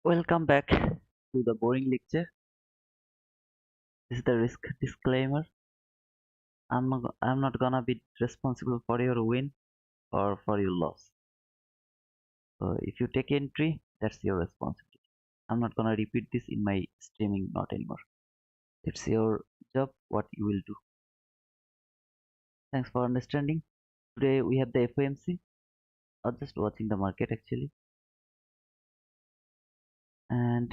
Welcome back to the boring lecture. This is the risk disclaimer. I'm not gonna be responsible for your win or for your loss. So if you take entry, that's your responsibility. I'm not gonna repeat this in my streaming not anymore. It's your job what you will do. Thanks for understanding. Today we have the FOMC. Or just watching the market actually. And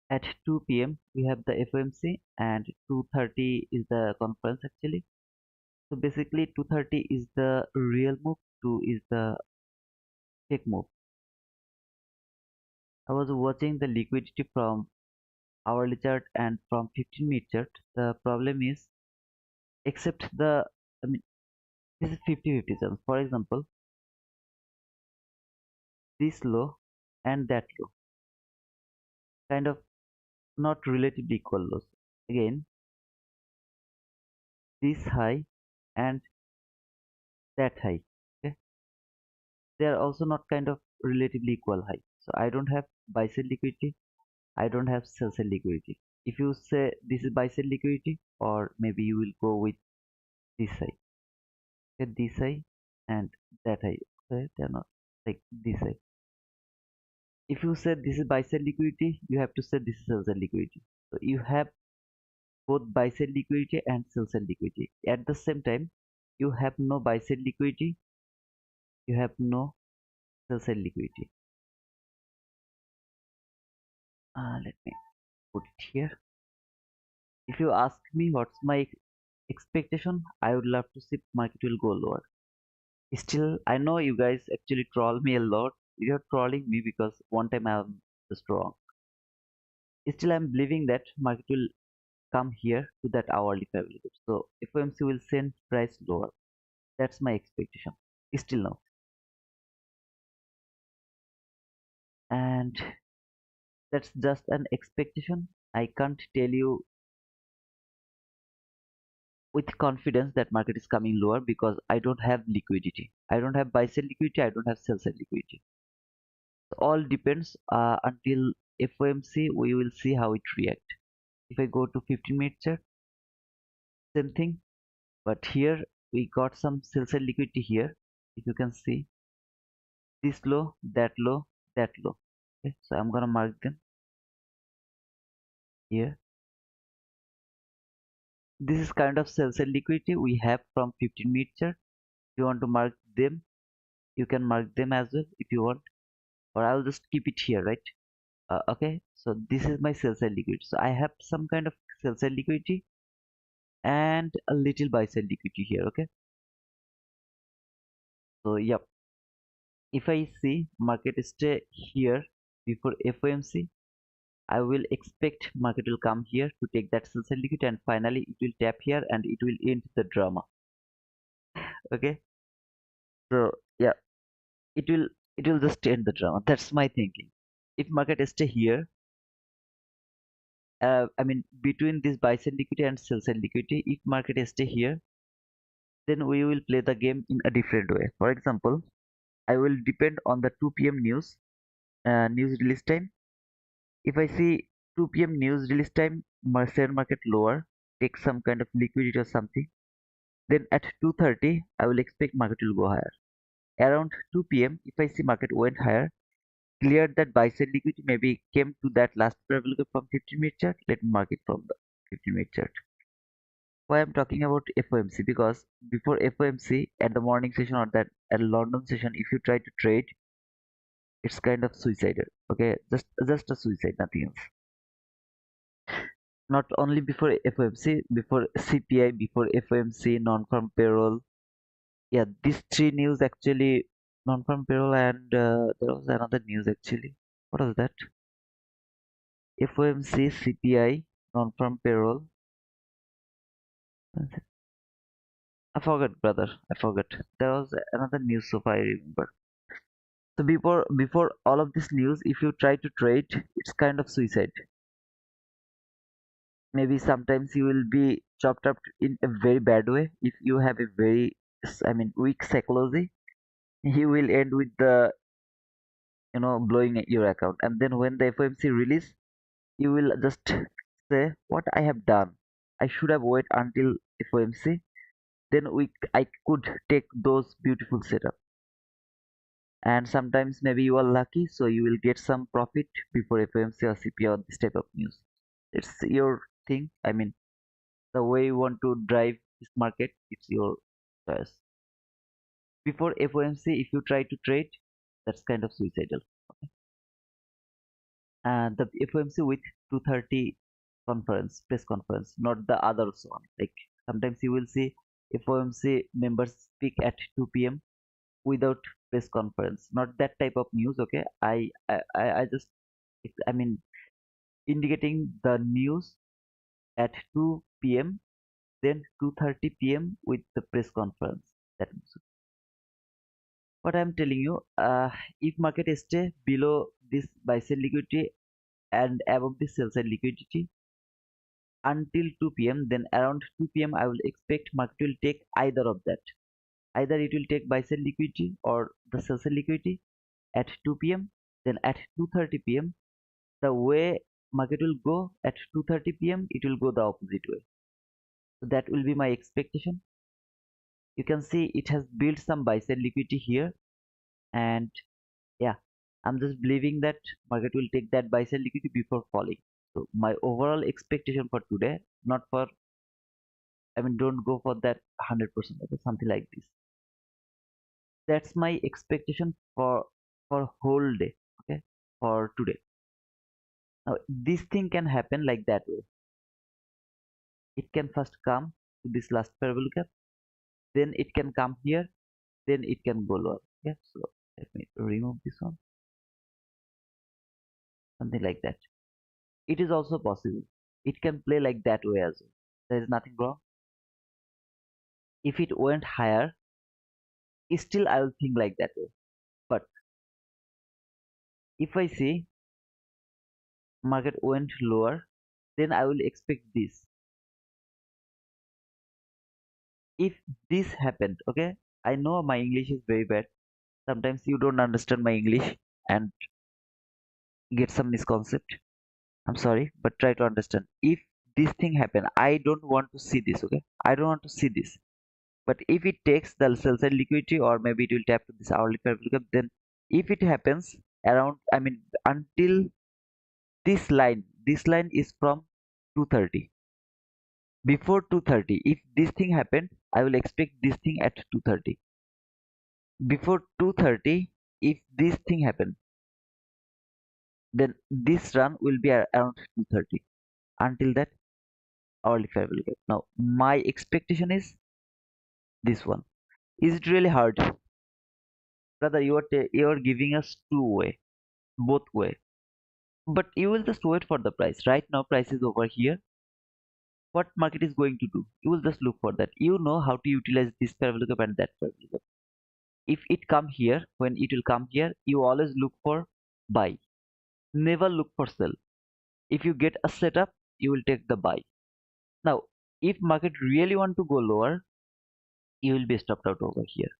at 2 p.m. we have the FOMC and 2:30 is the conference actually. So basically 2:30 is the real move, 2 is the fake move. I was watching the liquidity from hourly chart and from 15-minute chart. The problem is, except the, I mean, this is 50-50 zones. For example, this low and that low, kind of not relatively equal lows. Again, this high and that high. Okay, they are also not kind of relatively equal high. So I don't have buy side liquidity. I don't have sell side liquidity. If you say this is buy side liquidity, or maybe you will go with this side. Okay, this side and that side. Okay, they're not like this side. If you say this is buy side liquidity, you have to say this is sell side liquidity. So you have both buy side liquidity and sell side liquidity. At the same time, you have no buy side liquidity, you have no sell side liquidity. Let me put it here. If you ask me what's my expectation, I would love to see market will go lower. Still, I know you guys actually troll me a lot. You're trolling me because one time I'm just wrong. Still, I'm believing that market will come here to that hourly favorable. So FOMC will send price lower. That's my expectation. Still now. And that's just an expectation. I can't tell you with confidence that market is coming lower because I don't have liquidity. I don't have buy side liquidity. I don't have sell side liquidity. So all depends until FOMC. We will see how it react. If I go to 15-minute chart, same thing. But here we got some sell side liquidity here. If you can see this low, that low, that low. Okay, so I'm gonna mark them here. This is kind of sell side liquidity we have from 15-minute chart. If you want to mark them, you can mark them as well if you want, or I'll just keep it here, right? Okay, so this is my sell side liquidity. So I have some kind of sell side liquidity and a little buy side liquidity here. Okay, so yep, if I see market stay here before FOMC, I will expect market will come here to take that sell side liquidity and finally it will tap here and it will end the drama. Okay, so yeah, it will it will just end the drama. That's my thinking. If market stay here, I mean between this buy side liquidity and sell side liquidity, if market stay here, then we will play the game in a different way. For example, I will depend on the 2 p.m. news release time. If I see 2 p.m. news release time, share market lower, take some kind of liquidity or something, then at 2:30 I will expect market will go higher. Around 2 p.m. if I see market went higher, cleared that buy side liquidity, maybe came to that last level from 15-minute chart, let me mark it from the 15-minute chart. Why I'm talking about FOMC? Because before FOMC at the morning session or that at London session, if you try to trade, it's kind of suicidal. Okay, just a suicide, nothing else. Not only before FOMC, before CPI, before FOMC, non-farm payroll. Yeah, these three news actually, non-farm payroll and there was another news actually. What was that? FOMC, CPI, non-farm payroll. I forgot, brother. I forgot. There was another news, so far I remember. So before all of this news, if you try to trade, it's kind of suicide. Maybe sometimes you will be chopped up in a very bad way. If you have a very, I mean, weak psychology, you will end with the blowing your account. And then when the FOMC release, you will just say, what I have done, I should have waited until FOMC, then I could take those beautiful setup. And sometimes maybe you are lucky, so you will get some profit before FOMC or CPI or this type of news. It's your thing. I mean, the way you want to drive this market, it's your choice. Before FOMC, if you try to trade, that's kind of suicidal. And the FOMC with 2:30 press conference, not the others one. Like sometimes you will see FOMC members speak at 2 p.m. without press conference. Not that type of news. Okay, I just I mean indicating the news at 2 p.m. then 2:30 p.m. with the press conference. That means what I'm telling you. If market stay below this buy side liquidity and above the sell side liquidity until 2 p.m., then around 2 p.m. I will expect market will take either of that. Either it will take buy side liquidity or the sell side liquidity at 2 p.m. Then at 2:30 p.m. the way market will go at 2:30 p.m. it will go the opposite way. So that will be my expectation. You can see it has built some buy side liquidity here, and yeah, I'm just believing that market will take that buy side liquidity before falling. So my overall expectation for today, not for, I mean, don't go for that 100% or something like this. That's my expectation for whole day. Okay, for today. Now this thing can happen like that way. It can first come to this last parabolic gap, then it can come here, then it can go lower. Yeah, so let me remove this one, something like that. It is also possible. It can play like that way as well. There is nothing wrong. If it went higher, still I will think like that way. But if I see market went lower, then I will expect this. If this happened, okay, I know my English is very bad. Sometimes you don't understand my English and get some misconcept. I'm sorry, but try to understand. If this thing happen, I don't want to see this, okay? I don't want to see this. But if it takes the sell side liquidity or maybe it will tap to this hourly parabolic gap, then if it happens around, I mean, until this line is from 2:30. Before 2:30, if this thing happened, I will expect this thing at 2:30. Before 2:30, if this thing happened, then this run will be around 2:30. Until that, hourly parabolic gap. Now, my expectation is this one. Is it really hard? Brother, you are giving us two way, both way. But you will just wait for the price. Right now, price is over here. What market is going to do? You will just look for that. You know how to utilize this parabolic gap and that parabolic gap. If it come here, when it will come here, you always look for buy. Never look for sell. If you get a setup, you will take the buy. Now, if market really want to go lower, you will be stopped out over here.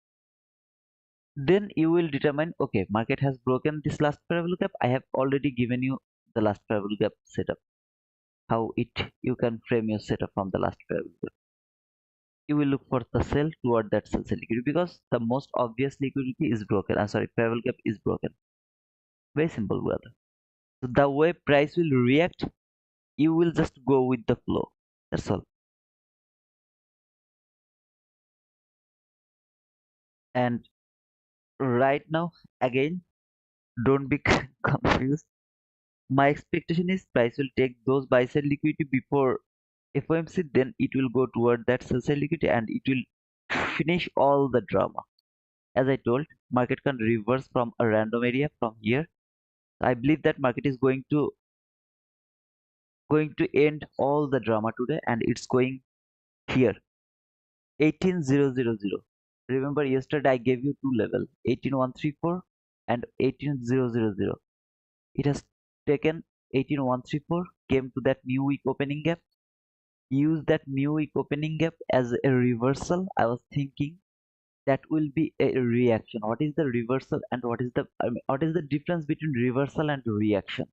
Then you will determine, okay, market has broken this last parabolic gap. I have already given you the last parabolic gap setup, how it you can frame your setup from the last parabolic gap. You will look for the sell toward that sell liquidity because the most obvious liquidity is broken. I'm sorry, parabolic gap is broken. Very simple, brother. So the way price will react, you will just go with the flow. That's all. And right now, again, don't be confused. My expectation is price will take those buy side liquidity before FOMC, then it will go toward that sell side liquidity and it will finish all the drama. As I told, market can reverse from a random area from here. I believe that market is going to end all the drama today and it's going here 18000. Remember yesterday I gave you two level 18134 and 18000. It has taken 18134, came to that new week opening gap, use that new week opening gap as a reversal. I was thinking that will be a reaction. What is the reversal and what is the what is the difference between reversal and reaction?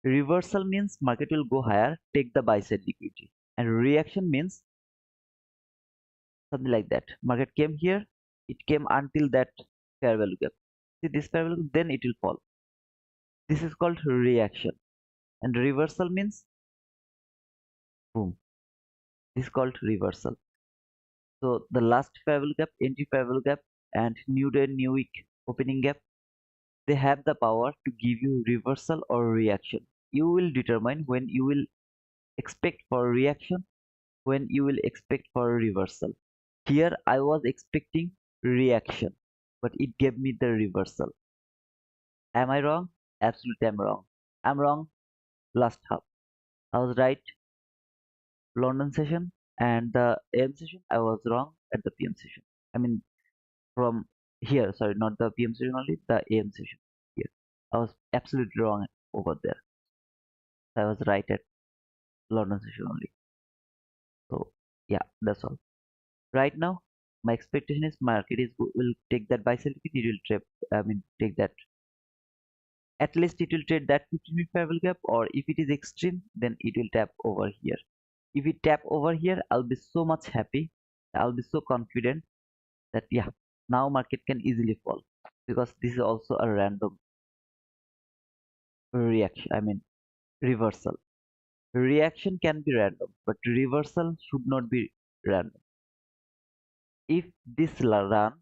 Reversal means market will go higher, take the buy side liquidity, and reaction means something like that. Market came here, it came until that fair value gap. See this fair value, then it will fall. This is called reaction, and reversal means boom. This is called reversal. So the last fair value gap, entry fair value gap, and new day, new week opening gap, they have the power to give you reversal or reaction. You will determine when you will expect for reaction, when you will expect for reversal. Here I was expecting reaction, but it gave me the reversal. Am I wrong? Absolutely I'm wrong. I'm wrong last half. I was right London session, and the AM session I was wrong at the PM session. I mean from here, sorry, not the PM session only, the AM session here. I was absolutely wrong over there. I was right at London session only. So yeah, that's all. Right now, my expectation is market will take that buy sell liquidity. It will trap. I mean, take that. At least it will trade that 15-minute fair value gap, or if it is extreme, then it will tap over here. If it tap over here, I'll be so much happy. I'll be so confident that yeah, now market can easily fall because this is also a random reaction. I mean, reversal. Reaction can be random, but reversal should not be random. If this run,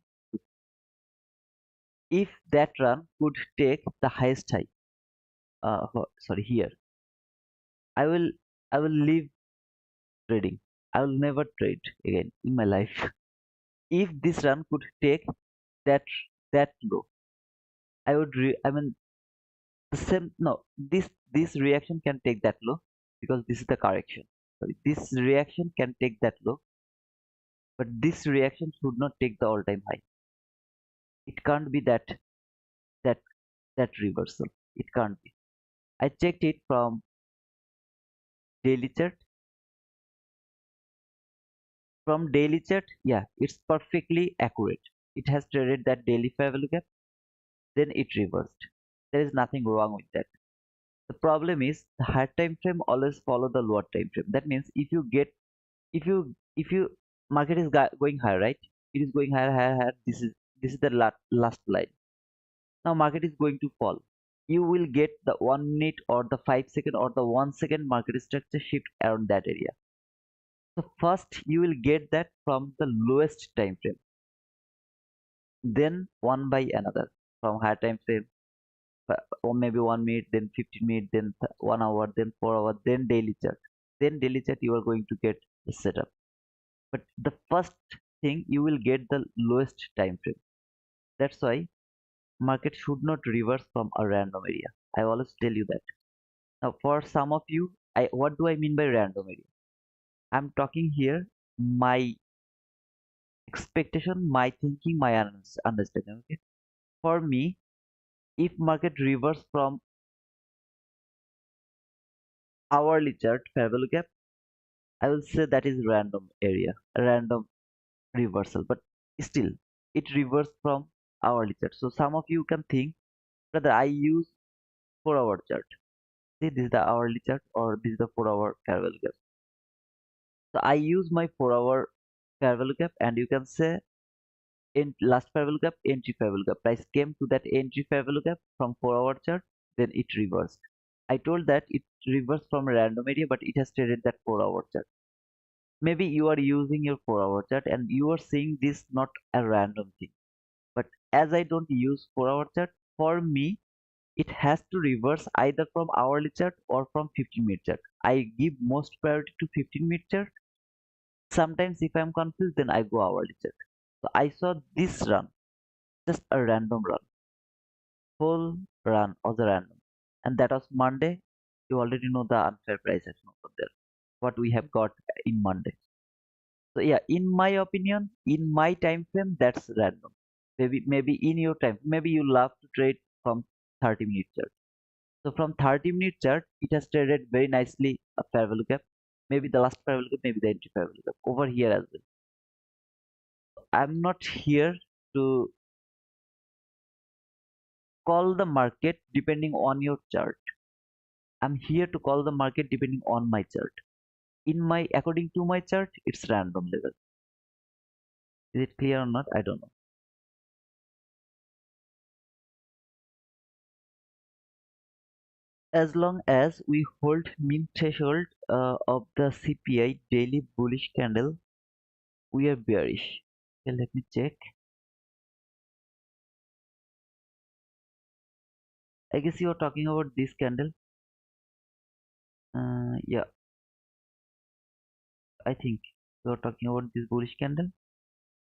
if that run could take the highest high, sorry, here, I will, I will leave trading. I will never trade again in my life. If this run could take that low, I mean, the same. No, this reaction can take that low because this is the correction. Sorry, this reaction can take that low, but this reaction should not take the all-time high. It can't be that that reversal. It can't be. I checked it from daily chart. From daily chart, yeah, it's perfectly accurate. It has traded that daily fair value gap, then it reversed. There is nothing wrong with that. The problem is the higher time frame always follow the lower time frame. That means if you market is going higher, right? It is going higher, higher, higher. This is the last line. Now market is going to fall. You will get the 1 minute or the 5 second or the 1 second market structure shift around that area. So first you will get that from the lowest time frame, then one by another from higher time frame, or maybe 1 minute, then 15 minutes, then 1 hour, then 4 hours, then daily chart. Then daily chart you are going to get the setup. But the first thing you will get the lowest time frame. That's why market should not reverse from a random area. I always tell you that. Now for some of you, what do I mean by random area? I'm talking here my expectation, my thinking, my understanding. Okay. For me, if market reverse from hourly chart fair value gap, I will say that is random area, random reversal. But still, it reversed from hourly chart. So some of you can think, brother, I use 4 hour chart. See, this is the hourly chart or this is the 4 hour fair value gap. So I use my 4 hour fair value gap, and you can say in last fair value gap, entry fair value gap. Price came to that entry fair value gap from 4 hour chart, then it reversed. I told that it reversed from a random area, but it has traded that 4 hour chart. Maybe you are using your 4 hour chart and you are seeing this not a random thing. But as I don't use 4 hour chart, for me, it has to reverse either from hourly chart or from 15-minute chart. I give most priority to 15-minute chart. Sometimes if I'm confused, then I go hourly chart. So I saw this run, just a random run. Whole run was a random. And that was Monday. You already know the unfair price action over there. What we have got in Monday. So yeah, in my opinion, in my time frame, that's random. Maybe in your time, maybe you love to trade from 30-minute chart. So from 30-minute chart, it has traded very nicely a fair value gap. Maybe the last fair value gap, maybe the entry fair value gap over here as well. I'm not here to call the market depending on your chart. I'm here to call the market depending on my chart. According to my chart, it's random level. Is it clear or not? I don't know. As long as we hold mean threshold of the CPI daily bullish candle, we are bearish. Okay, let me check. I guess you are talking about this candle. Yeah, I think you are talking about this bullish candle.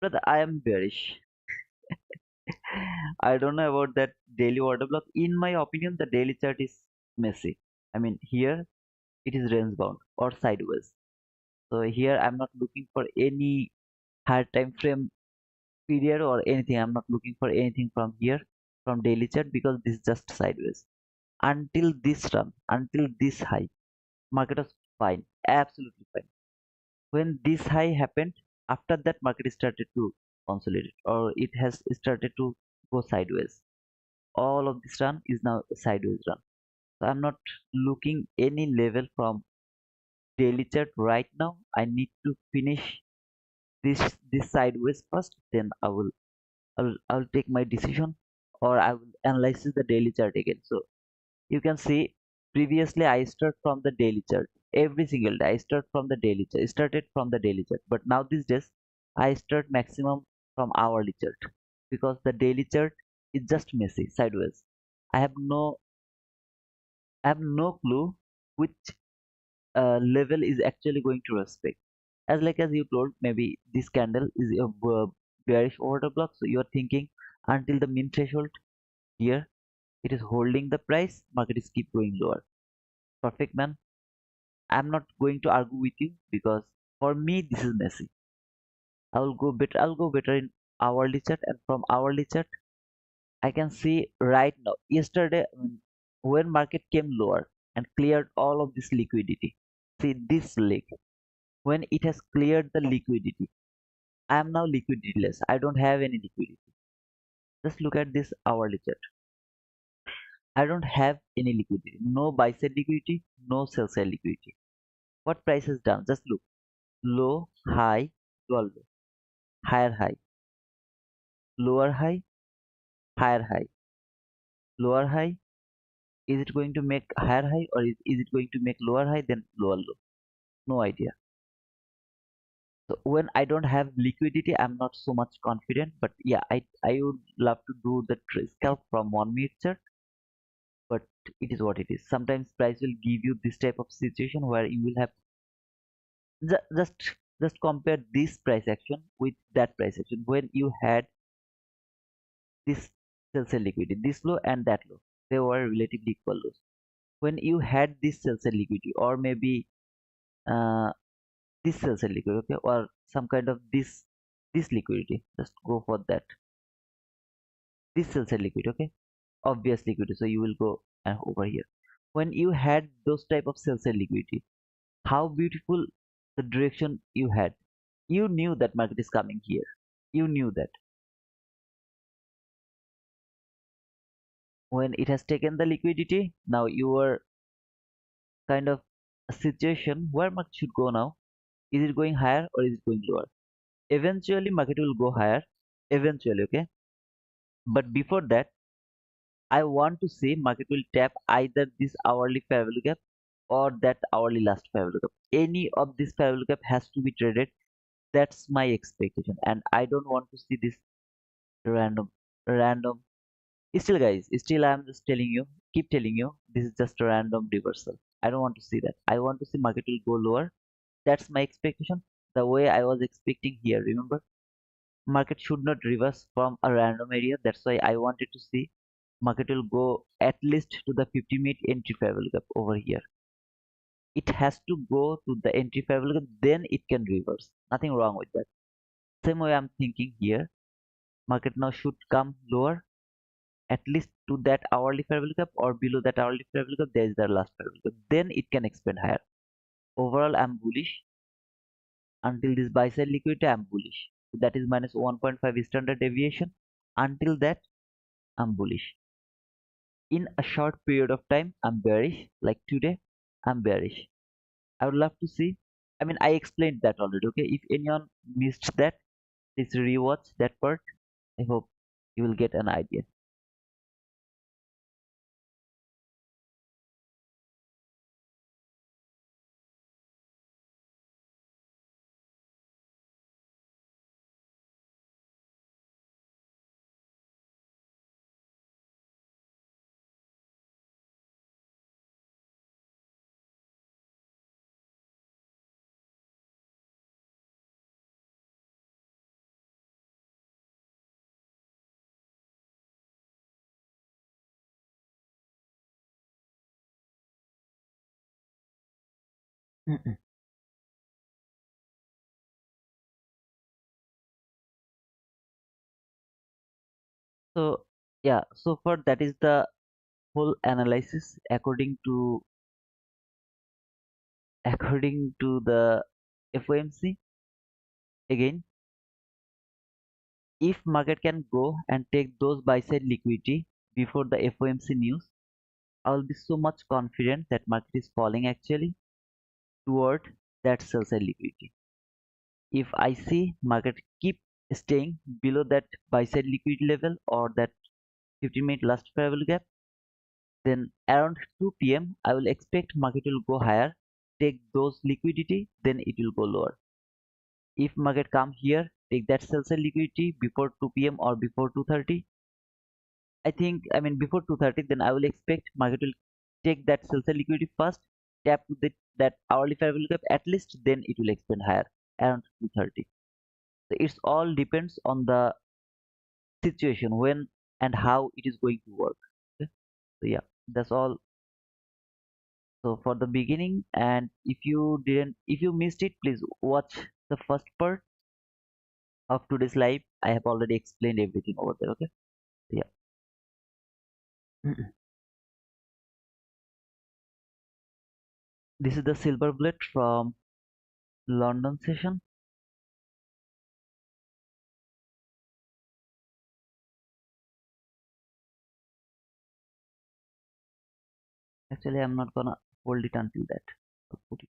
But I am bearish. I don't know about that daily order block. In my opinion, the daily chart is messy. I mean, here it is range bound or sideways. So here I'm not looking for any higher time frame period or anything. I'm not looking for anything from here from daily chart because this is just sideways. Until this high, market was fine, absolutely fine. When this high happened, after that market started to consolidate or it has started to go sideways. All of this run is now a sideways run. So I'm not looking any level from daily chart right now. I need to finish this sideways first, then I'll take my decision or I will analyze the daily chart again. So you can see previously I start from the daily chart every single day. I started from the daily chart, but now these days I start maximum from hourly chart because the daily chart is just messy sideways. I have no I have no clue which level is actually going to respect. As like as you told, maybe this candle is a bearish order block, so you are thinking until the min threshold here it is holding the price, market is keep going lower. Perfect, man. I'm not going to argue with you because for me this is messy. I'll go better in hourly chart, and from hourly chart I can see right now. Yesterday, when market came lower and cleared all of this liquidity, see this leg when it has cleared the liquidity, I am now liquidityless. I don't have any liquidity. Just look at this hourly chart. I don't have any liquidity. No buy side liquidity, no sell side liquidity. What price has done? Just look. Low, high, lower low, higher high, lower high, higher high, lower high. Is it going to make higher high or is it going to make lower high then lower low? No idea. So when I don't have liquidity, I'm not so much confident. But yeah, I would love to do the scalp from 1 minute chart, but it is what it is. Sometimes price will give you this type of situation where you will have just compare this price action with that price action. When you had this sell liquidity, this low and that low, they were relatively equal lows. When you had this sell liquidity or maybe uh, this sell liquidity, okay, or some kind of this liquidity, just go for that, this sell liquidity, okay, obvious liquidity, so you will go over here. When you had those type of sell liquidity, how beautiful the direction you had. You knew that market is coming here, you knew that. When it has taken the liquidity, now you are kind of a situation where market should go now. Is it going higher or is it going lower? Eventually market will go higher, eventually, okay. But before that, I want to say market will tap either this hourly fair value gap or that hourly last fair value gap. Any of this fair value gap has to be traded. That's my expectation, and I don't want to see this random. Still, guys, still I'm just telling you, keep telling you, this is just a random reversal. I don't want to see that. I want to see market will go lower. That's my expectation. The way I was expecting here, remember, market should not reverse from a random area. That's why I wanted to see market will go at least to the 50-minute entry fair value gap over here. It has to go to the entry fair value gap, then it can reverse. Nothing wrong with that. Same way I'm thinking here, market now should come lower at least to that hourly fair value gap or below that hourly fair value gap. There is the last fair value gap. Then it can expand higher. Overall, I'm bullish until this buy side liquidity. I'm bullish. that is minus 1.5 standard deviation. Until that, I'm bullish. In a short period of time, I'm bearish. Like today, I'm bearish. I would love to see. I mean, I explained that already. Okay, if anyone missed that, please rewatch that part. I hope you will get an idea. Mm-mm. So yeah, so far that is the whole analysis according to the FOMC. Again, if market can go and take those buy side liquidity before the FOMC news, I'll be so much confident that market is falling actually toward that sell side liquidity. If I see market keep staying below that buy side liquidity level or that 15-minute last favorable gap, then around 2 p.m. I will expect market will go higher, take those liquidity, then it will go lower. If market come here, take that sell side liquidity before 2 p.m. or before 2:30, I mean before 2:30, then I will expect market will take that sell side liquidity first, tap to that hourly favorable gap at least, then it will expand higher around 2:30. So it's all depends on the situation when and how it is going to work. Okay? So yeah, that's all. So for the beginning, and if you missed it, please watch the first part of today's live. I have already explained everything over there. Okay. So, yeah. This is the silver bullet from London session. Actually, I'm not gonna hold it until that. I'll put it.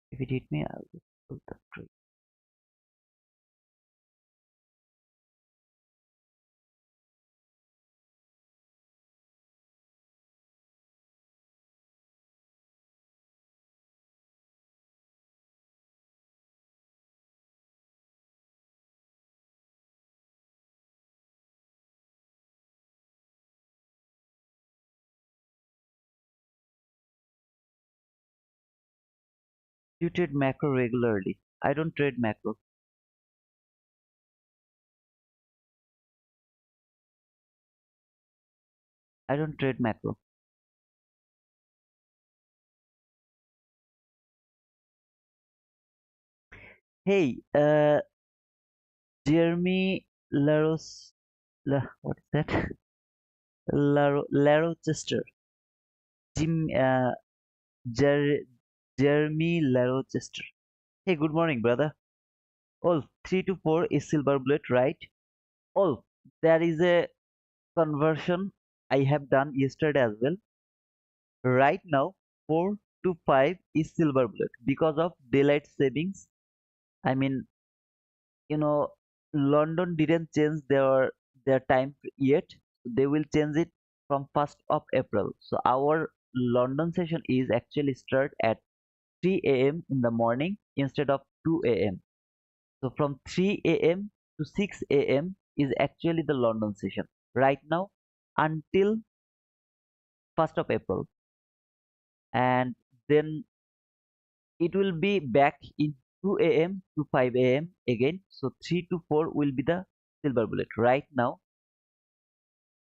If it hit me, I'll just put the trade. You trade macro regularly. I don't trade macro. I don't trade macro. Hey, Jeremy Laros, what is that? Larochester. Jim, Jer- Jeremy Larochester. Hey, good morning, brother. Oh, 3 to 4 is silver bullet, right? Oh, there is a conversion I have done yesterday as well. Right now, 4 to 5 is silver bullet because of daylight savings. I mean, you know, London didn't change their time yet. They will change it from 1st of April. So our London session is actually start at 3 a.m. in the morning instead of 2 a.m. So from 3 a.m. to 6 a.m. is actually the London session right now until 1st of April, and then it will be back in 2 a.m. to 5 a.m. again. So 3 to 4 will be the silver bullet. Right now,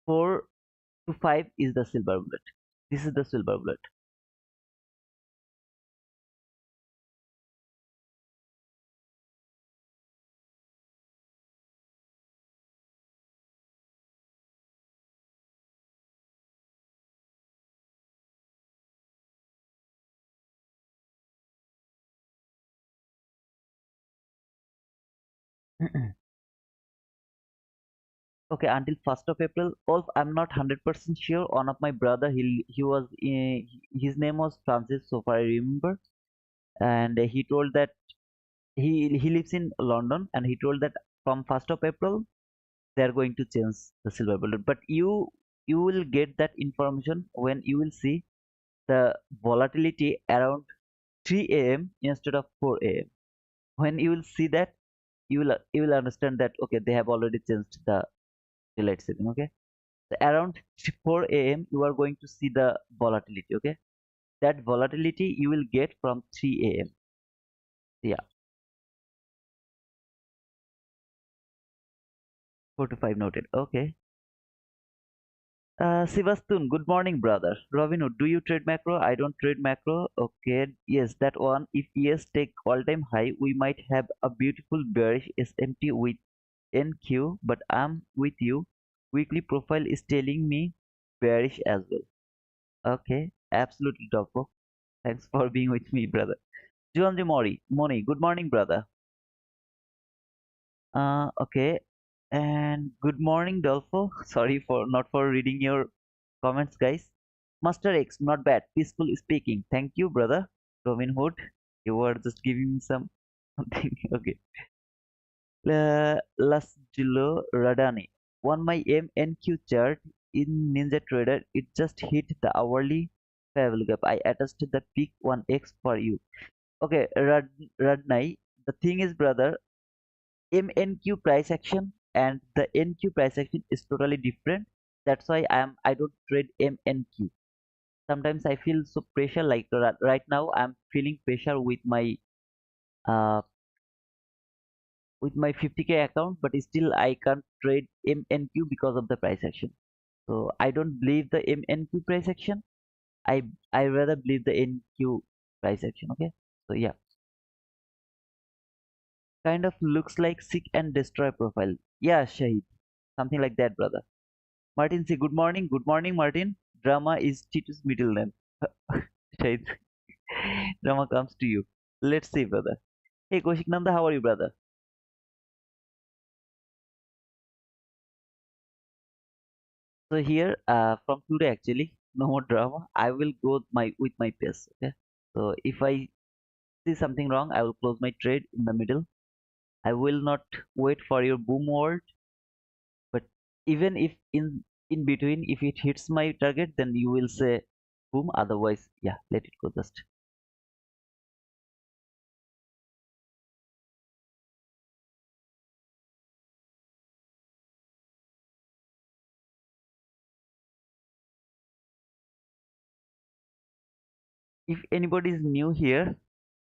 4 to 5 is the silver bullet. This is the silver bullet. Okay, until 1st of April. Wolf, I'm not 100% sure. One of my brother, he was his name was Francis, so far I remember, and he told that he lives in London, and he told that from 1st of April they are going to change the silver bullet. But you will get that information when you will see the volatility around 3 a.m. instead of 4 a.m. When you will see that, you will understand that okay, they have already changed the daylight saving. Okay, so around 4 a.m. you are going to see the volatility. Okay, that volatility you will get from 3 a.m. Yeah, 4 to 5 noted. Okay. Sivastun, good morning, brother. Robinhood, do you trade macro? I don't trade macro. Okay, yes, that one. If yes, take all-time high, we might have a beautiful bearish SMT with NQ, but I'm with you. Weekly profile is telling me bearish as well. Okay, absolutely, Doppo. Thanks for being with me, brother. Juanji Moni, good morning, brother. Okay, and good morning, Dolfo. Sorry for not for reading your comments, guys. Master X, not bad. Peaceful speaking. Thank you, brother. Robin Hood, you were just giving me some something. Okay. Lasjilo Radani. On my MNQ chart in Ninja Trader, it just hit the hourly travel gap. I attached the peak 1x for you. Okay, Radnai. The thing is, brother, MNQ price action and the NQ price action is totally different. That's why I don't trade MNQ. Sometimes I feel so pressure, like right now I'm feeling pressure uh with my 50k account, but still I can't trade MNQ because of the price action. So I don't believe the MNQ price action. I rather believe the NQ price action. Okay, so yeah, kind of looks like seek and destroy profile. Yeah, Shahid, something like that, brother. Martin, say good morning. Good morning, Martin. Drama is Tito's middle name. Shahid, drama comes to you. Let's see, brother. Hey, Koshik Nanda, how are you, brother? So here, from today actually, no more drama. I will go with my pace. Okay. So if I see something wrong, I will close my trade in the middle. I will not wait for your boom word. But even if in between, if it hits my target, then you will say boom. Otherwise, yeah, let it go just. If anybody is new here,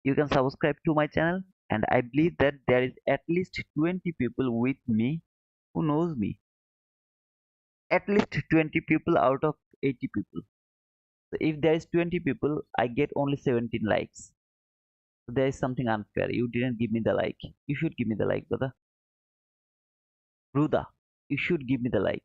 you can subscribe to my channel. And I believe that there is at least 20 people with me who knows me. At least 20 people out of 80 people. So if there is 20 people, I get only 17 likes. So there is something unfair. You didn't give me the like. You should give me the like, brother. Ruda, you should give me the like.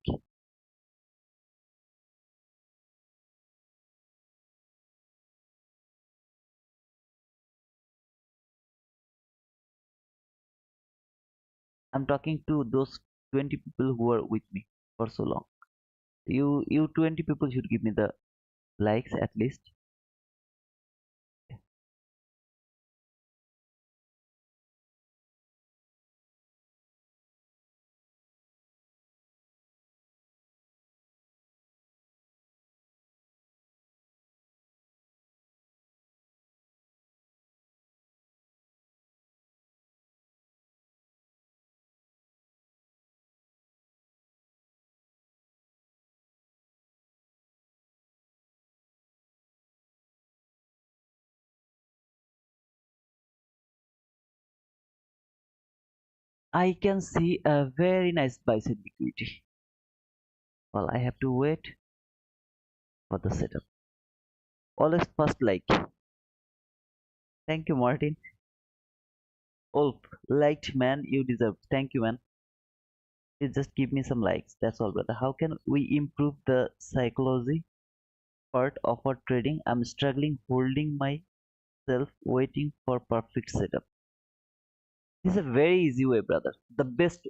I'm talking to those 20 people who are with me for so long. You 20 people should give me the likes at least. I can see a very nice bicep liquidity. Well, I have to wait for the setup. Always first like. Thank you, Martin. Wolf, liked man, you deserve. Thank you, man. Please just give me some likes. That's all, brother. How can we improve the psychology part of our trading? I'm struggling holding myself, waiting for perfect setup. This is a very easy way, brother. The best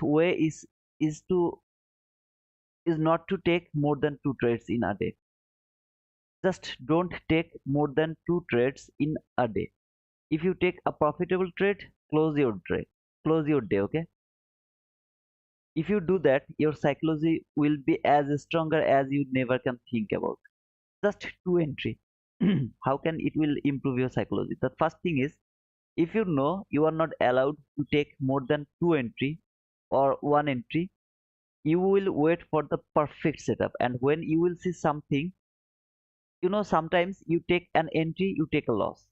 way is to is not to take more than two trades in a day. Just don't take more than two trades in a day. If you take a profitable trade, close your day, okay? If you do that, your psychology will be as stronger as you never can think about. Just two entry. How can it will improve your psychology? The first thing is, if you know you are not allowed to take more than two entry or one entry, you will wait for the perfect setup. And when you will see something, sometimes you take an entry, you take a loss.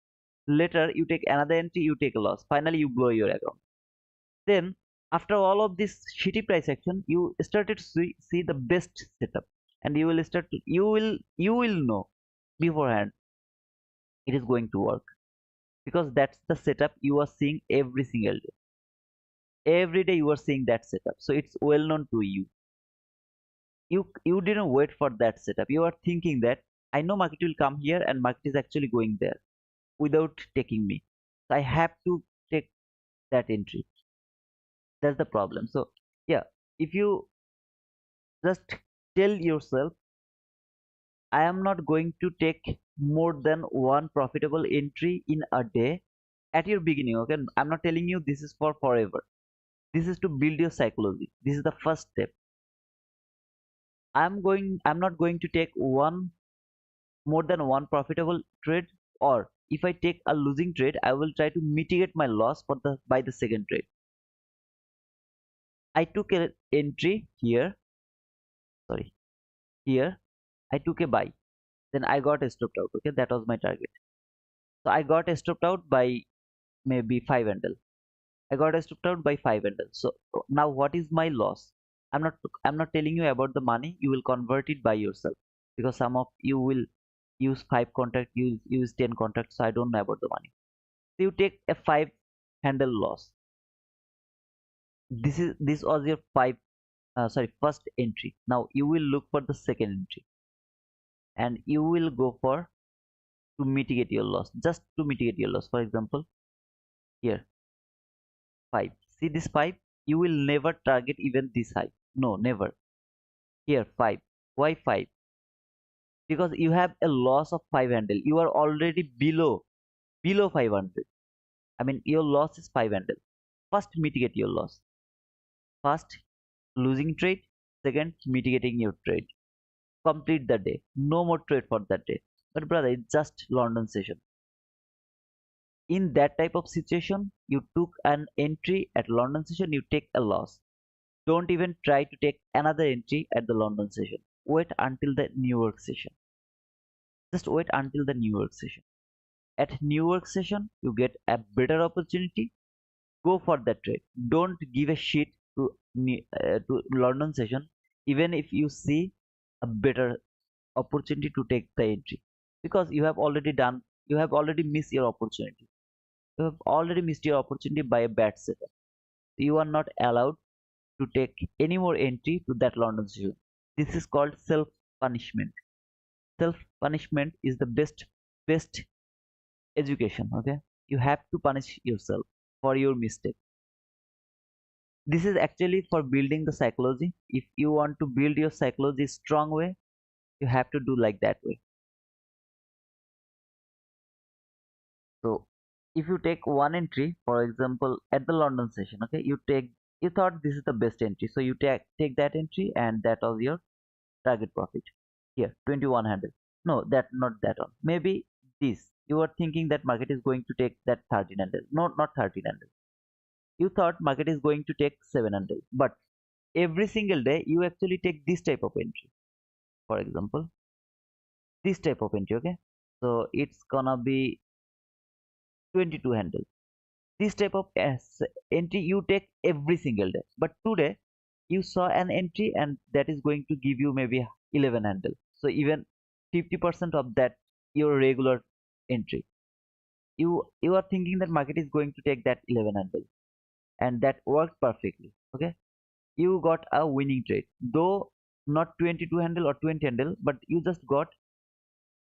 Later, you take another entry, you take a loss. Finally, you blow your account. Then, after all of this shitty price action, you started to see the best setup, and you will know beforehand it is going to work, because that's the setup you are seeing every single day. Every day you are seeing that setup, so it's well known to you. You didn't wait for that setup. You are thinking that I know market will come here and market is actually going there without taking me. So I have to take that entry. That's the problem. So yeah, if you just tell yourself, I am not going to take more than one profitable entry in a day at your beginning. Okay, I'm not telling you this is for forever. This is to build your psychology. This is the first step. I'm not going to take one more than one profitable trade, or if I take a losing trade, I will try to mitigate my loss for the by the second trade. I took an entry here, sorry, here I took a buy, then I got stopped out. Okay, that was my target. So I got stopped out by maybe 5 handle. I got stopped out by 5 handle. So now what is my loss? I'm not telling you about the money. You will convert it by yourself, because some of you will use 5 contract, use 10 contracts. So I don't know about the money. So you take a 5 handle loss. This was your first entry. Now you will look for the second entry, and you will go for to mitigate your loss, just to mitigate your loss. For example, here 5. See this 5? You will never target even this high. No, never. Here 5. Why 5? Because you have a loss of 5 handle. You are already below 500. I mean, your loss is 5 handle. First, mitigate your loss. First, losing trade. Second, mitigating your trade. Complete the day. No more trade for that day. But brother, it's just London session. In that type of situation, you took an entry at London session, you take a loss. Don't even try to take another entry at the London session. Wait until the New York session. Just wait until the New York session. At New York session, you get a better opportunity. Go for that trade. Don't give a shit to London session, even if you see a better opportunity to take the entry, because you have already missed your opportunity. You have already missed your opportunity by a bad setup. You are not allowed to take any more entry to that London session. This is called self punishment. Self punishment is the best education. Okay, you have to punish yourself for your mistake. This is actually for building the psychology. If you want to build your psychology strong way, you have to do like that way. So if you take one entry, for example, at the London session, okay, you thought this is the best entry, so you take that entry, and that was your target profit. Here 2100. No, that not that one. Maybe this. You are thinking that market is going to take that 1300. No, not 1300. You thought market is going to take 700. But every single day you actually take this type of entry. For example, this type of entry, okay? So it's gonna be 2200. This type of entry you take every single day, but today you saw an entry and that is going to give you maybe 11 handle, so even 50% of that your regular entry, you are thinking that market is going to take that 11 handle, and that worked perfectly. Okay, you got a winning trade, though not 22 handle or 20 handle, but you just got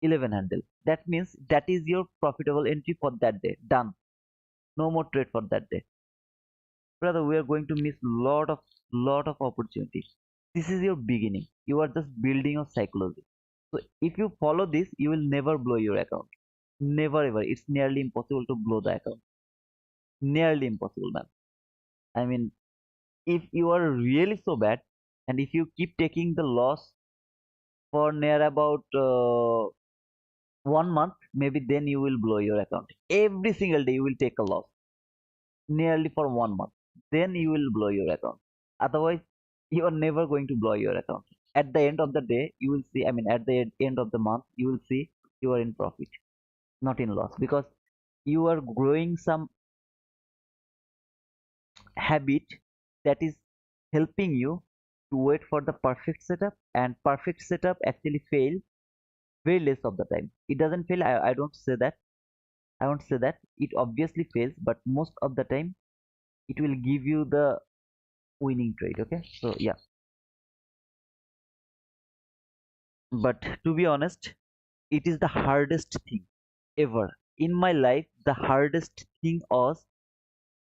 11 handle. That means that is your profitable entry for that day, done. No more trade for that day. Brother, we are going to miss lot of opportunities. This is your beginning. You are just building your psychology. So if you follow this, you will never blow your account. Never ever. It's nearly impossible to blow the account. Nearly impossible, man. I mean, if you are really so bad, and if you keep taking the loss for near about 1 month, maybe then you will blow your account. Every single day you will take a loss, nearly for 1 month. Then you will blow your account. Otherwise, you are never going to blow your account. At the end of the day, you will see, I mean, at the end of the month, you will see you are in profit, not in loss, because you are growing some habit that is helping you to wait for the perfect setup, and perfect setup actually fail very less of the time. It doesn't fail. I don't say that. I won't say that. It obviously fails, but most of the time it will give you the winning trade. Okay. So yeah. But to be honest, it is the hardest thing ever. In my life, the hardest thing was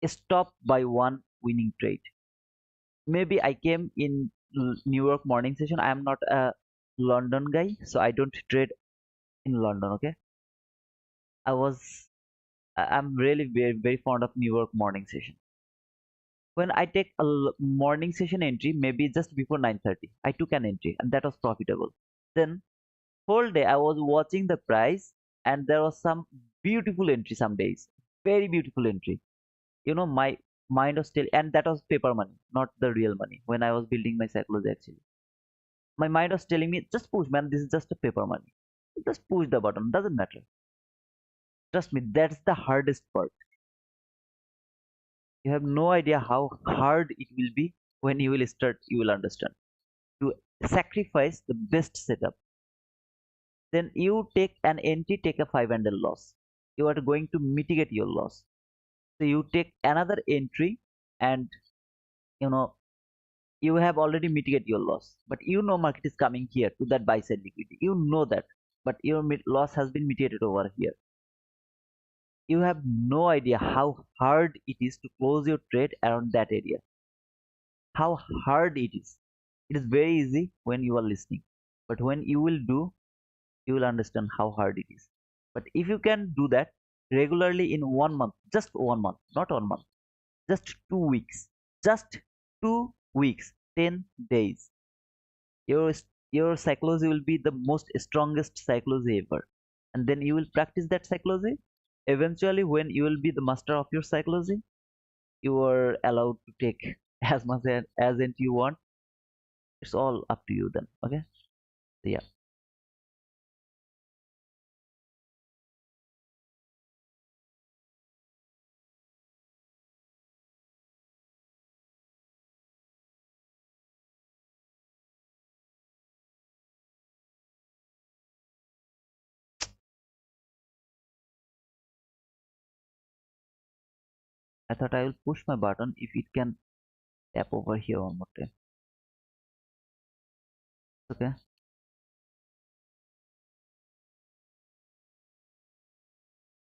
stop by one winning trade. Maybe I came in New York morning session. I am not a London guy, so I don't trade in London. Okay. I was I'm really very fond of New York morning session. When I take a morning session entry, maybe just before 9:30, I took an entry and that was profitable. Then whole day I was watching the price, and there was some beautiful entry some days, very beautiful entry. My mind was still, and that was paper money, not the real money. When I was building my psychology, actually, my mind was telling me, just push, man. This is just a paper money. Just push the button. Doesn't matter. Trust me, that's the hardest part. You have no idea how hard it will be. When you will start, you will understand. To sacrifice the best setup, then you take an entry, take a 5 handle loss. You are going to mitigate your loss. So you take another entry, and you know you have already mitigated your loss. But market is coming here to that buy side liquidity. You know that, but your loss has been mitigated over here. You have no idea how hard it is to close your trade around that area. How hard it is. It is very easy when you are listening, but when you will do, you will understand how hard it is. But if you can do that regularly in 1 month, just 1 month, not 1 month, just 2 weeks, just 2 weeks, 10 days, your your psychology will be the most strongest psychology ever. And then you will practice that psychology. Eventually, when you will be the master of your psychology, you are allowed to take as much as you want. It's all up to you then. Okay. So yeah, I thought I will push my button if it can tap over here one more time. Okay.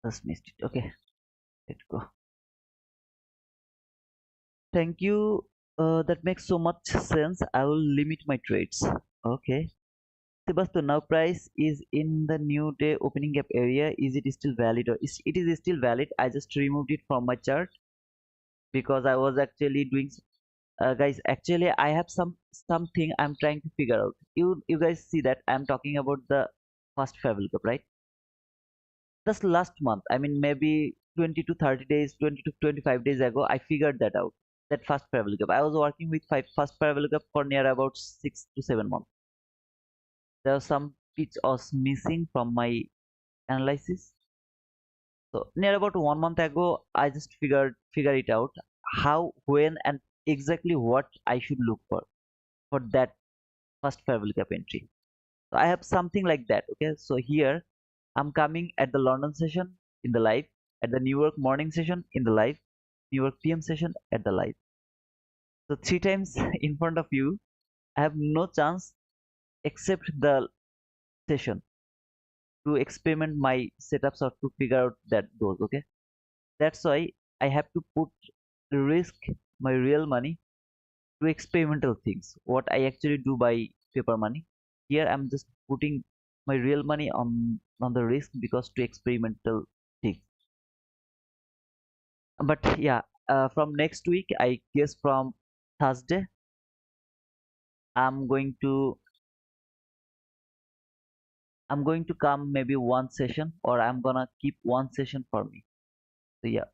Just missed it. Okay. Let's go. Thank you. That makes so much sense. I will limit my trades. Okay. Sebastian, now price is in the new day opening gap area. Is it still valid, or it is still valid? I just removed it from my chart because I was actually doing. Guys, actually, I have something I'm trying to figure out. You guys see that I'm talking about the first Favel Cup, right? Just last month, I mean, maybe 20 to 30 days, 20 to 25 days ago, I figured that out. That first Favel Cup. I was working with first Favel Cup for near about 6 to 7 months. There was some pitch was missing from my analysis. So near about 1 month ago, I just figure it out how, when, and exactly what I should look for that first Fairwell Cup entry. So I have something like that. Okay, so here I'm coming at the London session in the live, at the New York morning session in the live, New York PM session at the live. So three times in front of you, I have no chance except the session to experiment my setups or to figure out that those. Okay, that's why I have to put risk my real money to experimental things. What I actually do by paper money. Here I'm just putting my real money on the risk because to experimental things. But yeah, from next week, I guess from Thursday, I'm going to I'm going to come maybe one session, or I'm gonna keep one session for me. So yeah.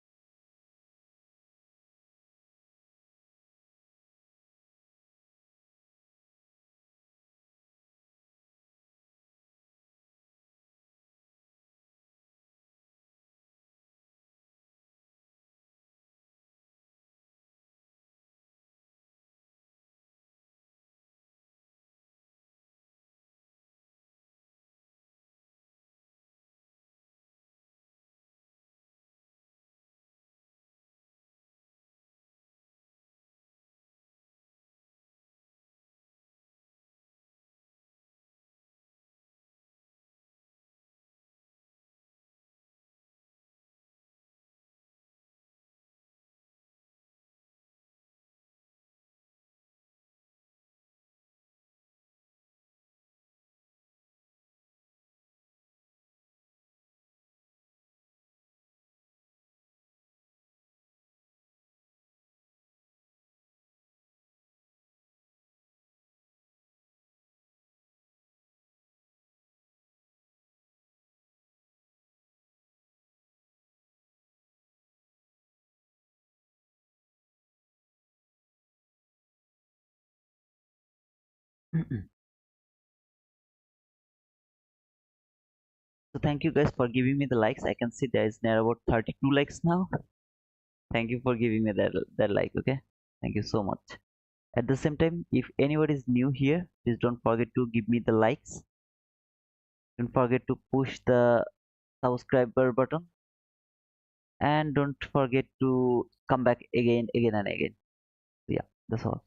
So thank you guys for giving me the likes. I can see there is near about 32 likes now. Thank you for giving me that like. Okay, thank you so much. At the same time, if anybody is new here, please don't forget to give me the likes. Don't forget to push the subscriber button, and don't forget to come back again and again. So yeah, that's all.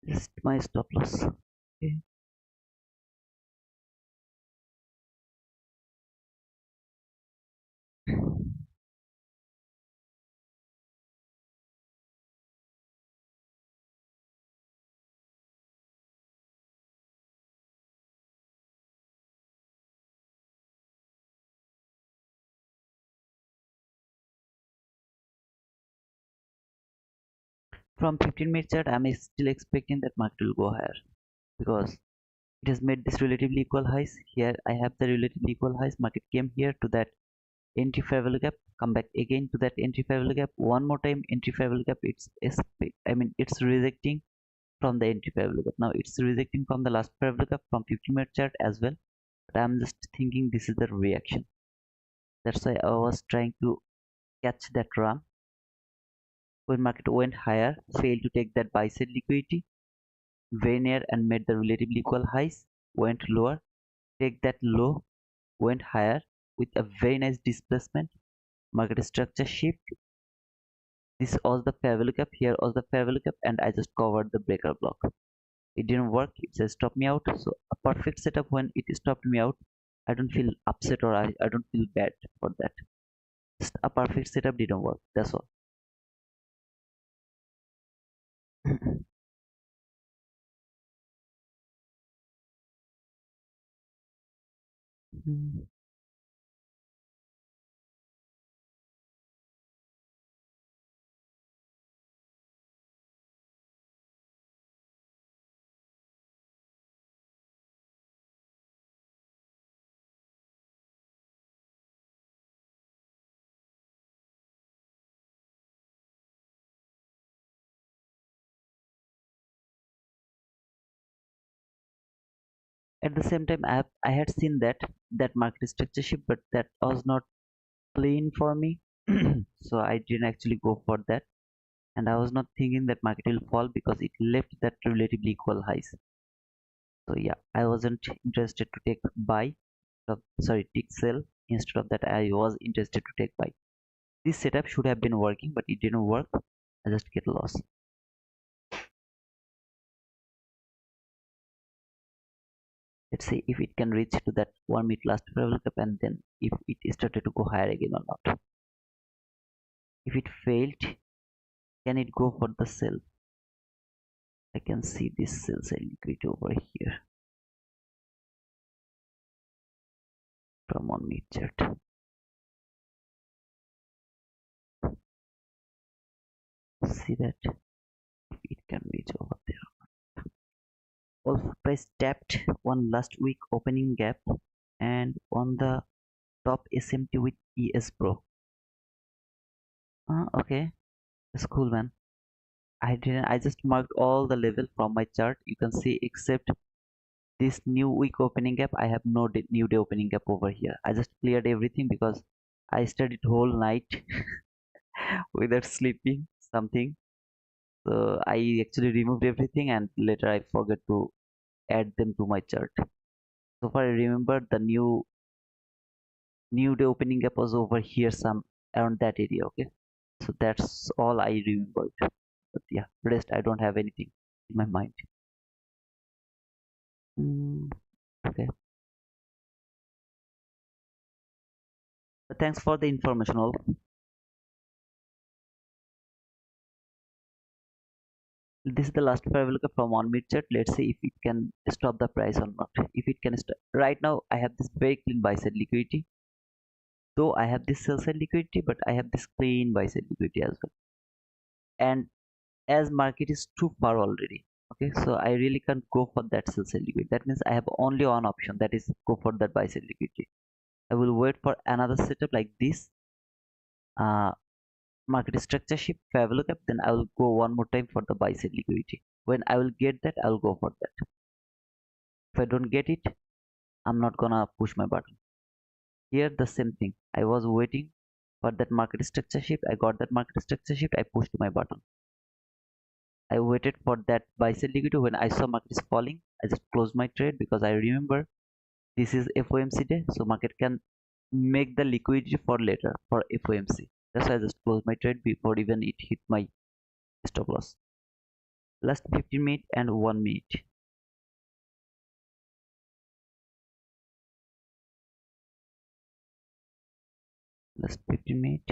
Just my stop loss. Okay. From 15-minute chart, I'm still expecting that market will go higher because it has made this relatively equal highs. Here I have the relatively equal highs. Market came here to that entry fair value gap, come back again to that entry fair value gap, one more time entry fair value gap. It's rejecting from the entry fair value gap. Now it's rejecting from the last fair value gap from 15-minute chart as well. But I'm just thinking this is the reaction. That's why I was trying to catch that run. When market went higher, failed to take that buy side liquidity, very near and made the relatively equal highs, went lower, take that low, went higher with a very nice displacement, market structure shift. This was the fair value gap, here was the fair value gap, and I just covered the breaker block. It didn't work, it just stopped me out. So a perfect setup. When it stopped me out, I don't feel upset, or I don't feel bad for that. Just a perfect setup didn't work, that's all. At the same time, I had seen that market structure shift, but that was not clean for me. So I didn't actually go for that, and I was not thinking that market will fall because it left that relatively equal highs. So yeah, I wasn't interested to take buy, take sell. Instead of that, I was interested to take buy. This setup should have been working, but it didn't work. I just get lost. Let's see if it can reach to that 1 minute last level up, and then if it started to go higher again or not. If it failed, can it go for the sell? I can see this sell side liquidity over here from on mid chart. See that if it can reach over there. Also price tapped one last week opening gap and on the top SMT with ES Pro. Okay, that's cool, man. I just marked all the level from my chart. You can see except this new week opening gap, I have no new day opening gap over here. I just cleared everything because I studied whole night without sleeping something. So I actually removed everything and later I forgot to add them to my chart. So far I remember the new day opening gap was over here, some around that area. Okay, so that's all I remembered. But yeah, rest I don't have anything in my mind. Mm, okay, thanks for the information. All this is the last fair look from on mid chart. Let's see if it can stop the price or not. If it can stop right now, I have this very clean buy side liquidity. Though I have this sell side liquidity, but I have this clean buy side liquidity as well. And as market is too far already, okay, so I really can't go for that sell side liquidity. That means I have only one option, that is go for that buy side liquidity. I will wait for another setup like this. Uh, Market structure shift fair look up, then I will go one more time for the buy side liquidity. When I will get that, I will go for that. If I don't get it, I'm not gonna push my button. Here the same thing. I was waiting for that market structure shift. I got that market structure shift. I pushed my button. I waited for that buy sell liquidity. When I saw market is falling, I just closed my trade because I remember this is FOMC day, so market can make the liquidity for later for FOMC. That's why I just closed my trade before even it hit my stop loss. Last 15 minutes and 1 minute. Last 15 minutes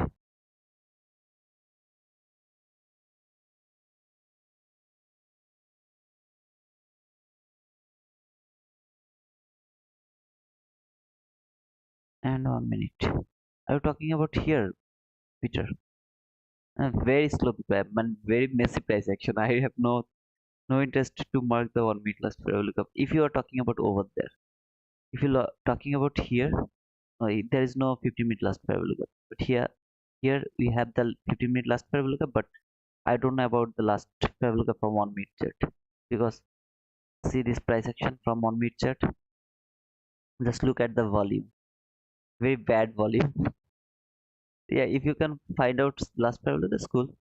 and 1 minute. Are you talking about here, Peter? Very slow man, very messy price action. I have no interest to mark the 1 minute last forever lookup. If you are talking about over there, if you are talking about here, there is no 15-minute last forever lookup. But here we have the 15-minute last forever lookup. But I don't know about the last forever lookup from 1 minute chart because see this price action from 1 minute chart. Just look at the volume, very bad volume. Yeah, if you can find out last forever lookup, that's cool.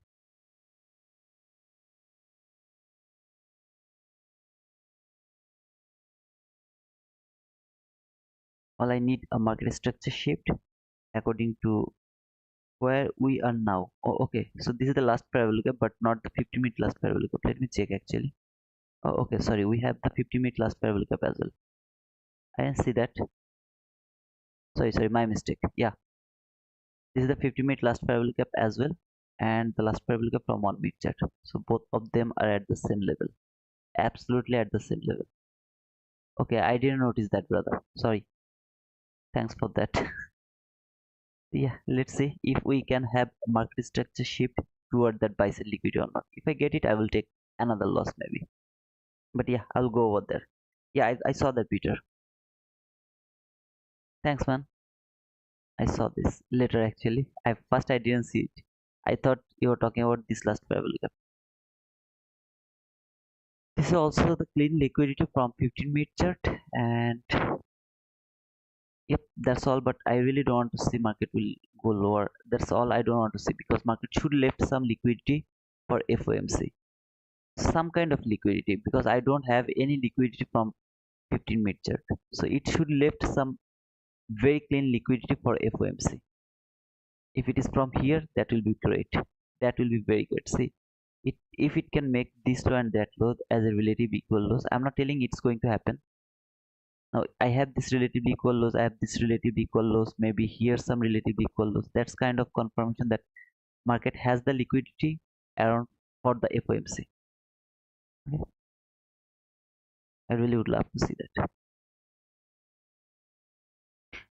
All I need a market structure shift according to where we are now. Oh, okay, so this is the last parabolic, but not the 50-minute last parabolic. Let me check actually. Oh, okay, sorry, we have the 50-minute last parabolic as well. I didn't see that. Sorry, my mistake. Yeah, this is the 50-minute last parabolic as well, and the last parabolic from 1 minute chart. So both of them are at the same level, absolutely at the same level. Okay, I didn't notice that, brother. Sorry. Thanks for that. Yeah, let's see if we can have market structure shift toward that buy sell liquidity or not. If I get it, I will take another loss maybe. But yeah, I'll go over there. Yeah, I saw that, Peter. Thanks, man. I saw this later actually. I didn't see it. I thought you were talking about this last parabolic. This is also the clean liquidity from 15-minute chart, and Yep, that's all. But I really don't want to see market will go lower. That's all I don't want to see, because market should left some liquidity for FOMC, some kind of liquidity, because I don't have any liquidity from 15 minute chart. So it should left some very clean liquidity for FOMC. If it is from here, that will be great. That will be very good. See, it if it can make this low and that low as a relative equal lows. I'm not telling it's going to happen. Now I have this relatively equal lows, I have this relatively equal lows, maybe here some relatively equal lows. That's kind of confirmation that market has the liquidity around for the FOMC. Okay? I really would love to see that.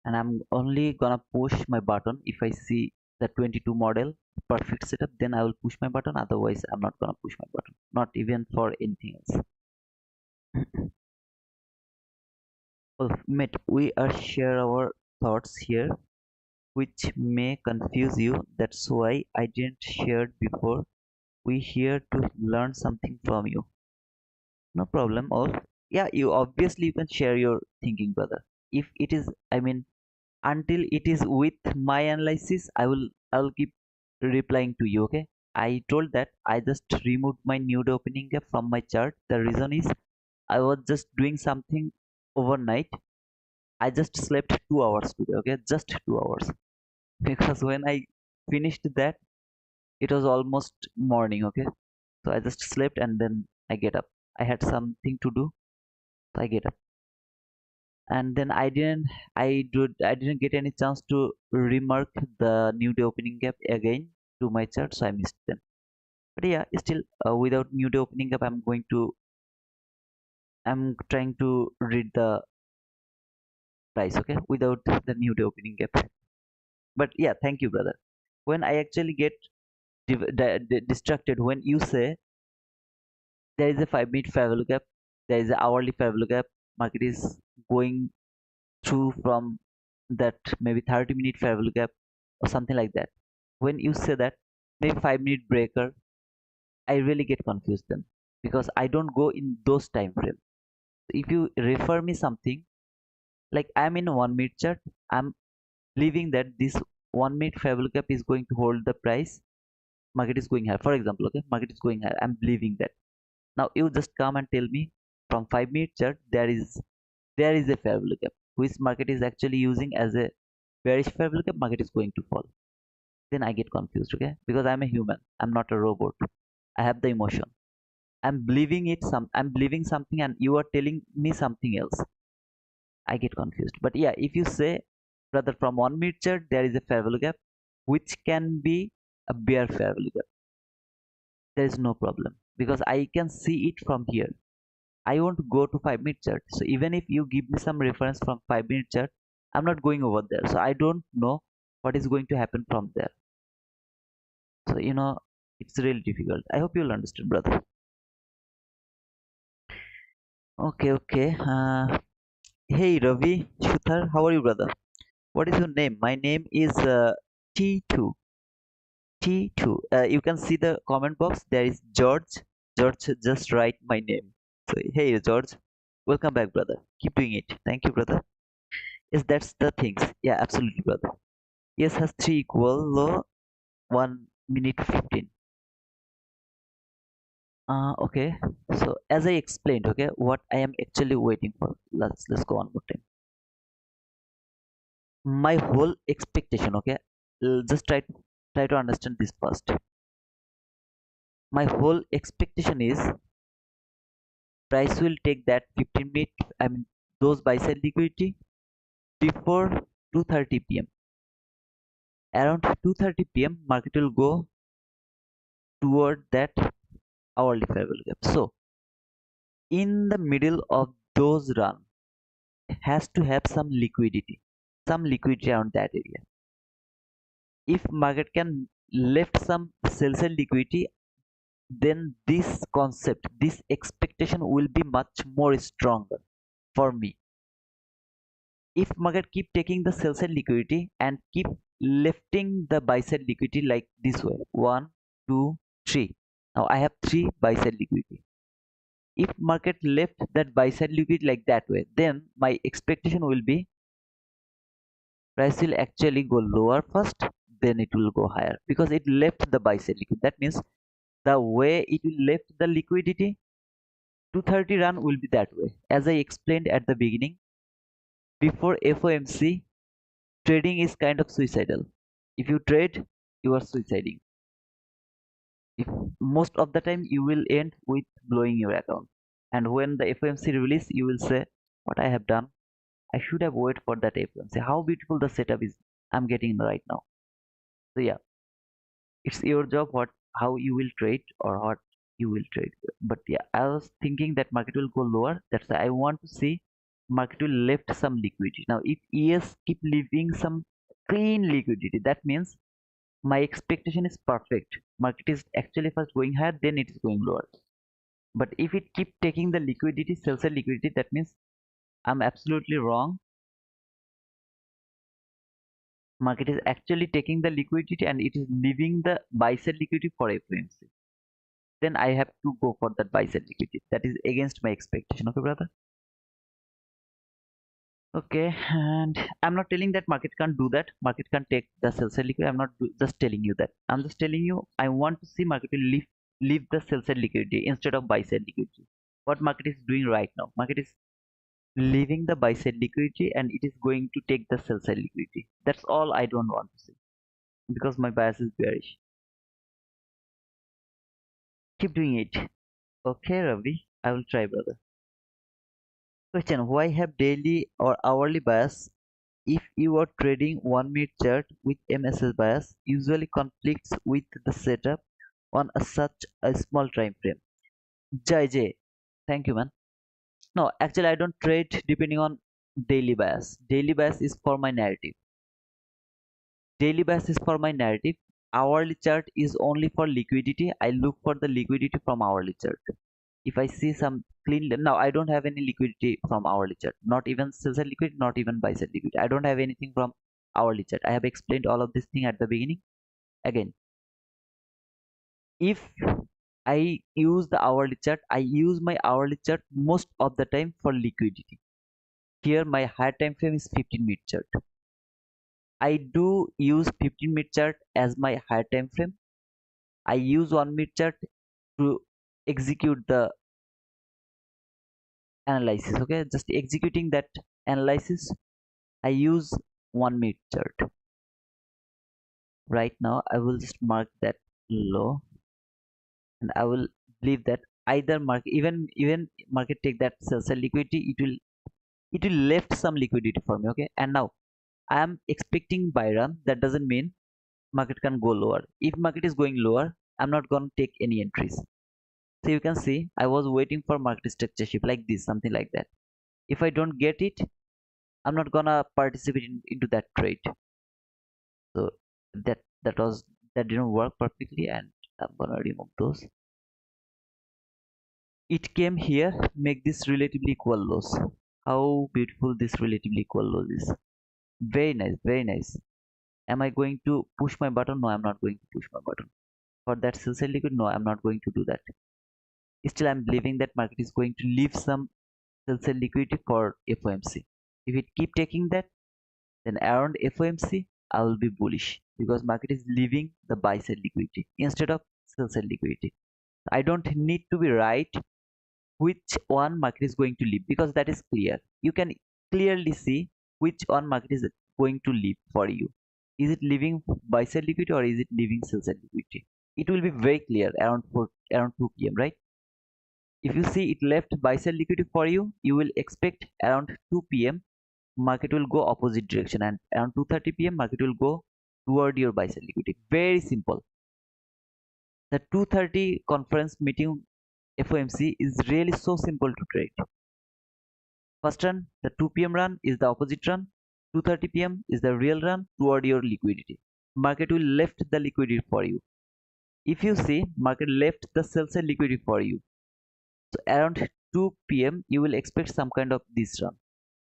And I'm only gonna push my button if I see the 22 model perfect setup, then I will push my button. Otherwise, I'm not gonna push my button, not even for anything else. Well, mate, we are share our thoughts here, which may confuse you. That's why I didn't share it before. We here to learn something from you. No problem. All, yeah, you obviously you can share your thinking, brother. If it is, I mean, until it is with my analysis, I will keep replying to you. Okay. I told that I just removed my nude opening gap from my chart. The reason is I was just doing something overnight. I just slept 2 hours today. Okay, just 2 hours. Because when I finished that, it was almost morning. Okay, so I just slept and then I get up. I had something to do, so I get up. And then I didn't get any chance to remark the new day opening gap again to my chart, so I missed them. But yeah, still without new day opening gap, I'm trying to read the price, okay, without the new day opening gap. But yeah, thank you, brother. When I actually get distracted when you say there is a 5 minute fair value gap, there is an hourly fair value gap, market is going through from that maybe 30-minute fair value gap or something like that. When you say that maybe 5 minute breaker, I really get confused then, because I don't go in those time frame. If you refer me something like I'm in 1 minute chart, I'm believing that this 1 minute fair value gap is going to hold the price, market is going higher, for example. Okay, market is going higher, I'm believing that. Now you just come and tell me from 5 minute chart there is a fair value gap which market is actually using as a bearish fair value gap, market is going to fall. Then I get confused, okay? Because I'm a human, I'm not a robot. I have the emotion. I'm believing something and you are telling me something else. I get confused. But yeah, if you say, brother, from 1 minute chart there is a fair value gap which can be a bear fair value gap, there is no problem because I can see it from here. I want to go to 5 minute chart. So even if you give me some reference from 5 minute chart, I'm not going over there. So I don't know what is going to happen from there. So it's really difficult. I hope you'll understand, brother. Okay, okay. Hey Ravi Shuthar, how are you, brother? What is your name? My name is T2. T2. You can see the comment box. There is George. George, just write my name. So hey George, welcome back, brother. Keep doing it. Thank you, brother. Yes, that's the things. Yeah, absolutely, brother. Yes has 3 equal low 1 minute 15. Okay. So as I explained, okay, what I am actually waiting for. Let's go one more time. My whole expectation, okay. Just try to understand this first. My whole expectation is price will take that 15 minute, I mean those buy side liquidity before 2:30 p.m. Around 2:30 p.m. market will go toward that hourly fair value gap. So in the middle of those run has to have some liquidity around that area. If market can left some sell side liquidity, then this concept, this expectation will be much more stronger for me. If market keep taking the sell side liquidity and keep lifting the buy side liquidity like this way, one, two, three. Now I have three buy side liquidity. If market left that buy side liquidity like that way, then my expectation will be price will actually go lower first, then it will go higher because it left the buy side liquid. That means the way it will left the liquidity, 230 run will be that way. As I explained at the beginning, before FOMC, trading is kind of suicidal. If you trade, you are suiciding. If most of the time you will end with blowing your account. And when the FOMC release, you will say, what I have done, I should have waited for that FOMC. How beautiful the setup is I'm getting right now. So yeah, it's your job what how you will trade or what you will trade. But yeah, I was thinking that market will go lower. That's why I want to see market will left some liquidity. Now if ES keep leaving some clean liquidity, that means my expectation is perfect. Market is actually first going higher, then it is going lower. But if it keep taking the liquidity, sell side liquidity, that means I'm absolutely wrong. Market is actually taking the liquidity and it is leaving the buy side liquidity for FOMC. Then I have to go for that buy side liquidity. That is against my expectation. Okay, brother. Okay, and I'm not telling that market can't do that. Market can take the sell side liquidity. I'm not just telling you that. I'm just telling you I want to see market will leave the sell side liquidity instead of buy side liquidity. What market is doing right now? Market is leaving the buy side liquidity and it is going to take the sell side liquidity. That's all I don't want to see because my bias is bearish. Keep doing it. Okay, Ravi. I will try, brother. Question: why have daily or hourly bias? If you are trading 1 minute chart with MSS bias, usually conflicts with the setup on such a small time frame. Jai J, thank you, man. No, actually, I don't trade depending on daily bias. Daily bias is for my narrative. Daily bias is for my narrative. Hourly chart is only for liquidity. I look for the liquidity from hourly chart. If I see some clean, now I don't have any liquidity from hourly chart, not even sell side liquidity, not even buy side liquidity. I don't have anything from hourly chart. I have explained all of this thing at the beginning. Again, if I use the hourly chart, I use my hourly chart most of the time for liquidity. Here my higher time frame is 15-minute chart. I do use 15-minute chart as my higher time frame. I use 1 minute chart to execute the analysis. Okay, just executing that analysis, I use 1 minute chart. Right now I will just mark that low and I will believe that either market, even market take that sell side liquidity, it will left some liquidity for me. Okay, and now I am expecting buy run. That doesn't mean market can go lower. If market is going lower, I'm not going to take any entries. So you can see I was waiting for market structure shift like this, something like that. If I don't get it, I'm not gonna participate into that trade. So that didn't work perfectly, and I'm gonna remove those. It came here, make this relatively equal lows. How beautiful this relatively equal lows is. Very nice, very nice. Am I going to push my button? No, I'm not going to push my button. For that sell side liquid, no, I'm not going to do that. Still, I'm believing that market is going to leave some sell side liquidity for FOMC. If it keep taking that, then around FOMC, I will be bullish because market is leaving the buy side liquidity instead of sell side liquidity. I don't need to be right which one market is going to leave because that is clear. You can clearly see which one market is going to leave for you. Is it leaving buy side liquidity or is it leaving sell side liquidity? It will be very clear around 2 p.m. right? If you see it left buy side liquidity for you, you will expect around 2 p.m. market will go opposite direction and around 2:30 p.m. market will go toward your buy side liquidity. Very simple. The 2:30 conference meeting FOMC is really so simple to trade. First run, the 2 p.m. run is the opposite run. 2:30 p.m. is the real run toward your liquidity. Market will left the liquidity for you. If you see, market left the sell side liquidity for you. So around 2 p.m. you will expect some kind of this run.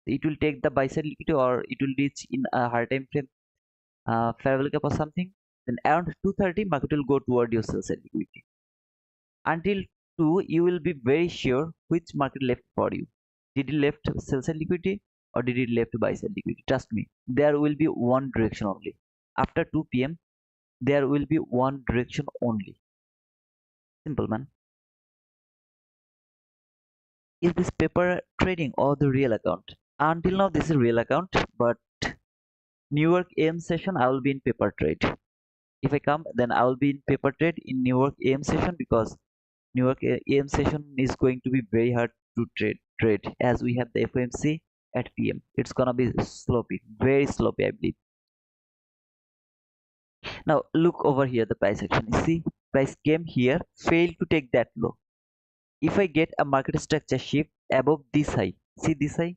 It will take the buy side liquidity or it will reach in a higher time frame fair cap or something. Then around 2:30 market will go toward your sell side liquidity. Until 2 you will be very sure which market left for you. Did it left sell side liquidity or did it left buy side liquidity? Trust me, there will be one direction only. After 2 p.m. there will be one direction only. Simple, man. Is this paper trading or the real account? Until now this is real account, but New York AM session I will be in paper trade. If I come, then I will be in paper trade in New York AM session, because New York AM session is going to be very hard to trade as we have the FOMC at PM. It's gonna be sloppy, very sloppy, I believe. Now look over here, the price action. You see, price came here, failed to take that low. If I get a market structure shift above this high, see this high,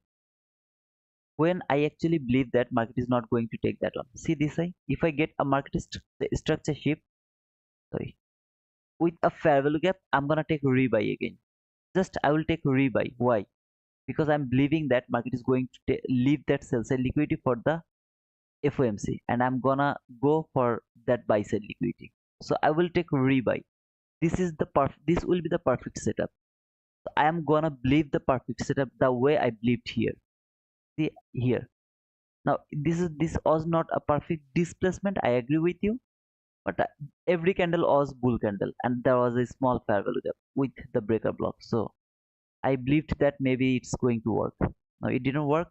when I actually believe that market is not going to take that on. See this high, if I get a market structure shift, sorry, with a fair value gap, I'm gonna take rebuy again. Just I will take rebuy. Why? Because I'm believing that market is going to leave that sell side liquidity for the FOMC, and I'm gonna go for that buy side liquidity. So I will take rebuy. This will be the perfect setup. So I am gonna believe the perfect setup the way I believed here. See here. Now this was not a perfect displacement. I agree with you, but every candle was bull candle, and there was a small fair value gap with the breaker block. So I believed that maybe it's going to work. No, it didn't work.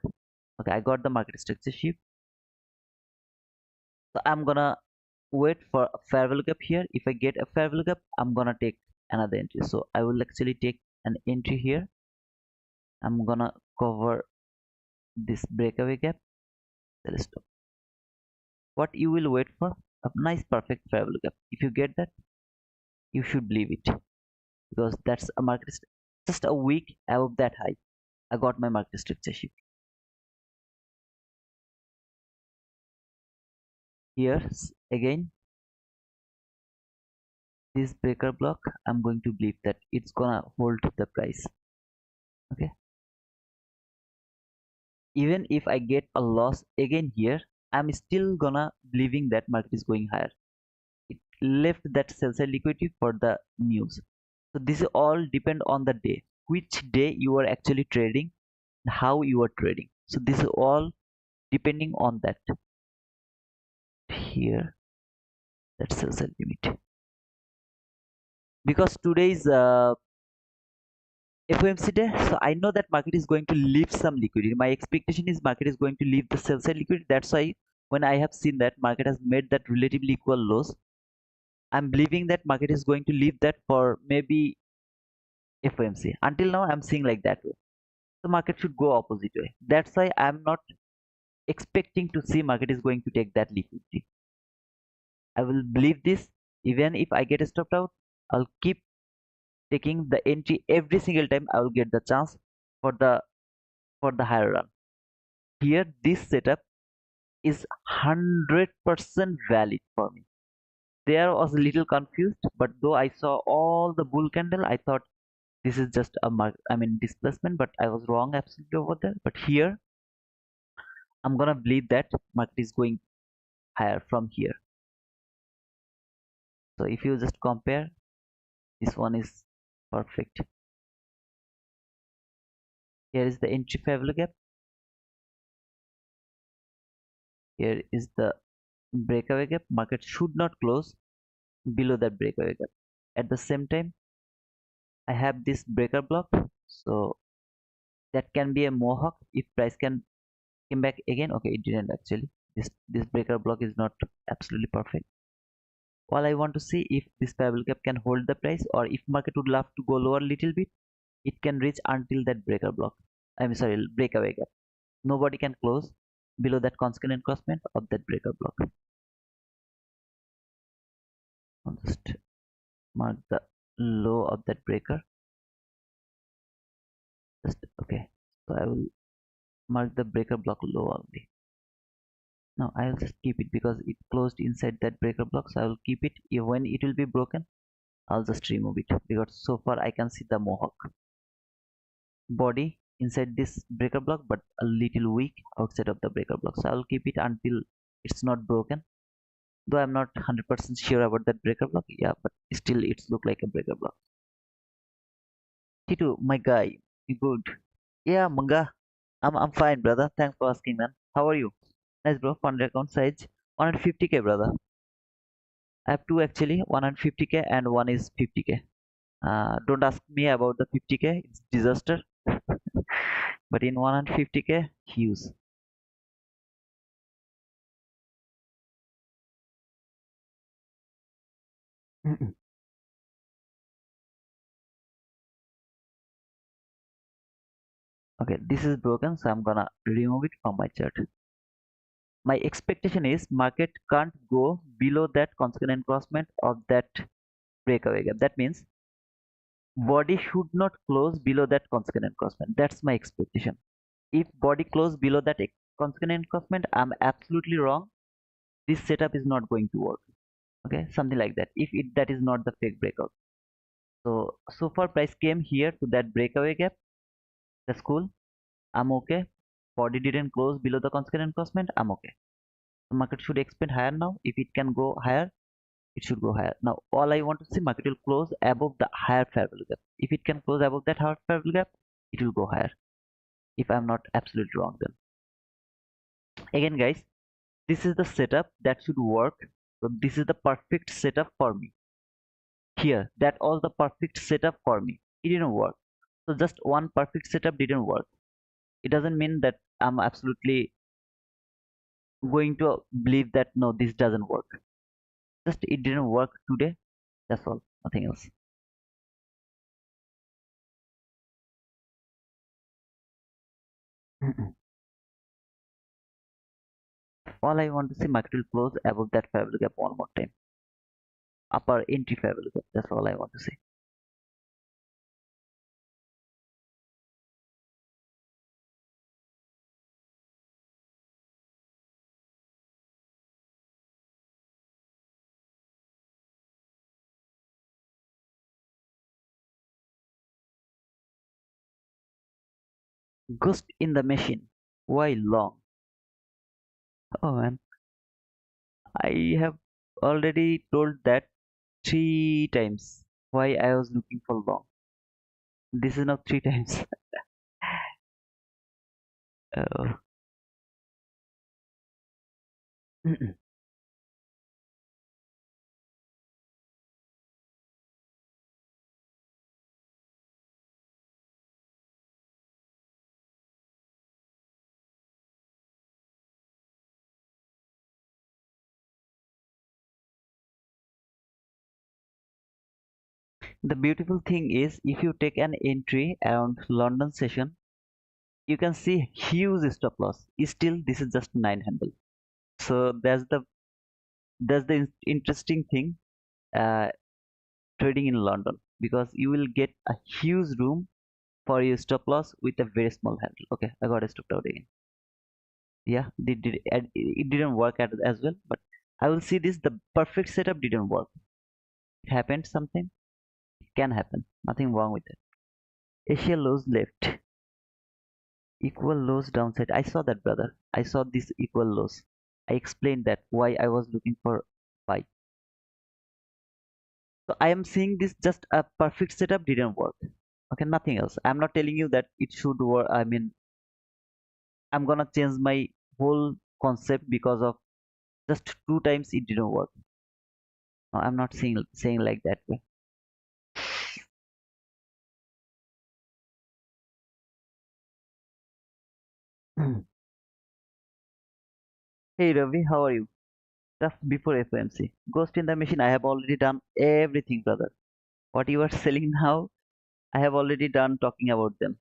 Okay, I got the market structure shift. So I'm gonna wait for a fair value gap here. If I get a fair value gap, I'm gonna take another entry. So I will actually take an entry here. I'm gonna cover this breakaway gap. Then stop. What you will wait for? A nice perfect fair value gap. If you get that, you should believe it, because that's a market just a week above that high. I got my market structure shift. Here again, this breaker block, I'm going to believe that it's gonna hold the price. Okay, even if I get a loss again here, I'm still gonna believing that market is going higher. It left that sell side liquidity for the news. So this all depend on the day, which day you are actually trading, how you are trading. So this is all depending on that. Here, that sell side limit, because today's FOMC day, so I know that market is going to leave some liquidity. My expectation is market is going to leave the sell side liquidity. That's why when I have seen that market has made that relatively equal lows, I'm believing that market is going to leave that for maybe FOMC. Until now, I'm seeing like that way. The market should go opposite way. That's why I'm not expecting to see market is going to take that liquidity. I will believe this. Even if I get stopped out, I'll keep taking the entry every single time I will get the chance for the higher run. Here this setup is 100% valid for me. There was a little confused, but though I saw all the bull candle, I thought this is just a displacement, but I was wrong absolutely over there. But here I'm gonna believe that market is going higher from here. So if you just compare, this one is perfect. Here is the entry fair value gap. Here is the breakaway gap. Market should not close below that breakaway gap. At the same time, I have this breaker block, so that can be a mohawk if price can came back again. Okay, it didn't actually. This breaker block is not absolutely perfect. All I want to see if this parallel gap can hold the price, or if market would love to go lower little bit, it can reach until that breaker block. I'm sorry, breakaway gap. Nobody can close below that constant encroachment of that breaker block. I'll just mark the low of that breaker. Just okay. So I will mark the breaker block low only. No, I'll just keep it because it closed inside that breaker block. So I will keep it. When it will be broken, I'll just remove it, because so far I can see the mohawk body inside this breaker block, but a little weak outside of the breaker block. So I will keep it until it's not broken. Though I'm not 100% sure about that breaker block. Yeah, but still it's look like a breaker block. T2, my guy, you good? Yeah, manga. I'm fine, brother. Thanks for asking, man. How are you? Nice, bro. Fund account size 150k, brother. I have two actually, 150k and one is 50k. Don't ask me about the 50k. It's disaster. But in 150k, huge. Okay, this is broken, so I'm gonna remove it from my chart. My expectation is market can't go below that consequent encroachment of that breakaway gap. That means body should not close below that consequent encroachment. That's my expectation. If body close below that consequent encroachment, I'm absolutely wrong. This setup is not going to work. Okay, something like that. If it that is not the fake breakout. So far price came here to that breakaway gap. That's cool. I'm okay. Body didn't close below the consequent encroachment. I'm okay. The market should expand higher now. If it can go higher, it should go higher. Now all I want to see, market will close above the higher fair value gap. If it can close above that higher fair value gap, it will go higher. If I'm not absolutely wrong, then again, guys, this is the setup that should work. So this is the perfect setup for me. Here, that all the perfect setup for me. It didn't work. So just one perfect setup didn't work. It doesn't mean that I'm absolutely going to believe that no, this doesn't work. Just it didn't work today. That's all. Nothing else. All I want to see, market will close above that fair value gap one more time. Upper entry fair value gap. That's all I want to see. Ghost in the machine. Why long? Oh man, I have already told that 3 times why I was looking for long. This is now 3 times. Uh, the beautiful thing is, if you take an entry around London session, you can see huge stop loss. Still, this is just 9 handle. So that's the interesting thing. Uh, Trading in London, because you will get a huge room for your stop loss with a very small handle. Okay, I got stopped out again. Yeah, it didn't work as well, but I will see this. The perfect setup didn't work. It happened something. It can happen. Nothing wrong with it. Asia lows left. Equal lows downside. I saw that, brother. I saw this equal lows. I explained that why I was looking for buy. So I am seeing this, just a perfect setup didn't work. Okay, nothing else. I'm not telling you that it should work. I mean, I'm gonna change my whole concept because of just 2 times it didn't work. No, I'm not saying like that way. Hey Ravi, how are you? Just before FOMC. Ghost in the machine, I have already done everything, brother. What you are selling now, I have already done talking about them.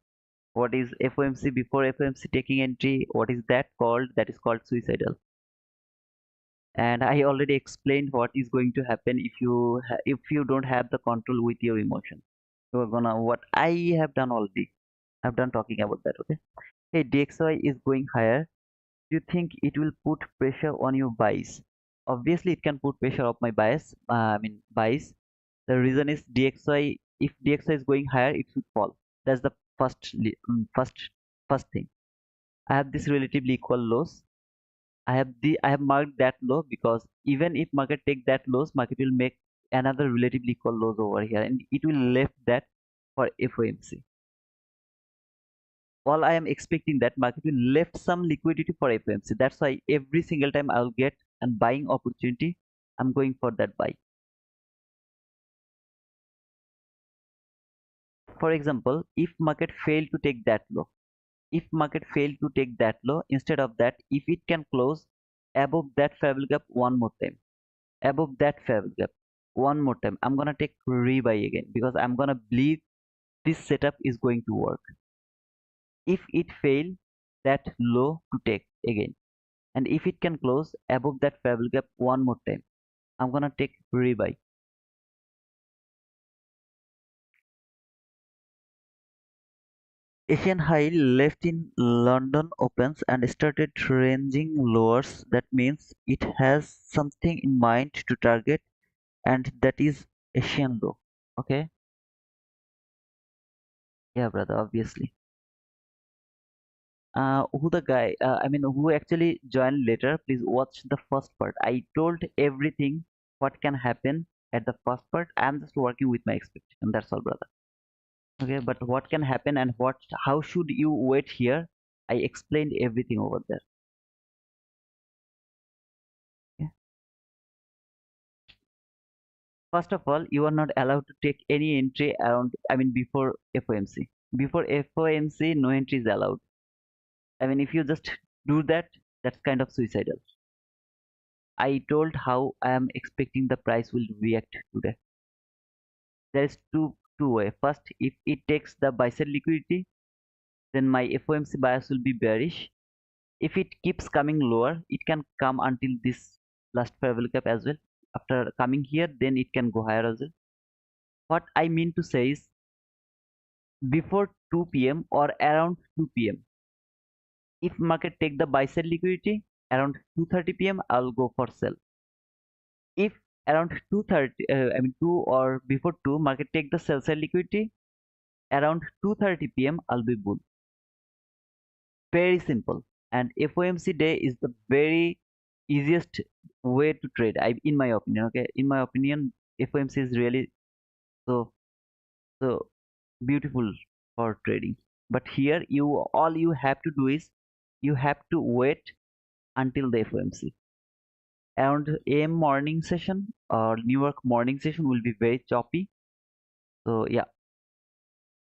What is FOMC before FOMC taking entry? What is that called? That is called suicidal. And I already explained what is going to happen if you don't have the control with your emotion. You're gonna what I have done already. I've done talking about that. Okay. Hey, DXY is going higher. Do you think it will put pressure on your buys? Obviously, it can put pressure of my bias. Buys. The reason is DXY. If DXY is going higher, it should fall. That's the first thing. I have this relatively equal lows. I have marked that low because even if market take that lows, market will make another relatively equal lows over here, and it will left that for FOMC. all I am expecting that market will left some liquidity for FOMC. That's why every single time I'll get a buying opportunity, I'm going for that buy. For example, if market fail to take that low, if market fail to take that low, instead of that, if it can close above that favorable gap one more time, above that favorable gap one more time, I'm gonna take rebuy again because I'm gonna believe this setup is going to work. If it fail that low to take again, and if it can close above that favorable gap one more time, I'm gonna take rebuy. Asian high left in London opens and started ranging lowers. That means it has something in mind to target, and that is Asian low. Okay, yeah, brother, obviously. Who the guy? I mean, who actually joined later? Please watch the first part. I told everything what can happen at the first part. I'm just working with my expectation. That's all, brother. Okay, but what can happen and how should you wait here? I explained everything over there. Okay? First of all, you are not allowed to take any entry around, I mean, before FOMC. Before FOMC, no entry is allowed. I mean, if you just do that, that's kind of suicidal. I told how I am expecting the price will react today. There is two way. First, if it takes the buy side liquidity, then my FOMC bias will be bearish. If it keeps coming lower, it can come until this last parallel cap as well. After coming here, then it can go higher as well. What I mean to say is before 2 p.m. or around 2 p.m. if market take the buy side liquidity around 2:30 p.m. I'll go for sell. If around 2:30 I mean 2 or before 2 market take the sell side liquidity around 2:30 p.m. I'll be bull. Very simple. And FOMC day is the very easiest way to trade. In my opinion, okay, in my opinion, FOMC is really so so beautiful for trading. But here, all you have to do is you have to wait until the FOMC. Around AM morning session or New York morning session will be very choppy. So yeah,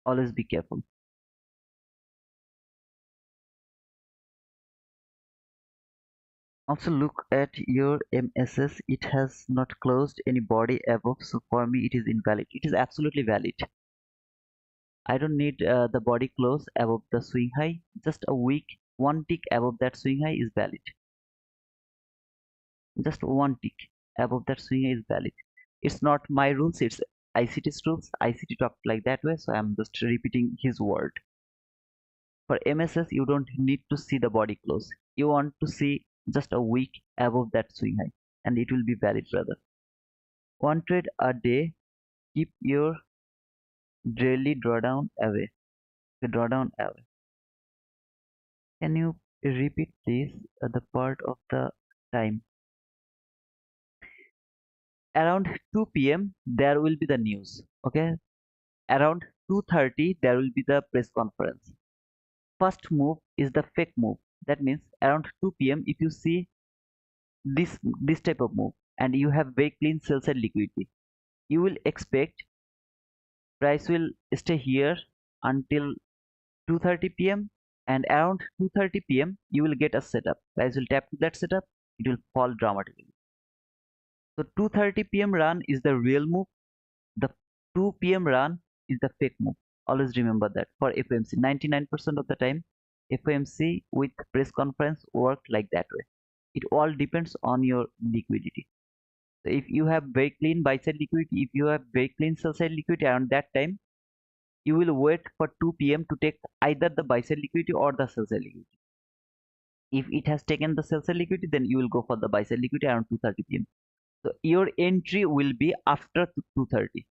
always be careful. Also look at your MSS. It has not closed any body above, so for me it is invalid. It is absolutely valid. I don't need the body close above the swing high. Just a weak one tick above that swing high is valid. Just one tick above that swing high is valid. It's not my rules, it's ICT's rules. ICT talked like that way, so I'm just repeating his word. For MSS, you don't need to see the body close. You want to see just a wick above that swing high, and it will be valid, brother. One trade a day, keep your daily drawdown away. The drawdown away. Can you repeat please the part of the time? Around 2 p.m. there will be the news. Okay, around 2:30 there will be the press conference. First move is the fake move. That means around 2 p.m. if you see this type of move and you have very clean sell side liquidity, you will expect price will stay here until 2:30 p.m. and around 2:30 p.m. you will get a setup. Price will tap to that setup, it will fall dramatically. So 2:30 p.m. run is the real move. The 2 p.m. run is the fake move. Always remember that for FOMC. 99% of the time, FOMC with press conference work like that way. It all depends on your liquidity. So if you have very clean buy side liquidity, if you have very clean sell side liquidity around that time, you will wait for 2 p.m. to take either the buy side liquidity or the sell side liquidity. If it has taken the sell side liquidity, then you will go for the buy side liquidity around 2:30 p.m. So your entry will be after 2:30.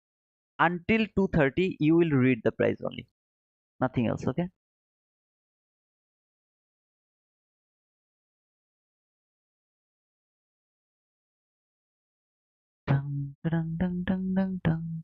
Until 2:30, you will read the price only, nothing else. Okay. Dun, dun, dun, dun, dun, dun.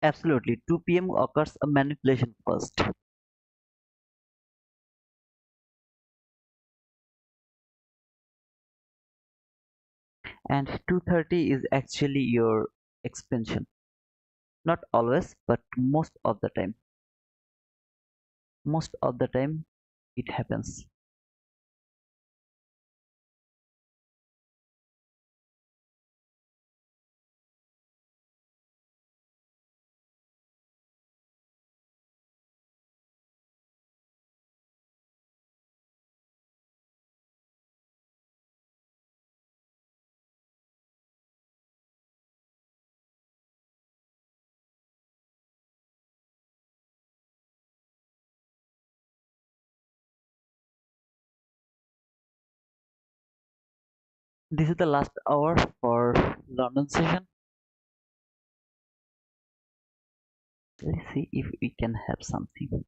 Absolutely. 2 p.m. occurs a manipulation first, and 2:30 is actually your expansion. Not always, but most of the time. Most of the time, it happens. This is the last hour for London session. Let's see if we can have something.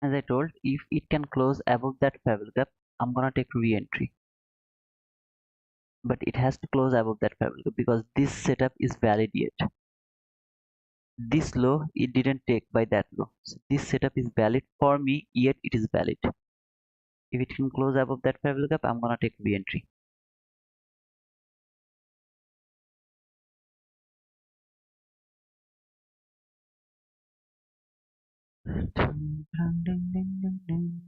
As I told, if it can close above that Fable gap, I'm gonna take re-entry. But it has to close above that Fable gap because this setup is valid yet. This low it didn't take by that low. So this setup is valid for me, yet it is valid. If it can close above that Fable gap, I'm gonna take re-entry. Ding,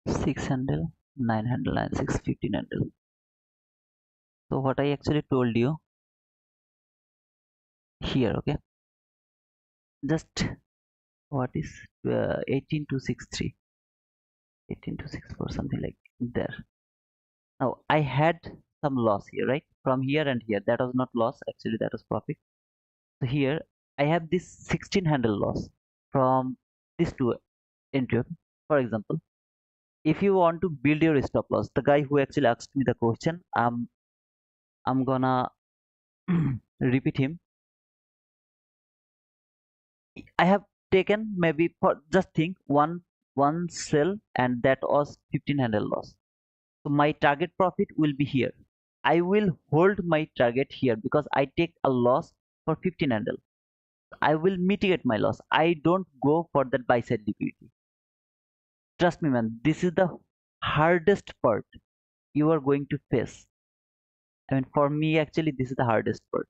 6 handle, 9 handle, and 6 15 handle. So what I actually told you here, okay, just what is 18 to 63, 18 to 64, something like there. Now I had some loss here, right? From here and here, that was not loss, actually that was profit. So here I have this 16 handle loss from this two entry. Okay? For example, if you want to build your stop loss, the guy who actually asked me the question, I'm gonna repeat him. I have taken maybe for just think one sell and that was 15 handle loss. So my target profit will be here. I will hold my target here because I take a loss for 15 handle. I will mitigate my loss. I don't go for that buy side liquidity. Trust me, man, this is the hardest part you are going to face. I mean, for me, actually, this is the hardest part.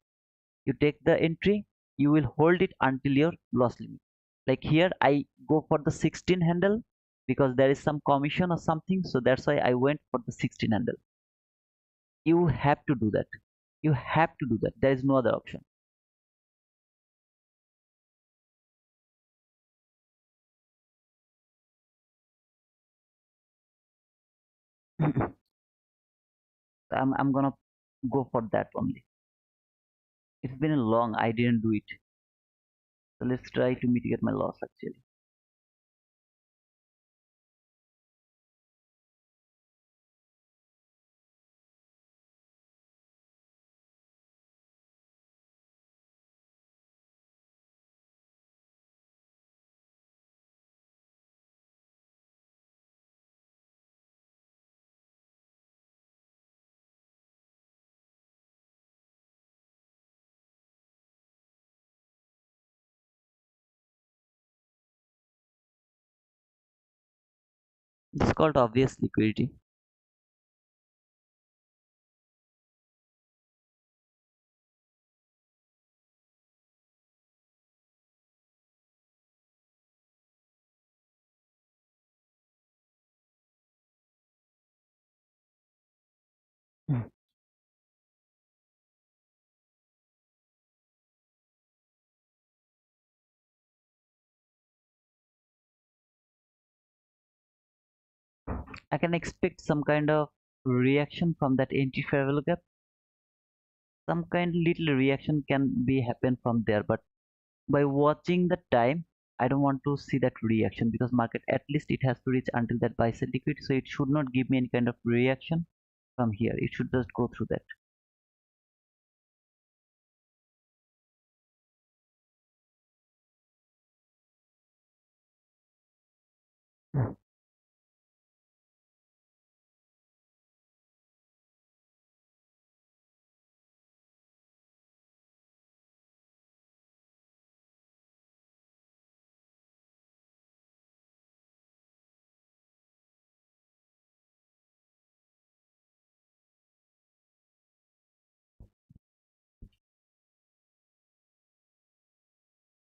You take the entry, you will hold it until your loss limit. Like here, I go for the 16 handle because there is some commission or something. So that's why I went for the 16 handle. You have to do that. You have to do that. There is no other option. I'm gonna go for that only. It's been long. I didn't do it. So let's try to mitigate my loss actually. This is called obvious liquidity. Hmm. I can expect some kind of reaction from that entry fair value gap. Some kind little reaction can be happen from there, but by watching the time, I don't want to see that reaction because market at least it has to reach until that buy side liquidity, so it should not give me any kind of reaction from here. It should just go through that. Hmm.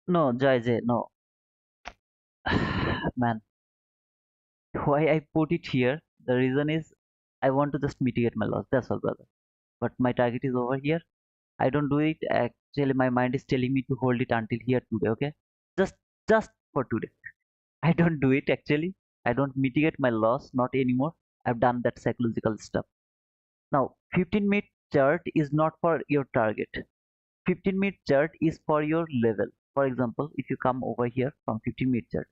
No, Jai Jai, no. Man, why I put it here, the reason is I want to just mitigate my loss. That's all, brother. But my target is over here. I don't do it. Actually, my mind is telling me to hold it until here today. Okay, just just for today. I don't do it actually. I don't mitigate my loss, not anymore. I've done that psychological stuff. Now, 15-minute chart is not for your target. 15-minute chart is for your level. For example, if you come over here from 15-minute chart,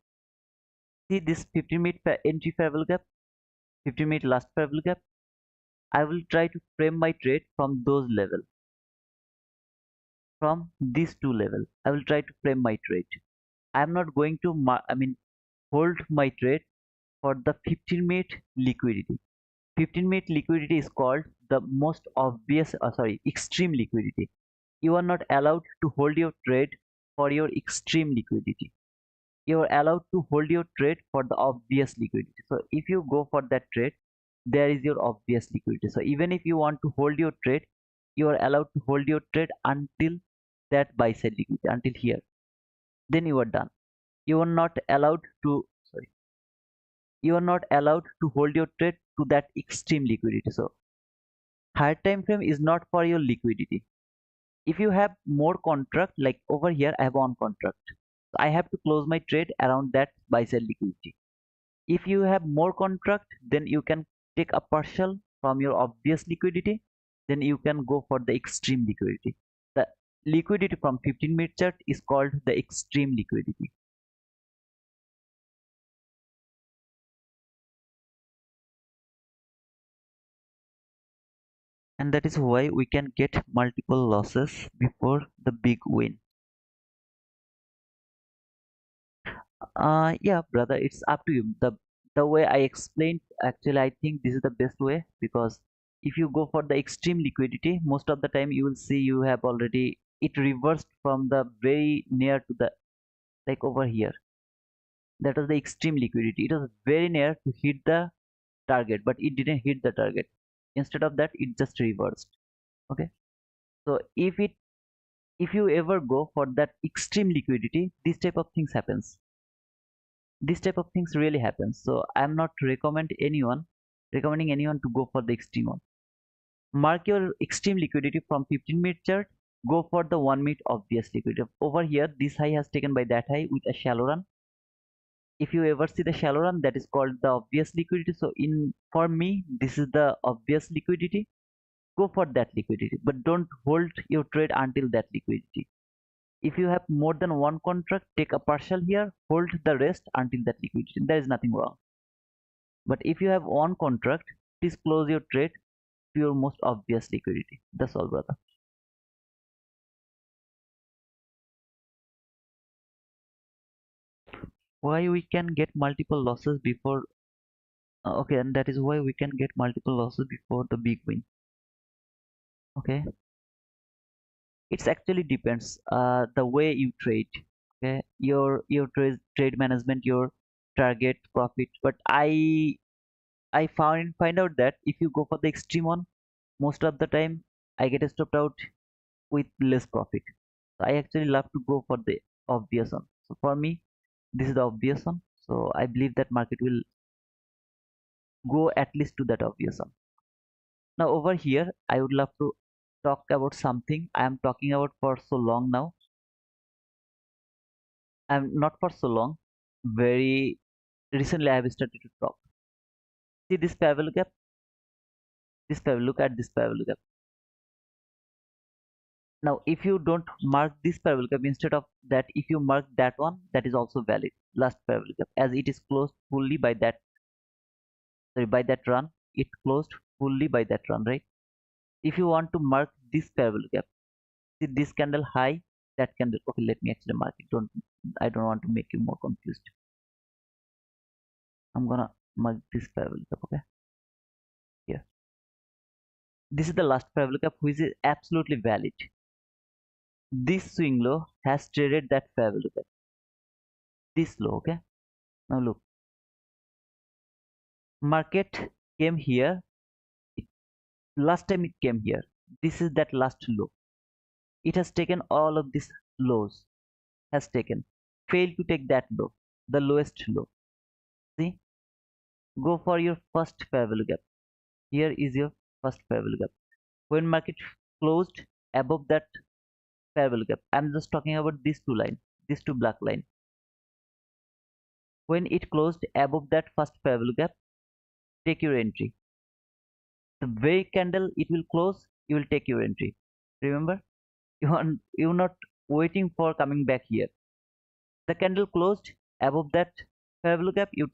see this 15-minute entry fair value gap, 15-minute last fair value gap. I will try to frame my trade from those level, from these two level. I will try to frame my trade. I am not going to, hold my trade for the 15-minute liquidity. 15-minute liquidity is called the most obvious, extreme liquidity. You are not allowed to hold your trade for your extreme liquidity. You are allowed to hold your trade for the obvious liquidity. So if you go for that trade, there is your obvious liquidity. So even if you want to hold your trade, you are allowed to hold your trade until that buy side liquidity, until here. Then you are done. You are not allowed to, you are not allowed to hold your trade to that extreme liquidity. So higher time frame is not for your liquidity. If you have more contract, like over here I have one contract, so I have to close my trade around that buy side liquidity. If you have more contract, then you can take a partial from your obvious liquidity, then you can go for the extreme liquidity. The liquidity from 15-minute chart is called the extreme liquidity. And that is why we can get multiple losses before the big win. Yeah, brother, it's up to you. The way I explained, actually, I think this is the best way because If you go for the extreme liquidity, most of the time you will see you have already it reversed from the very near to the like over here. That was the extreme liquidity. It was very near to hit the target, but it didn't hit the target. Instead of that, it just reversed. Okay. So if you ever go for that extreme liquidity, this type of things happens. This type of things really happens. So I'm not recommending anyone to go for the extreme one. Mark your extreme liquidity from 15-minute chart. Go for the 1-minute obvious liquidity. Over here, this high has taken by that high with a shallow run. If you ever see the shallow run, that is called the obvious liquidity. So in for me, this is the obvious liquidity. Go for that liquidity, but don't hold your trade until that liquidity. If you have more than one contract, take a partial here, hold the rest until that liquidity. There is nothing wrong. But if you have one contract, please close your trade to your most obvious liquidity. That's all, brother. Why we can get multiple losses before okay, and that is why we can get multiple losses before the big win. Okay, it's actually depends the way you trade. Okay, your trade management, your target profit. But I find out that if you go for the extreme one, most of the time I get stopped out with less profit. So I actually love to go for the obvious one. So for me, this is the obvious one. So I believe that market will go at least to that obvious one. Now over here, I would love to talk about something I am talking about for so long now. I'm not for so long. Very recently, I have started to talk. See this parallel gap. This parallel. Look at this parallel gap. Now, if you don't mark this parallel gap, instead of that, if you mark that one, that is also valid. Last parallel gap, as it is closed fully by that. Sorry, by that run, it closed fully by that run, right? If you want to mark this parallel gap, see this candle high, that candle. Okay, let me actually mark it. I don't want to make you more confused. I'm gonna mark this parallel gap. Okay, here. This is the last parallel gap, which is absolutely valid. This swing low has traded that parallel gap. This low. Okay. Now look, market came here. Last time it came here. This is that last low. It has taken all of these lows. Has taken. Failed to take that low. The lowest low. See. Go for your first parallel gap. Here is your first parallel gap. When market closed above that parallel gap, I'm just talking about these two lines, these two black lines. When it closed above that first parallel gap, take your entry. The very candle it will close, you will take your entry. Remember, you're not waiting for coming back here. The candle closed above that parallel gap, you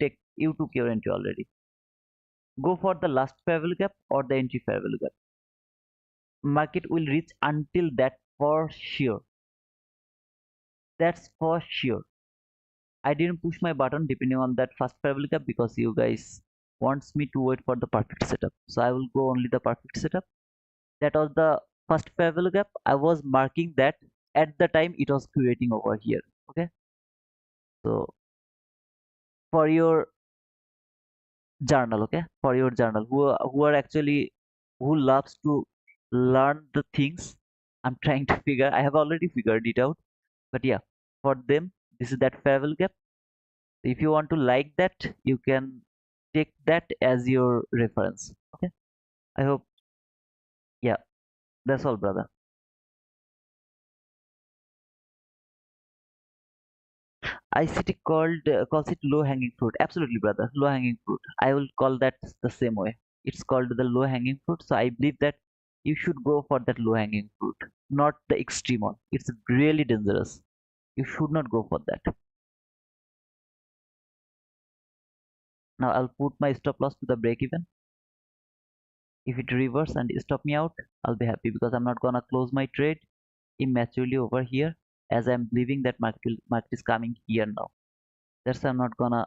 took your entry already. Go for the last parallel gap or the entry parallel gap. Market will reach until that for sure. That's for sure. I didn't push my button depending on that first parallel gap because you guys wants me to wait for the perfect setup. So I will go only the perfect setup. That was the first parallel gap. I was marking that at the time it was creating over here. Okay. So for your journal, okay, for your journal who are actually who loves to learn the things I'm trying to figure. I have already figured it out. But yeah, for them, this is that parallel gap. If you want to like that, you can take that as your reference. Okay, I hope. Yeah, that's all, brother. ICT calls it low hanging fruit. Absolutely, brother, low hanging fruit. I will call that the same way. It's called the low hanging fruit. So I believe that you should go for that low hanging fruit, not the extreme one. It's really dangerous. You should not go for that. Now I'll put my stop loss to the break even. If it reverse and stop me out, I'll be happy because I'm not gonna close my trade immaturely over here, as I'm believing that market is coming here now. That's why I'm not gonna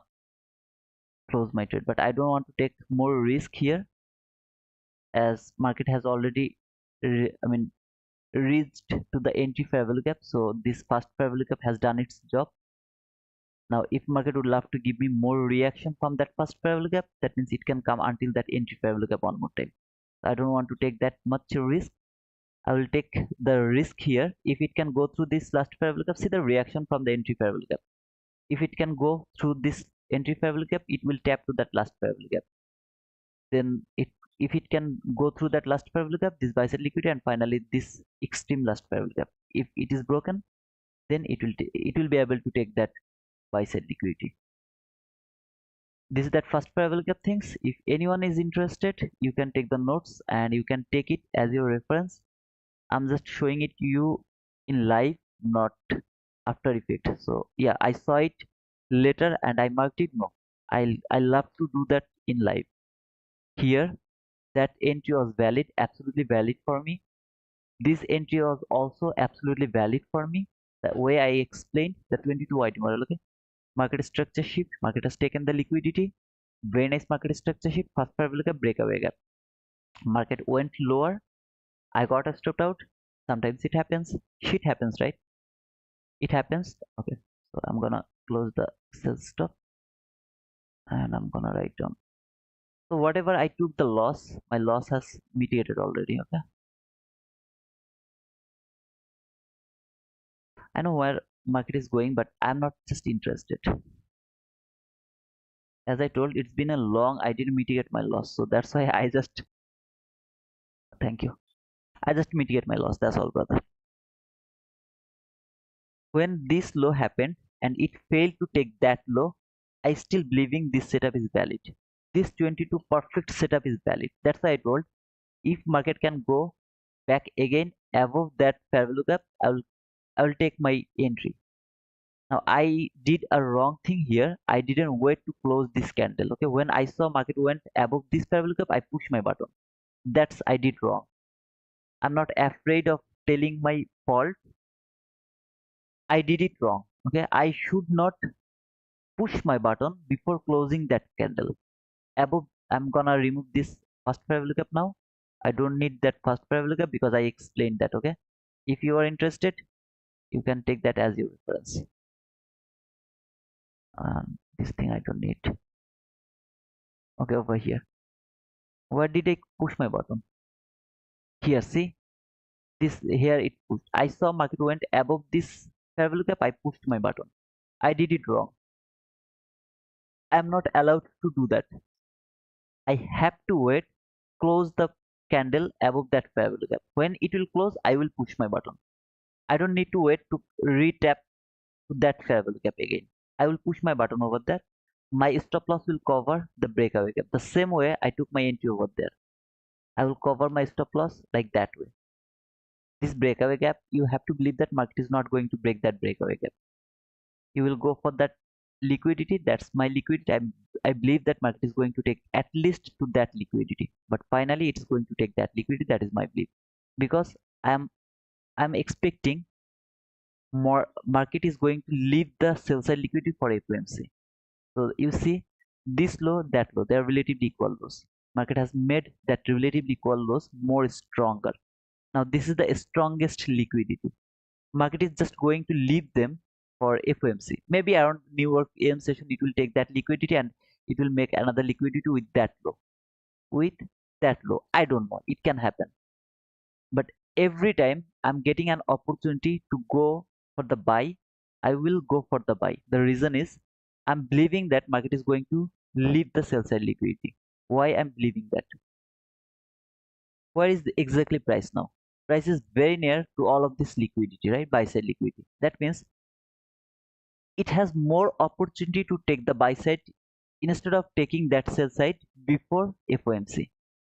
close my trade. But I don't want to take more risk here. as market has already I mean reached to the entry fair value gap. So this first fair value gap has done its job. Now if market would love to give me more reaction from that first fair value gap, that means it can come until that entry fair value gap one more time. I don't want to take that much risk. I will take the risk here. If it can go through this last fair value gap, see the reaction from the entry fair value gap. If it can go through this entry fair value gap, it will tap to that last fair value gap. Then if it can go through that last fair value gap, this buy side liquidity, and finally this extreme last fair value gap. If it is broken, then it will be able to take that buy side liquidity. This is that first fair value gap things. If anyone is interested, you can take the notes and you can take it as your reference. I'm just showing it to you in live, not after effect. So yeah, I saw it later and I marked it. No, I love to do that in live. Here, that entry was valid, absolutely valid for me. This entry was also absolutely valid for me. The way I explained the 22 item model, okay? Market structure shift, market has taken the liquidity. Very nice market structure shift, first fair value gap, breakaway gap. Market went lower. I got a stopped out. Sometimes it happens. Shit happens, right? It happens. Okay. So I'm gonna close the sell stop and I'm gonna write down. So whatever I took the loss, my loss has mitigated already. Okay. I know where market is going, but I'm not just interested. As I told, it's been a long, I didn't mitigate my loss. So that's why I just, thank you. I just mitigate my loss. That's all, brother. When this low happened and it failed to take that low, I still believing this setup is valid. This 22 perfect setup is valid. That's why I told if market can go back again above that fair value gap, I will take my entry. Now I did a wrong thing here. I didn't wait to close this candle. Okay, when I saw market went above this fair value gap, I pushed my button. That's I did wrong. I'm not afraid of telling my fault. I did it wrong. Okay, I should not push my button before closing that candle. Above, I'm gonna remove this first fair value gap now. I don't need that first fair value gap because I explained that. Okay, if you are interested, you can take that as your reference. This thing I don't need. Okay, over here. Where did I push my button? Here, see this here it pushed. I saw market went above this fair value gap. I pushed my button. I did it wrong. I'm not allowed to do that. I have to wait, close the candle above that fair value gap. When it will close, I will push my button. I don't need to wait to retap to that fair value gap again. I will push my button over there. My stop loss will cover the breakaway gap. The same way I took my entry over there. I will cover my stop loss like that way. This breakaway gap, you have to believe that market is not going to break that breakaway gap. You will go for that liquidity. That's my liquidity. I believe that market is going to take at least to that liquidity. But finally, it is going to take that liquidity. That is my belief. Because I'm expecting more market is going to leave the sell side liquidity for FOMC. So you see this low, that low, they are relatively equal lows. Market has made that relatively equal lows more stronger. Now this is the strongest liquidity. Market is just going to leave them for FOMC. Maybe around New York AM session, it will take that liquidity and it will make another liquidity with that low. With that low, I don't know. It can happen. But every time I'm getting an opportunity to go for the buy, I will go for the buy. The reason is I'm believing that market is going to leave the sell side liquidity. Why I'm believing that? Where is the exactly price now? Price is very near to all of this liquidity, right? Buy side liquidity. That means it has more opportunity to take the buy side instead of taking that sell side before FOMC.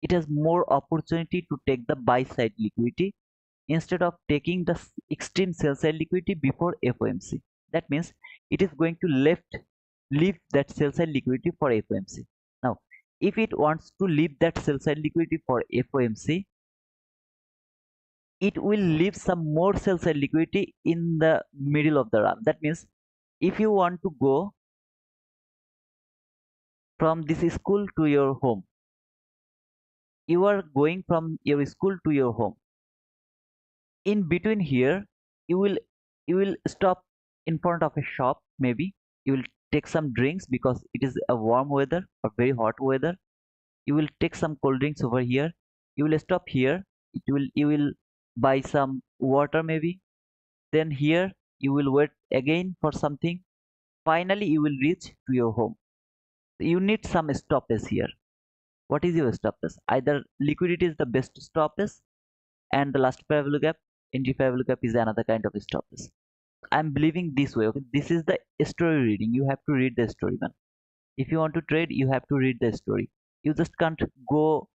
It has more opportunity to take the buy side liquidity instead of taking the extreme sell side liquidity before FOMC. That means it is going to leave that sell side liquidity for FOMC. Now, if it wants to leave that sell side liquidity for FOMC, it will leave some more sell side liquidity in the middle of the run. That means if you want to go from this school to your home, you are going from your school to your home. In between here, you will you will stop in front of a shop. Maybe you will take some drinks because it is a warm weather or very hot weather. You will take some cold drinks over here. You will stop here. You will buy some water maybe. Then here you will wait again for something. Finally you will reach to your home. You need some stoppage here. What is your stoppage? Either liquidity is the best stoppage, and the last parallel gap, entry parallel gap is another kind of stoppage. I'm believing this way. Okay, this is the story reading. You have to read the story, man. If you want to trade, you have to read the story. You just can't go.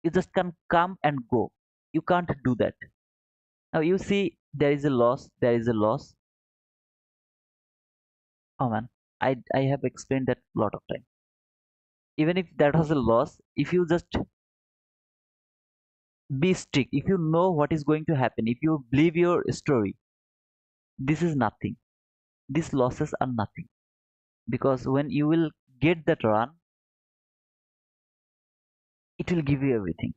You just can't come and go. You can't do that. Now you see there is a loss. There is a loss. Oh man, I have explained that a lot of time. Even if that was a loss, if you just be strict, if you know what is going to happen, if you believe your story, this is nothing. These losses are nothing, because when you will get that run, it will give you everything.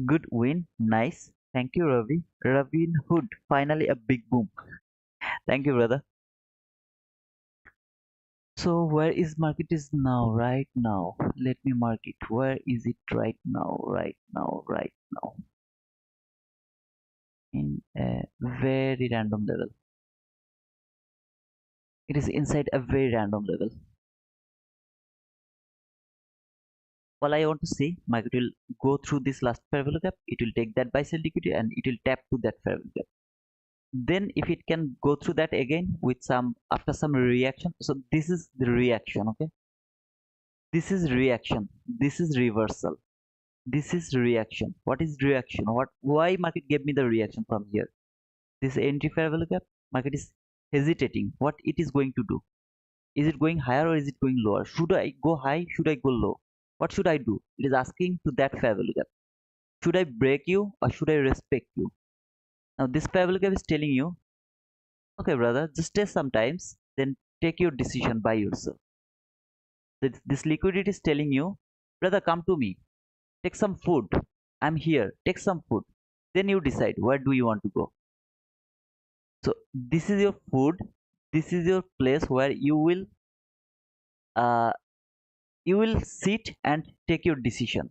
Good win, nice. Thank you, Ravi. Ravin Hood, finally a big boom. Thank you, brother. So where is market is now? Right now, let me mark it. Where is it right now? Right now, right now. In a very random level. It is inside a very random level. All I want to see, market will go through this last fair value gap. It will take that buy sell liquidity and it will tap to that fair value gap. Then if it can go through that again with some after some reaction, so this is the reaction. Okay, this is reaction, this is reversal, this is reaction. What is reaction? What, why market gave me the reaction from here? This entry fair value gap, market is hesitating what it is going to do. Is it going higher or is it going lower? Should I go high? Should I go low? What should I do? It is asking to that fair value gap. Should I break you or should I respect you? Now this fair value gap is telling you, okay brother, just test sometimes, then take your decision by yourself. This liquidity is telling you, brother, come to me, take some food. I'm here, take some food. Then you decide where do you want to go. So this is your food. This is your place where uh, you will sit and take your decision.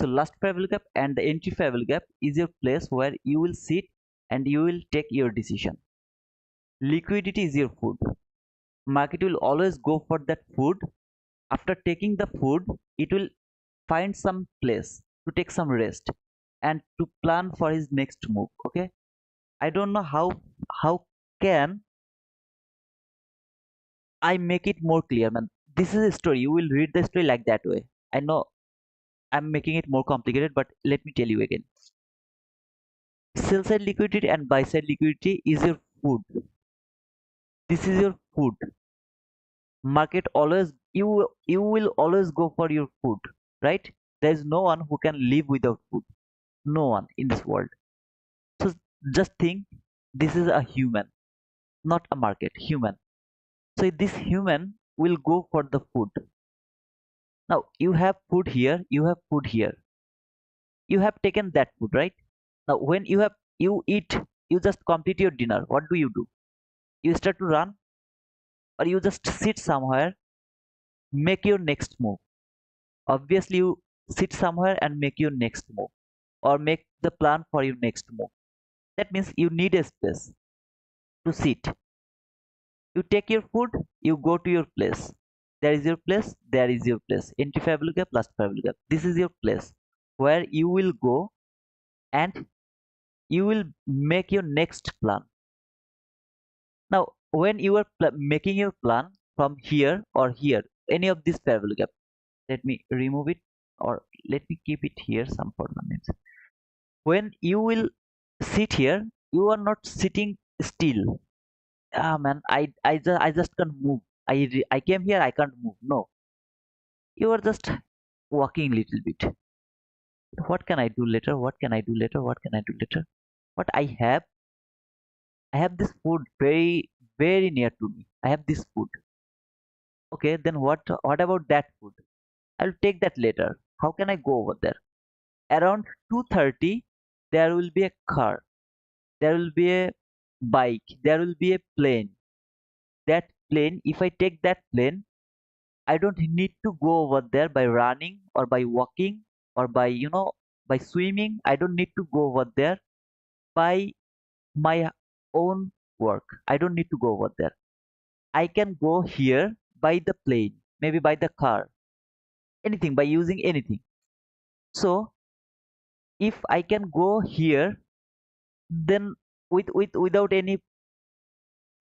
So last fair value gap and the entry fair value gap is your place where you will sit and you will take your decision. Liquidity is your food. Market will always go for that food. After taking the food, it will find some place to take some rest and to plan for his next move. Okay, I don't know how can I make it more clear, man. This is a story. You will read the story like that way. I know I'm making it more complicated, but let me tell you again. Sell side liquidity and buy side liquidity is your food. This is your food. Market always, you will always go for your food, right? There is no one who can live without food. No one in this world. So just think, this is a human, not a market. Human. So this human will go for the food. Now you have food here. You have food here. You have taken that food, right? Now when you eat, you just complete your dinner. What do? You start to run, or you just sit somewhere, make your next move. Obviously you sit somewhere and make your next move, or make the plan for your next move. That means you need a space to sit. You take your food, you go to your place. There is your place, there is your place. Entry fair value gap, last fair value gap, this is your place where you will go and you will make your next plan. Now when you are making your plan from here or here, any of this fair value gap, let me remove it, or let me keep it here some for minutes. When you will sit here, you are not sitting still. Ah man, I just can't move. I came here, I can't move. No, you are just walking little bit. What can I do later? What can I do later? What can I do later? What I have this food very near to me. I have this food. Okay, then what about that food? I'll take that later. How can I go over there? Around 2:30, there will be a car, there will be a bike, there will be a plane. That plane, if I take that plane, I don't need to go over there by running or by walking or by, by swimming. I don't need to go over there by my own work. I don't need to go over there. I can go here by the plane, maybe by the car, anything, by using anything. So if I can go here, then without any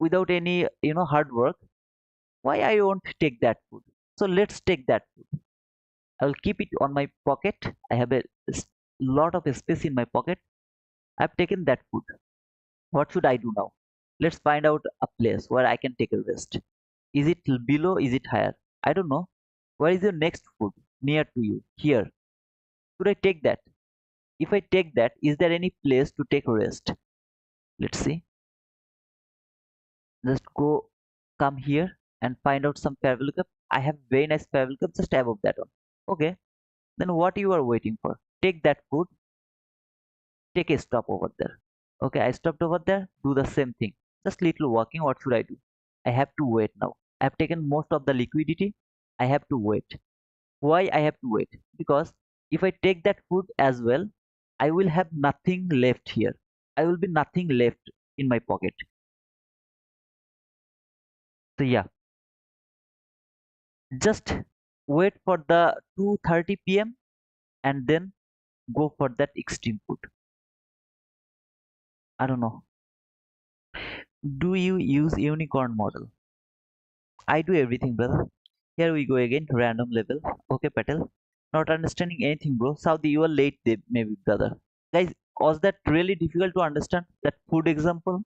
hard work, why I won't take that food? So let's take that food. I'll keep it on my pocket. I have a lot of space in my pocket. I've taken that food. What should I do now? Let's find out a place where I can take a rest. Is it below? Is it higher? I don't know. Where is your next food near to you? Here. Should I take that? If I take that, is there any place to take a rest? Let's see. Just go, come here and find out some travel cup. I have very nice travel cup just above that one. Okay. Then what you are waiting for? Take that food, take a stop over there. Okay, I stopped over there, do the same thing. Just little walking, what should I do? I have to wait now. I have taken most of the liquidity. I have to wait. Why I have to wait? Because if I take that food as well, I will have nothing left here. I will be nothing left in my pocket. So yeah, just wait for the 2:30 p.m. and then go for that extreme food. I don't know. Do you use unicorn model? I do everything, brother. Here we go again, random level. Okay, Patel. Not understanding anything, bro. Saudi, you are late, maybe, brother. Guys, was that really difficult to understand? That food example?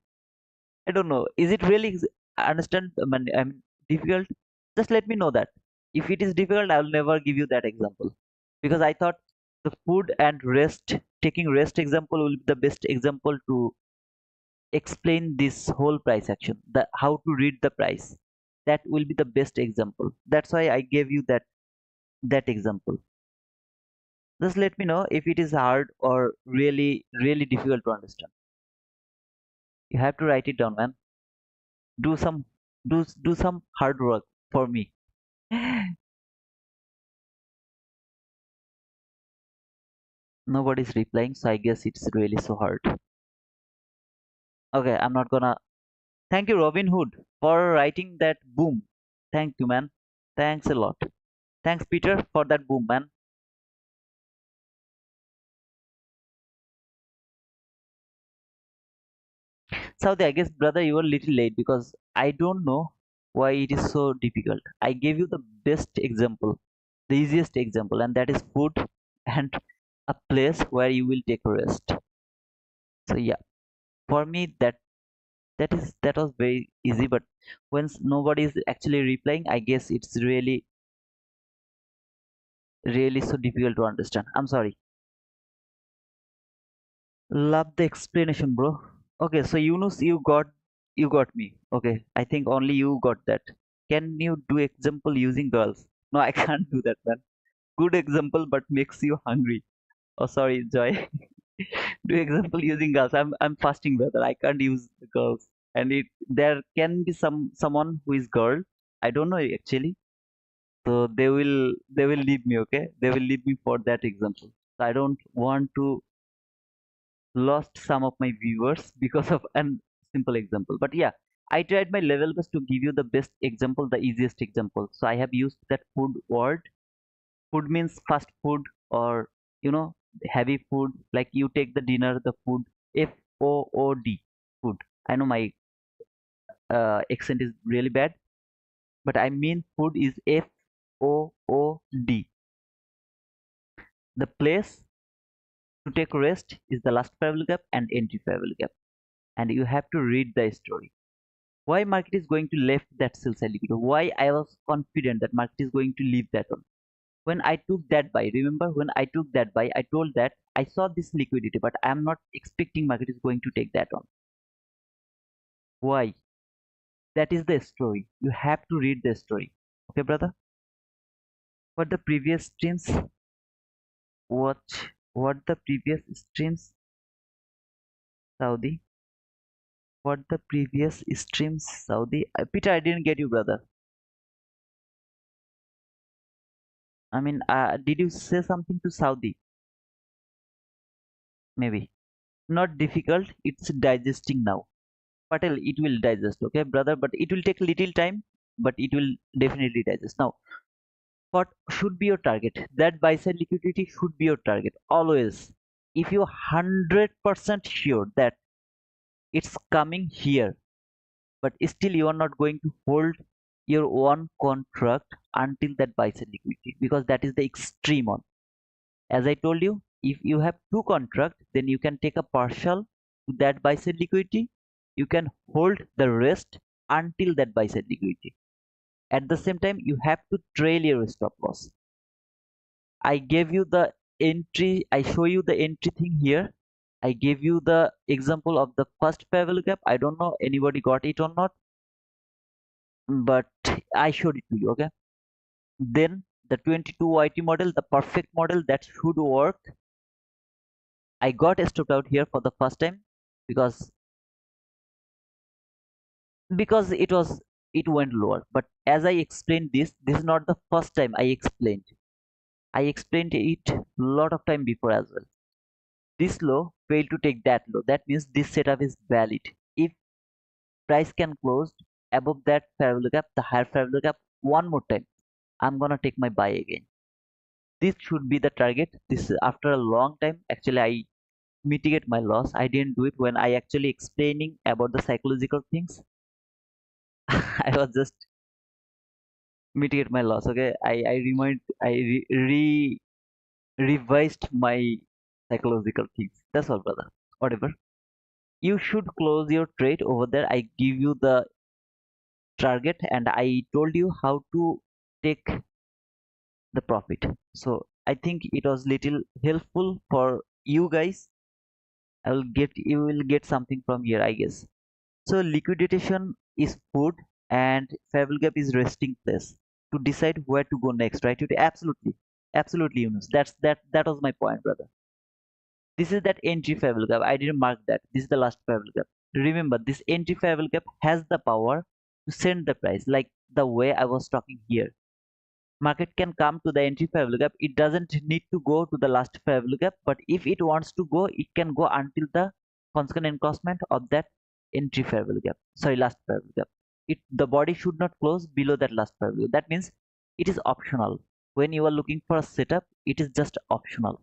I don't know. Is it really understand? I mean, difficult? Just let me know that. If it is difficult, I will never give you that example. Because I thought the food and rest, taking rest example will be the best example to explain this whole price action, the how to read the price. That will be the best example. That's why I gave you that example. Just let me know if it is hard or really really difficult to understand. You have to write it down, man. Do some do some hard work for me. Nobody's replying, so I guess it's really so hard. Okay, I'm not gonna. Thank you, Robin Hood, for writing that boom. Thank you, man. Thanks a lot. Thanks, Peter, for that boom, man. Saudi, I guess, brother, you were little late because I don't know why it is so difficult. I gave you the best example, the easiest example, and that is food and a place where you will take a rest. So yeah, for me that was very easy. But once nobody is actually replying, I guess it's really really so difficult to understand. I'm sorry. Love the explanation, bro. Okay, so Yunus, you got me. Okay, I think only you got that. Can you do example using girls? No, I can't do that, man. Good example, but makes you hungry. Oh, sorry, Joy. Do example using girls. I'm fasting, brother. I can't use the girls. And it there can be someone who is girl. I don't know actually. So they will leave me. Okay, they will leave me for that example. So I don't want to lost some of my viewers because of a simple example. But yeah, I tried my level best to give you the best example, the easiest example. So I have used that food word. Food means fast food or you know heavy food. Like you take the dinner, the food. FOOD, food. I know my accent is really bad, but I mean food is FOOD. The place to take rest is the last travel gap and entry travel gap, and you have to read the story. Why market is going to left that sell side liquidity? Why I was confident that market is going to leave that one? When I took that buy, remember when I took that buy, I told that I saw this liquidity, but I am not expecting market is going to take that on. Why? That is the story. You have to read the story. Okay, brother? What the previous streams? What the previous streams? Saudi? What the previous streams? Saudi? Peter, I didn't get you, brother. I mean, did you say something to Saudi? Maybe. Not difficult. It's digesting now. Patel, it will digest, okay, brother, but it will take little time, but it will definitely digest. Now, what should be your target? That buy side liquidity should be your target always. If you're 100% sure that it's coming here, but still you are not going to hold your one contract until that buy side liquidity, because that is the extreme one. As I told you, if you have two contracts, then you can take a partial to that buy side liquidity. You can hold the rest until that buy side liquidity. At the same time, you have to trail your stop loss. I gave you the entry, I show you the entry thing here. I gave you the example of the first fair value gap. I don't know anybody got it or not, but I showed it to you, okay? Then the 22 YT model, the perfect model that should work. I got stopped out here for the first time because it went lower. But as I explained this is not the first time I explained. I explained it a lot of time before as well. This low failed to take that low. That means this setup is valid. If price can close above that fair value gap, the higher fair value gap one more time, I'm gonna take my buy again. This should be the target. This is after a long time. Actually, I mitigate my loss. I didn't do it when I actually explaining about the psychological things. I was just mitigate my loss. Okay, I revised my psychological things. That's all, brother. Whatever. You should close your trade over there. I give you the target and I told you how to take the profit. So I think it was little helpful for you guys. You will get something from here, I guess. So liquidation is food and fair value gap is resting place to decide where to go next, right? Absolutely, absolutely, Yunus. That was my point, brother. This is that entry fair value gap. I didn't mark that. This is the last fair value gap. Remember, this entry fair value gap has the power to send the price, like the way I was talking here. Market can come to the entry fair value gap. It doesn't need to go to the last fair value gap, but if it wants to go, it can go until the consequent encroachment of that entry fair value gap. Sorry, last fair value gap. The body should not close below that last fair value. That means it is optional. When you are looking for a setup, it is just optional.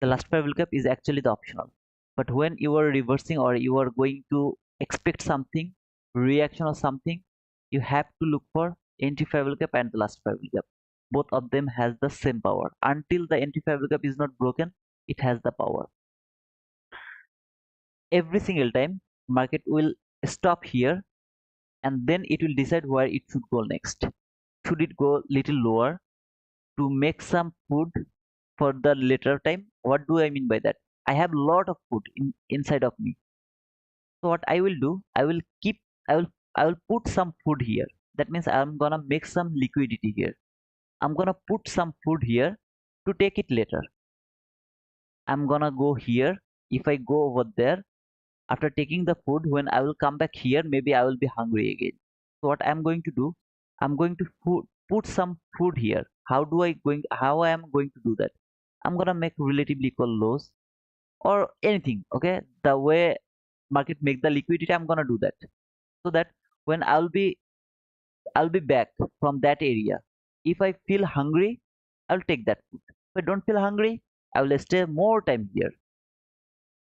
The last fair value gap is actually the optional. But when you are reversing or you are going to expect something, reaction or something, you have to look for entry fair value gap and the last fair value gap. Both of them has the same power. Until the entry fair value gap is not broken, it has the power. Every single time, market will stop here and then it will decide where it should go next. Should it go little lower to make some food for the later time? What do I mean by that? I have lot of food inside of me. So what I will do, I will I will put some food here. That means I'm gonna make some liquidity here. I'm gonna put some food here to take it later. I'm gonna go here. If I go over there, after taking the food, when I will come back here, maybe I will be hungry again. So what I'm going to do, I'm going to put some food here. How I am going to do that? I'm gonna make relatively equal lows or anything. Okay, the way market make the liquidity, I'm gonna do that so that when I'll be back from that area. If I feel hungry, I'll take that food. If I don't feel hungry, I will stay more time here.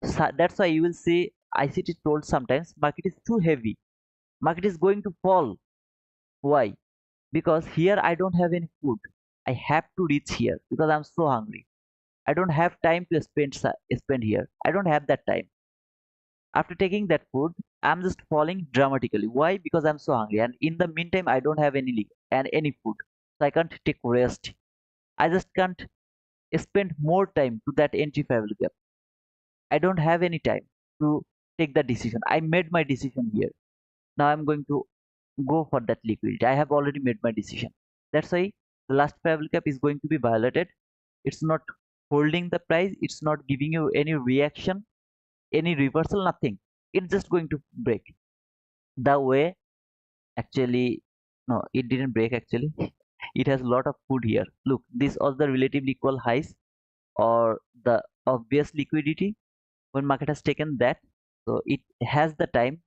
So that's why you will see ICT told sometimes market is too heavy. Market is going to fall. Why? Because here I don't have any food. I have to reach here because I'm so hungry. I don't have time to spend here. I don't have that time. After taking that food, I'm just falling dramatically. Why? Because I'm so hungry, and in the meantime, I don't have any food, so I can't take rest. I just can't spend more time to that entry value gap. I don't have any time to take the decision. I made my decision here. Now I'm going to go for that liquidity. I have already made my decision. That's why The last favorable gap is going to be violated. It's not holding the price, it's not giving you any reaction, any reversal, nothing. It's just going to break. The way actually, no, it didn't break actually. It has a lot of food here. Look, this was the relatively equal highs or the obvious liquidity when market has taken that. So it has the time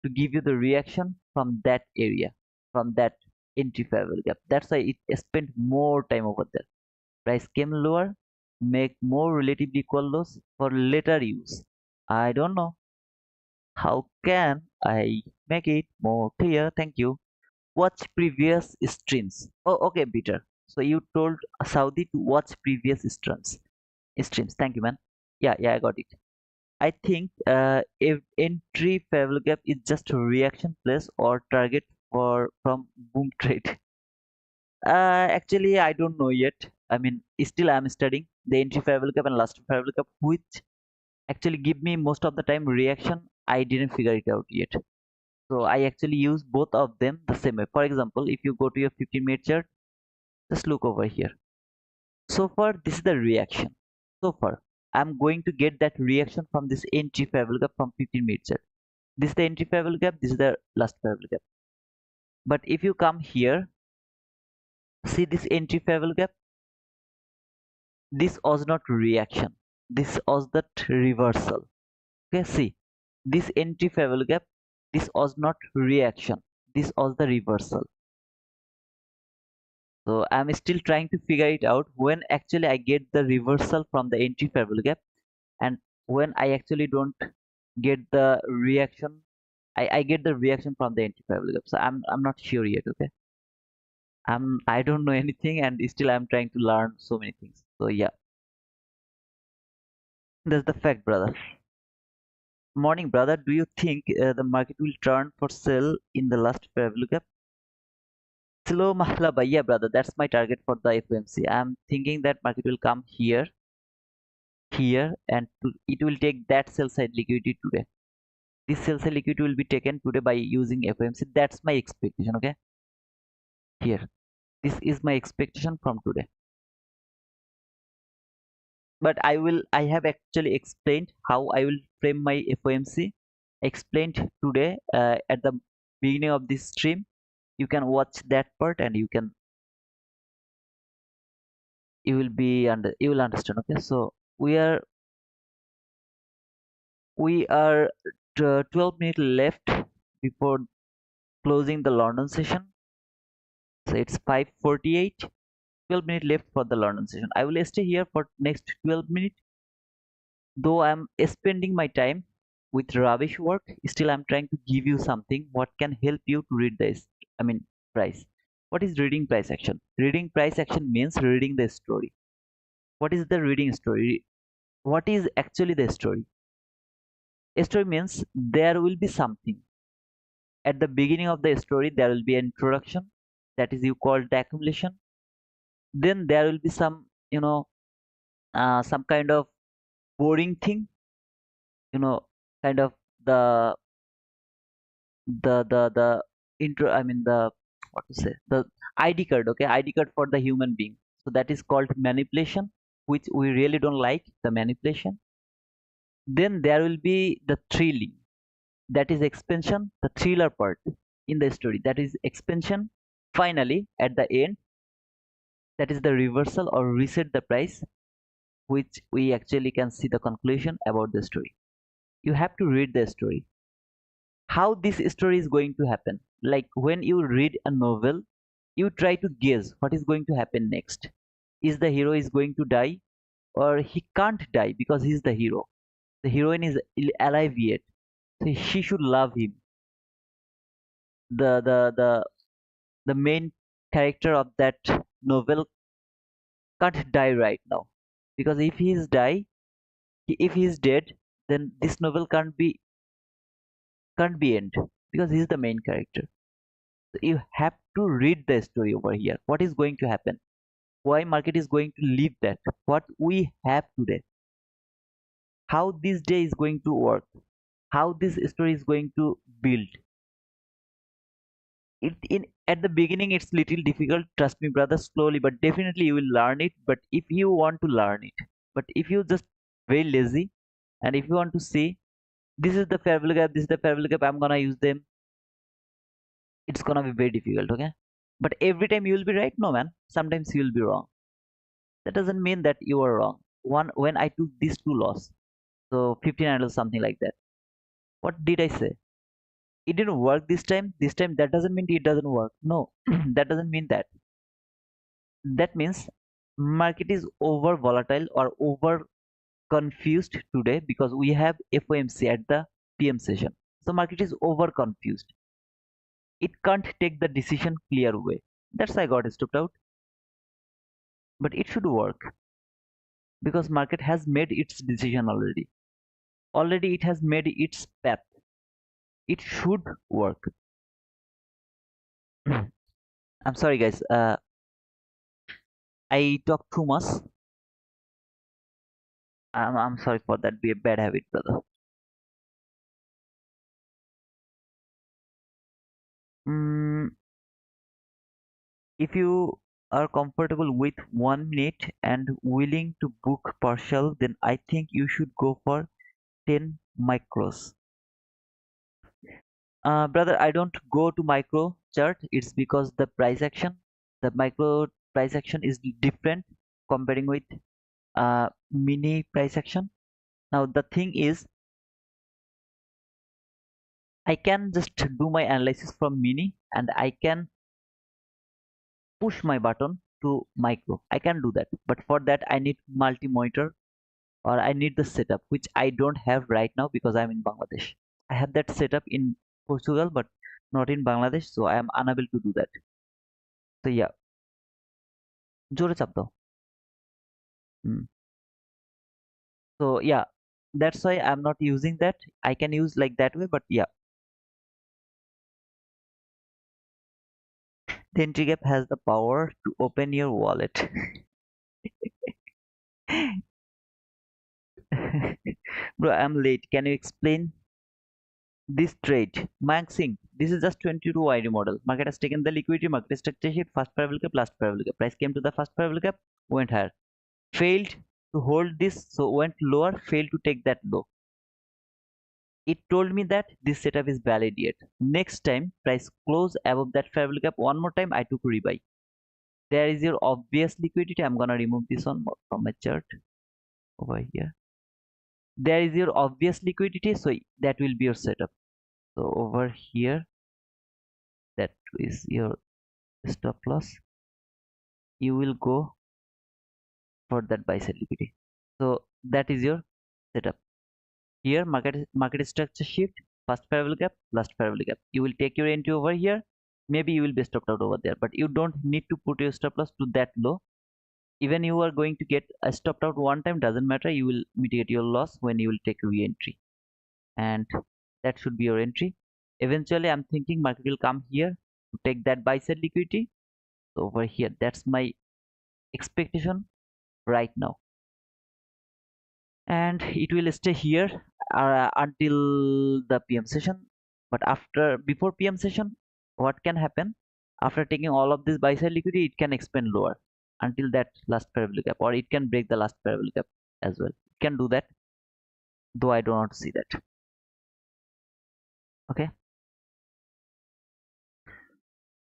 to give you the reaction from that area, from that entry favorable gap. That's why it spent more time over there. Price came lower, make more relatively equal lows for later use. I don't know. How can I make it more clear? Thank you. Watch previous streams. Oh, okay, Peter. So you told Saudi to watch previous streams. Streams. Thank you, man. Yeah, yeah, I got it. I think if entry favorable gap is just a reaction place or target for from boom trade. Actually, I don't know yet. I mean, still I'm studying the entry favorable gap and last favorable gap, which actually give me most of the time reaction. I didn't figure it out yet. So I actually use both of them the same way. For example, if you go to your 15-minute chart, just look over here. So far, this is the reaction. So far, I'm going to get that reaction from this entry favorable gap from 15-minute chart. This is the entry favorable gap. This is the last favorable gap. But if you come here, see this entry favorable gap. This was not reaction. This was the reversal. Okay, see this entry favorable gap. This was not reaction. This was the reversal. So I'm still trying to figure it out when actually I get the reversal from the entry favorable gap and when I actually don't get the reaction. I get the reaction from the entry favorable gap. So I'm not sure yet. Okay. I don't know anything and still I'm trying to learn so many things. So yeah, that's the fact, brother. Morning, brother. Do you think the market will turn for sell in the last favorable gap? Slow Mahlaba, yeah, brother. That's my target for the FOMC. I'm thinking that market will come here, and it will take that sell side liquidity today. This sell side liquidity will be taken today by using FOMC. That's my expectation. Okay, here. This is my expectation from today. But I have actually explained how I will frame my FOMC. Explained today at the beginning of this stream. You can watch that part and you will understand. Okay, so we are 12 minutes left before closing the London session. So it's 5:48. 12 minutes left for the London session. I will stay here for next 12 minutes. Though I'm spending my time with rubbish work, still I'm trying to give you something what can help you to read this. I mean, price. What is reading price action? Reading price action means reading the story. What is the reading story? What is actually the story? A story means there will be something. At the beginning of the story, there will be an introduction, that is you call the accumulation. Then there will be some kind of boring thing, you know, kind of the the intro. I mean the what to say the ID card. Okay, ID card for the human being. So that is called manipulation, which we really don't like the manipulation. Then there will be the thrilling, that is expansion, the thriller part in the story, that is expansion. Finally, at the end, that is the reversal or reset the price, which we actually can see the conclusion about the story. You have to read the story. How this story is going to happen. Like when you read a novel, you try to guess what is going to happen next. Is the hero is going to die or he can't die because he's the hero. The heroine is alive yet. So she should love him. The main character of that novel can't die right now because if he is die if he is dead, then this novel can't be end because he is the main character. So you have to read the story over here. What is going to happen? Why market is going to leave that? What we have today? How this day is going to work? How this story is going to build? it in at the beginning it's little difficult, trust me brother, slowly but definitely you will learn it. But if you want to learn it, but if you just very lazy, and if you want to see this is the fair value gap, this is the fair value gap, I'm gonna use them, it's gonna be very difficult. Okay, but every time you will be right? No man, sometimes you will be wrong. That doesn't mean that you are wrong. One, when I took these two loss, so 1500 something like that, what did I say? It didn't work this time, this time, that doesn't mean it doesn't work. No, that doesn't mean that. That means market is over volatile or over confused today because we have FOMC at the PM session. So market is over confused. It can't take the decision clear way. That's why I got stopped out. But it should work because market has made its decision already. Already it has made its path. It should work. I'm sorry guys. I talk too much. I'm sorry for that. Be a bad habit, brother. Mm, if you are comfortable with 1 minute and willing to book partial, then I think you should go for 10 micros. Brother, I don't go to micro chart. It's because the micro price action is different comparing with mini price action. Now the thing is, I can just do my analysis from mini and I can push my button to micro. I can do that, but for that I need multi-monitor or I need the setup, which I don't have right now because I'm in Bangladesh. I have that setup in Portugal, but not in Bangladesh, so I am unable to do that. So yeah, জোরে চাপ দাও। হুম। So yeah, that's why I'm not using that. I can use like that way, but yeah, the entry gap has the power to open your wallet. Bro, I'm late. Can you explain this trade? Mayank Singh, this is just 22 ID model. Market has taken the liquidity, market structure shift, first parallel gap, last parallel gap. Price came to the first parallel gap, went higher. Failed to hold this, so went lower, failed to take that low. It told me that this setup is valid yet. Next time, price close above that fair value gap one more time, I took rebuy. There is your obvious liquidity. I'm gonna remove this one from my chart over here. There is your obvious liquidity, so that will be your setup. So over here, that is your stop loss. You will go for that buy side liquidity. So that is your setup. Here, market structure shift, first parallel gap, last parallel gap. You will take your entry over here. Maybe you will be stopped out over there, but you don't need to put your stop loss to that low. Even you are going to get a stopped out one time, doesn't matter. You will mitigate your loss when you will take re-entry, and that should be your entry. Eventually, I'm thinking market will come here to take that buy side liquidity. So over here, that's my expectation right now, and it will stay here until the PM session. But after before PM session, what can happen? After taking all of this buy side liquidity, it can expand lower until that last parallel gap, or it can break the last parallel gap as well. It can do that, though I do not see that. Okay,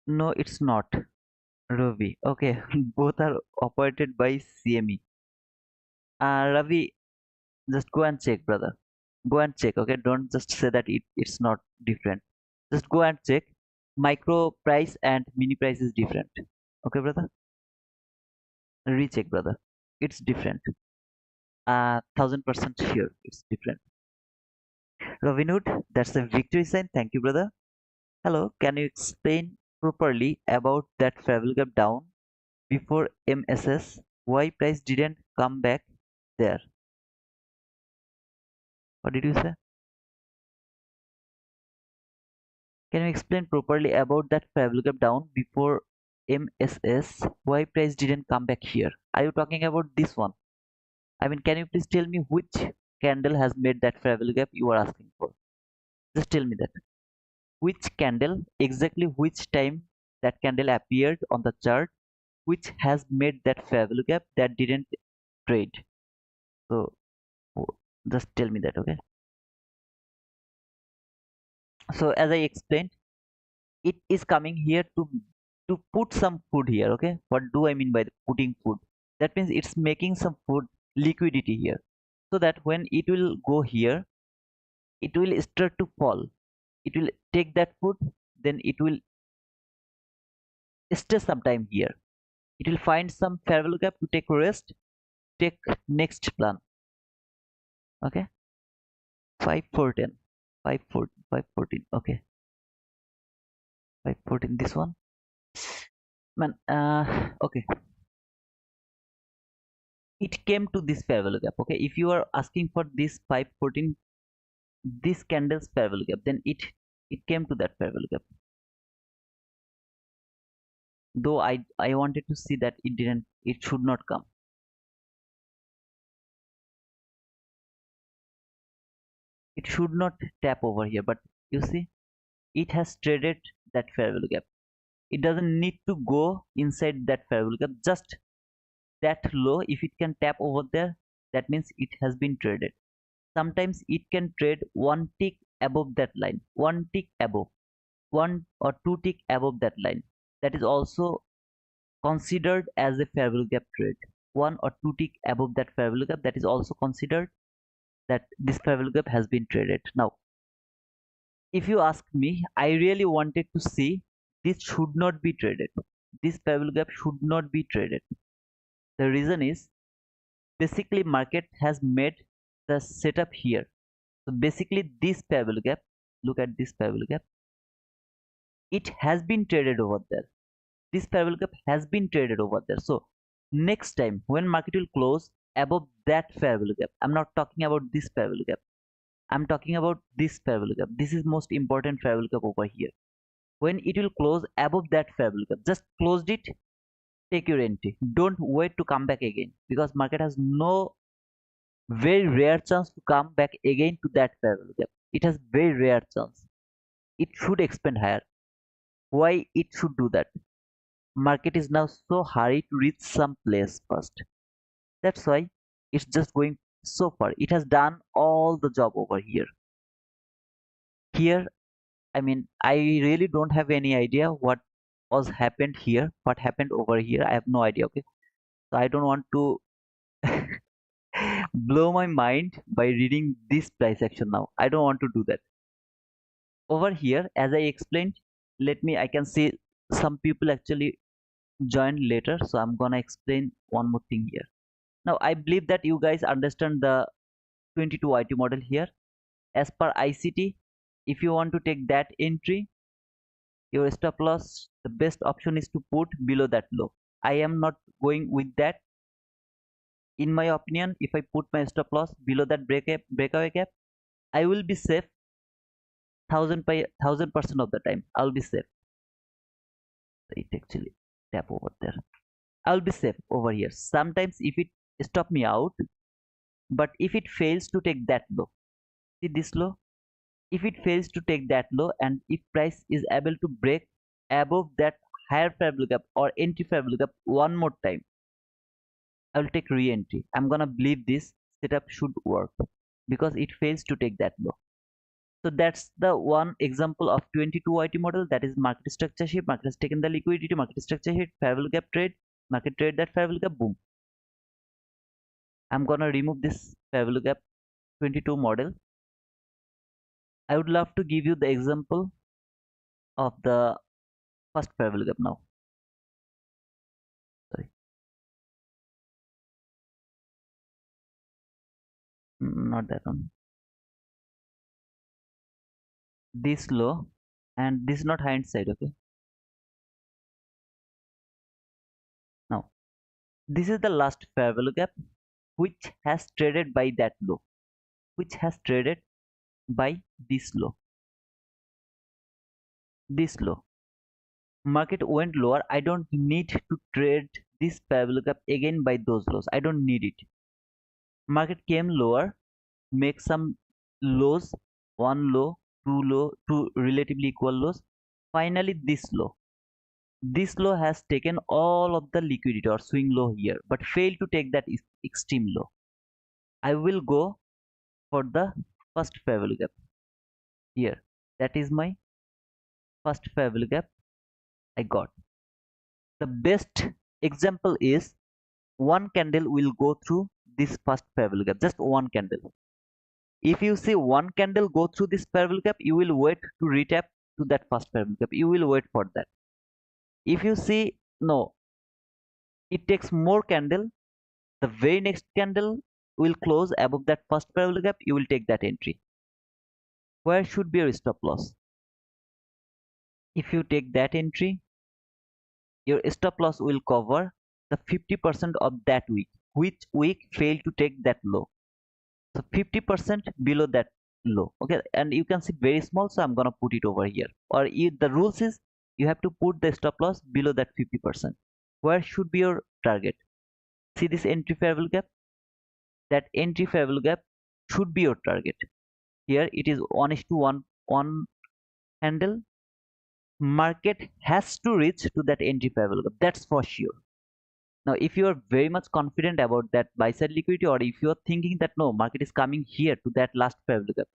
no, it's not Ravi. Okay, both are operated by CME. Ravi, just go and check, brother. Go and check. Okay, don't just say that it's not different. Just go and check. Micro price and mini price is different. Okay, brother. Recheck, brother. It's different. 1000% sure it's different. Robin Hood, that's a victory sign. Thank you, brother. Hello, can you explain properly about that travel gap down before MSS? Why price didn't come back there? What did you say? Can you explain properly about that travel gap down before MSS? Why price didn't come back here? Are you talking about this one? I mean, can you please tell me which candle has made that travel gap you are asking for? Just tell me that. which candle, exactly which time that candle appeared on the chart, which has made that fair value gap that didn't trade. So just tell me that, okay? So as I explained, it is coming here to put some food here, okay? What do I mean by putting food? That means it's making some food liquidity here, so that when it will go here, it will start to fall. It will take that food, then it will stay some time here. It will find some fair value gap to take rest, take next plan. Okay, 514, 514, 514. Okay, 514. This one, man. Okay. It came to this fair value gap. Okay, if you are asking for this 514, this candle's fair value gap, then it came to that fair value gap. Though I wanted to see that it didn't. It should not come. It should not tap over here, but you see, it has traded that fair value gap. It doesn't need to go inside that fair value gap. Just that low, if it can tap over there, that means it has been traded. Sometimes it can trade one tick above that line, one tick above, one or two tick above that line. That is also considered as a fair value gap trade. One or two tick above that fair value gap, that is also considered that this fair value gap has been traded. Now, if you ask me, I really wanted to see this should not be traded. This fair value gap should not be traded. The reason is basically market has made the setup here. So basically this fair value gap, look at this fair value gap, it has been traded over there. This fair value gap has been traded over there. So next time when market will close above that fair value gap, I'm not talking about this fair value gap, I'm talking about this fair value gap. This is most important fair value gap over here. When it will close above that fair value gap, just closed it, take your entry. Don't wait to come back again, because market has no very rare chance to come back again to that fair value gap. It has very rare chance. It should expand higher. Why it should do that? Market is now so hurry to reach some place first. That's why it's just going so far. It has done all the job over here. Here, I mean, I really don't have any idea what was happened here, what happened over here. I have no idea. Okay, so I don't want to blow my mind by reading this price action now. I don't want to do that. Over here, as I explained, let me, I can see some people actually joined later, so I'm gonna explain one more thing here. Now I believe that you guys understand the 22 IT model here. As per ICT, if you want to take that entry, your stop loss, the best option is to put below that low. I am not going with that. In my opinion, if I put my stop loss below that breakaway gap, I will be safe 1000% of the time. I'll be safe. It actually tap over there. I'll be safe over here. Sometimes if it stop me out, but if it fails to take that low, see this low, if it fails to take that low, and if price is able to break above that higher fair value gap or entry fair value gap one more time, I will take re-entry. I'm gonna believe this setup should work because it fails to take that low. So that's the one example of 22 IT model, that is market structure shift. Market has taken the liquidity, market structure hit, fair value gap trade, market trade that fair value gap, boom. I'm gonna remove this fair value gap 22 model. I would love to give you the example of the first fair value gap now. Sorry, not that one. This low, and this is not hindsight, okay? Now, this is the last fair value gap which has traded by that low, which has traded by this low, this low. Market went lower. I don't need to trade this fair value gap again by those lows. I don't need it. Market came lower, make some lows, one low, two relatively equal lows. Finally, this low has taken all of the liquidity or swing low here, but failed to take that extreme low. I will go for the first fair value gap here. That is my first fair value gap I got. The best example is one candle will go through this first fair value gap, just one candle. If you see one candle go through this fair value gap, you will wait to retap to that first fair value gap. You will wait for that. If you see no, it takes more candle, the very next candle will close above that first fair value gap, you will take that entry. Where should be your stop loss? If you take that entry, your stop loss will cover the 50% of that week, which week failed to take that low. So 50% below that low. Okay, and you can see very small, so I'm gonna put it over here. Or the rules is you have to put the stop loss below that 50%. Where should be your target? See this entry fair value gap? That entry fair value gap should be your target. Here it is 1:1 handle. Market has to reach to that entry fair value gap. That's for sure. Now, if you are very much confident about that buy side liquidity, or if you are thinking that no, market is coming here to that last fair value gap,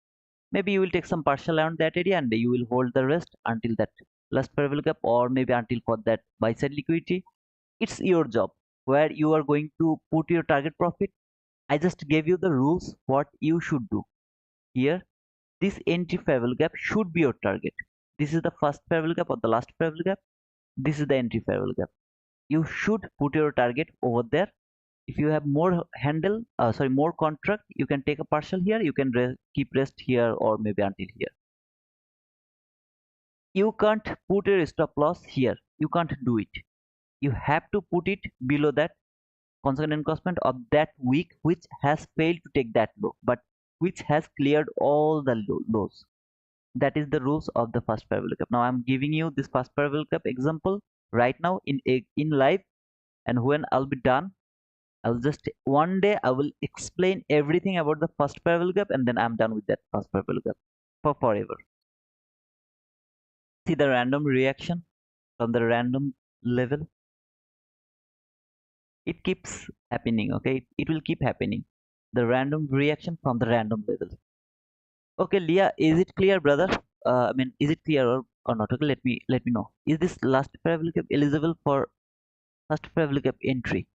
maybe you will take some partial around that area and you will hold the rest until that last fair value gap, or maybe until for that buy side liquidity. It's your job where you are going to put your target profit. I just gave you the rules what you should do. Here, this entry fair value gap should be your target. This is the first fair value gap or the last fair value gap. This is the entry fair value gap. You should put your target over there. If you have more more contract, you can take a partial here, you can keep rest here, or maybe until here. You can't put your stop loss here, you can't do it. You have to put it below that consequent encroachment of that week which has failed to take that low, but which has cleared all the lows. That is the rules of the first fair value gap. Now I'm giving you this first fair value gap example right now in live, and when I'll be done, I'll just one day I will explain everything about the first fair value gap, and then I'm done with that first fair value gap for forever. See the random reaction from the random level. It keeps happening, okay? It will keep happening. The random reaction from the random level. Okay, Leah, is it clear, brother? I mean, is it clear or not? Okay, let me know. Is this last fair value gap eligible for first fair value gap entry?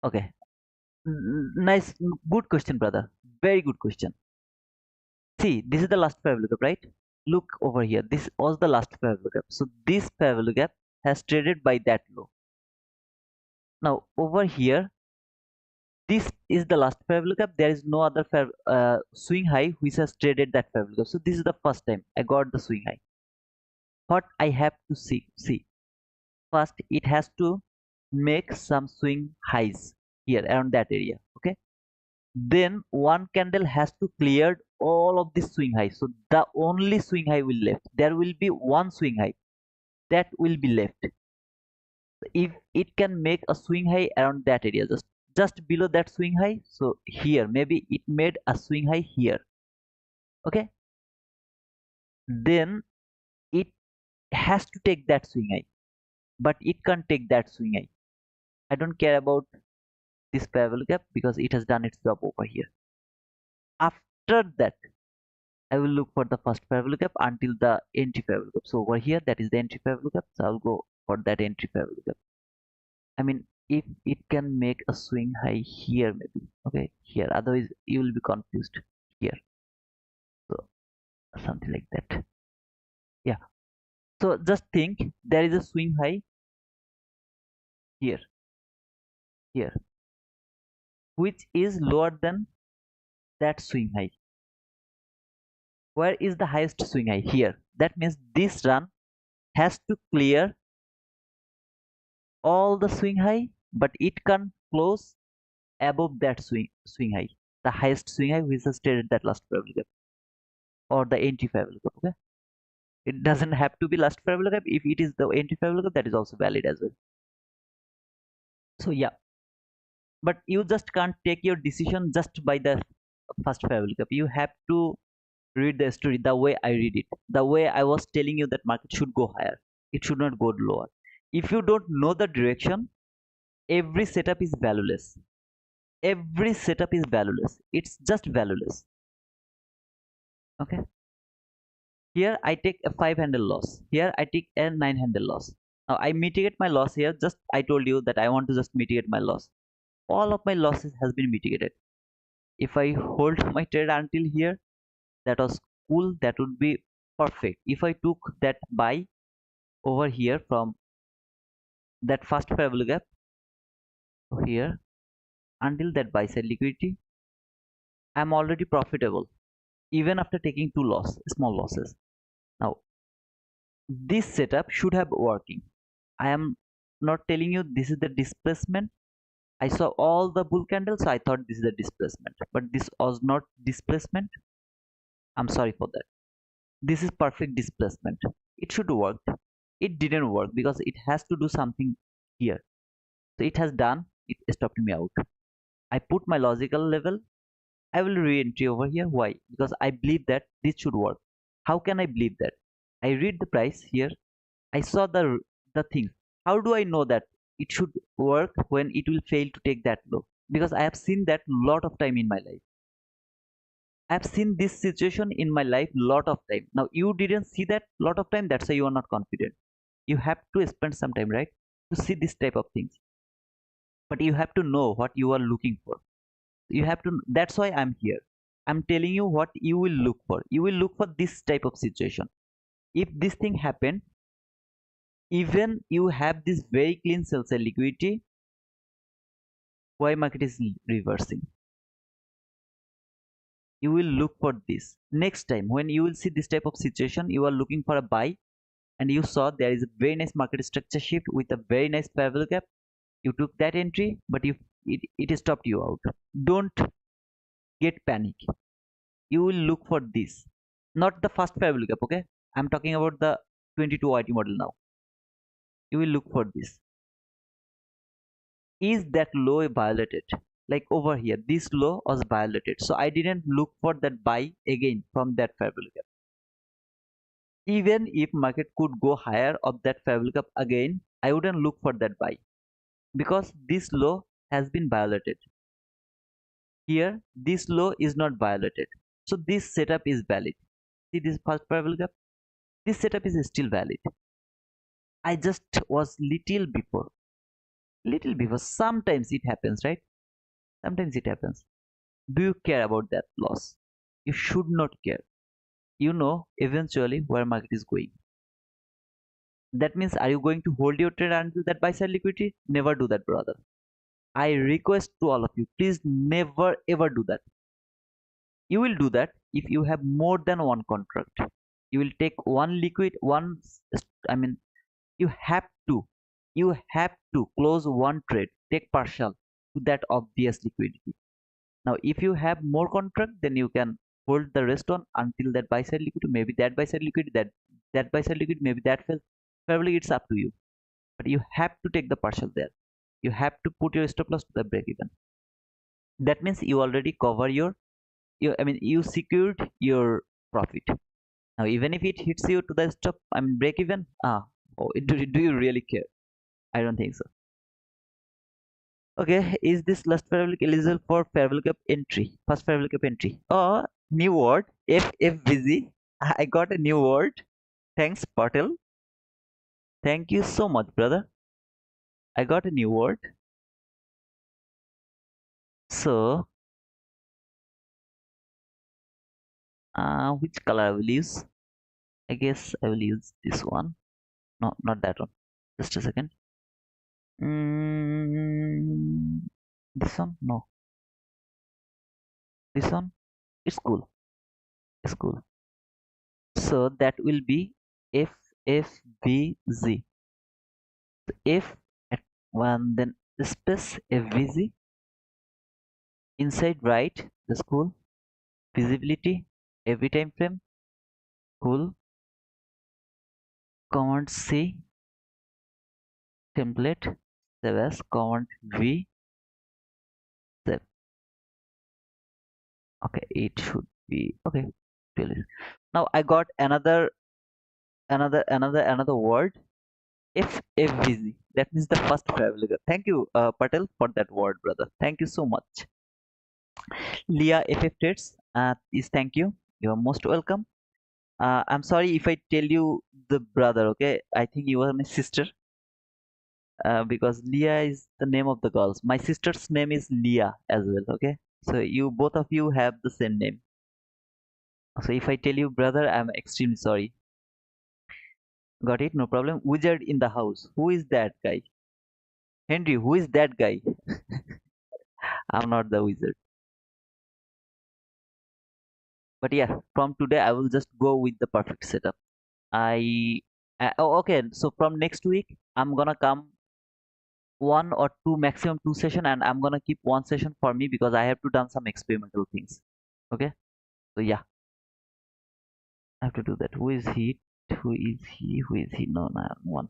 Okay, nice, good question, brother. Very good question. See, this is the last fair value gap, right? Look over here. This was the last fair value gap. So this fair value gap has traded by that low. Now over here, this is the last fair value gap. There is no other swing high which has traded that fair value gap. So this is the first time I got the swing high. What I have to see first, it has to make some swing highs here around that area. Okay, then one candle has to clear all of this swing high, so the only swing high will left. There will be one swing high that will be left. If it can make a swing high around that area, just below that swing high, so here maybe it made a swing high here. Okay, then it has to take that swing high, but it can't take that swing high. I don't care about this fair value gap because it has done its job over here. After that, I will look for the first fair value gap until the entry fair value gap. So over here, that is the entry fair value gap. So I'll go for that entry fair value gap. I mean, if it can make a swing high here, maybe okay here. Otherwise, you will be confused here. So something like that. Yeah. So just think there is a swing high here, here, which is lower than that swing high. Where is the highest swing high? Here. That means this run has to clear all the swing high, but it can close above that swing high, the highest swing high which is traded that last fair value gap or the entry fair value gap. Okay, it doesn't have to be last fair value gap. If it is the entry fair value gap, that is also valid as well. So yeah, but you just can't take your decision just by the first fair value gap. You have to read the story the way I read it, the way I was telling you that market should go higher, it should not go lower. If you don't know the direction, every setup is valueless. Every setup is valueless. It's just valueless. Okay. Here I take a 5 handle loss. Here I take a 9 handle loss. Now I mitigate my loss here. Just I told you that I want to just mitigate my loss. All of my losses has been mitigated. If I hold my trade until here, that was cool. That would be perfect. If I took that buy over here from that first parabolic gap here until that buy side liquidity, I'm already profitable even after taking two small losses. Now this setup should have working. I am not telling you this is the displacement. I saw all the bull candles, so I thought this is the displacement, but this was not displacement. I'm sorry for that. This is perfect displacement. It should work. It didn't work because it has to do something here. So it has done. It stopped me out. I put my logical level. I will re-entry over here. Why? Because I believe that this should work. How can I believe that? I read the price here. I saw the thing. How do I know that it should work when it will fail to take that low? Because I have seen that lot of time in my life. I have seen this situation in my life lot of time. Now you didn't see that lot of time. That's why you are not confident. You have to spend some time, right, to see this type of things. But you have to know what you are looking for. You have to. That's why I'm here. I'm telling you what you will look for. You will look for this type of situation. If this thing happened, even you have this very clean sell side liquidity, why market is reversing? You will look for this next time when you will see this type of situation. You are looking for a buy and you saw there is a very nice market structure shift with a very nice parallel gap. You took that entry, but it stopped you out. Don't get panic. You will look for this, not the first parallel gap. Okay, I'm talking about the 22 YT model now. You will look for this. Is that low violated? Like over here, this low was violated, so I didn't look for that buy again from that parallel gap. Even if market could go higher of that parallel gap again, I wouldn't look for that buy because this low has been violated. Here this low is not violated, so this setup is valid. See this first parallel gap, this setup is still valid. I just was little before. Sometimes it happens, right? Sometimes it happens. Do you care about that loss? You should not care. You know eventually where market is going. That means, are you going to hold your trade until that buy side liquidity? Never do that, brother. I request to all of you, please never ever do that. You will do that if you have more than one contract. You will take one liquid, I mean, you have to, you have to close one trade, take partial to that obvious liquidity. Now, if you have more contract, then you can hold the rest on until that buy side liquidity, maybe that buy side liquidity, that buy side liquidity, maybe that fails. Probably it's up to you, but you have to take the partial there. You have to put your stop loss to the break even. That means you already cover you secured your profit. Now even if it hits you to the stop, break even, do you really care? I don't think so. Okay, is this last parabolic eligible for parabolic up entry, first parabolic up entry? Oh, new word, FFBZ. I got a new word. Thanks, Patel. Thank you so much, brother. I got a new word. So which color I will use? I guess I will use this one. No, not that one. Just a second. Mm, this one? No. This one? It's cool. It's cool. So that will be FFVZ. F at one, then space FVZ. Inside right, that's cool. Visibility, every time frame, cool. Command C, template, save as command V, save. Okay, it should be okay. Really. Now I got another word. FFVZ. That means the first traveler. Thank you, Patel, for that word, brother. Thank you so much. Leah FF Trades, is thank you. You are most welcome. I'm sorry if I tell you the brother, okay? I think you are my sister, because Leah is the name of the girls. My sister's name is Leah as well, okay? So you both of you have the same name. So if I tell you brother, I'm extremely sorry. Got it? No problem. Wizard in the house. Who is that guy? Henry, who is that guy? I'm not the wizard. But yeah, from today I will just go with the perfect setup. Oh, okay. So from next week, I'm gonna come one or two, maximum two session, and I'm gonna keep one session for me because I have to done some experimental things. Okay. So yeah, I have to do that. Who is he? Who is he? Who is he? No, no, one.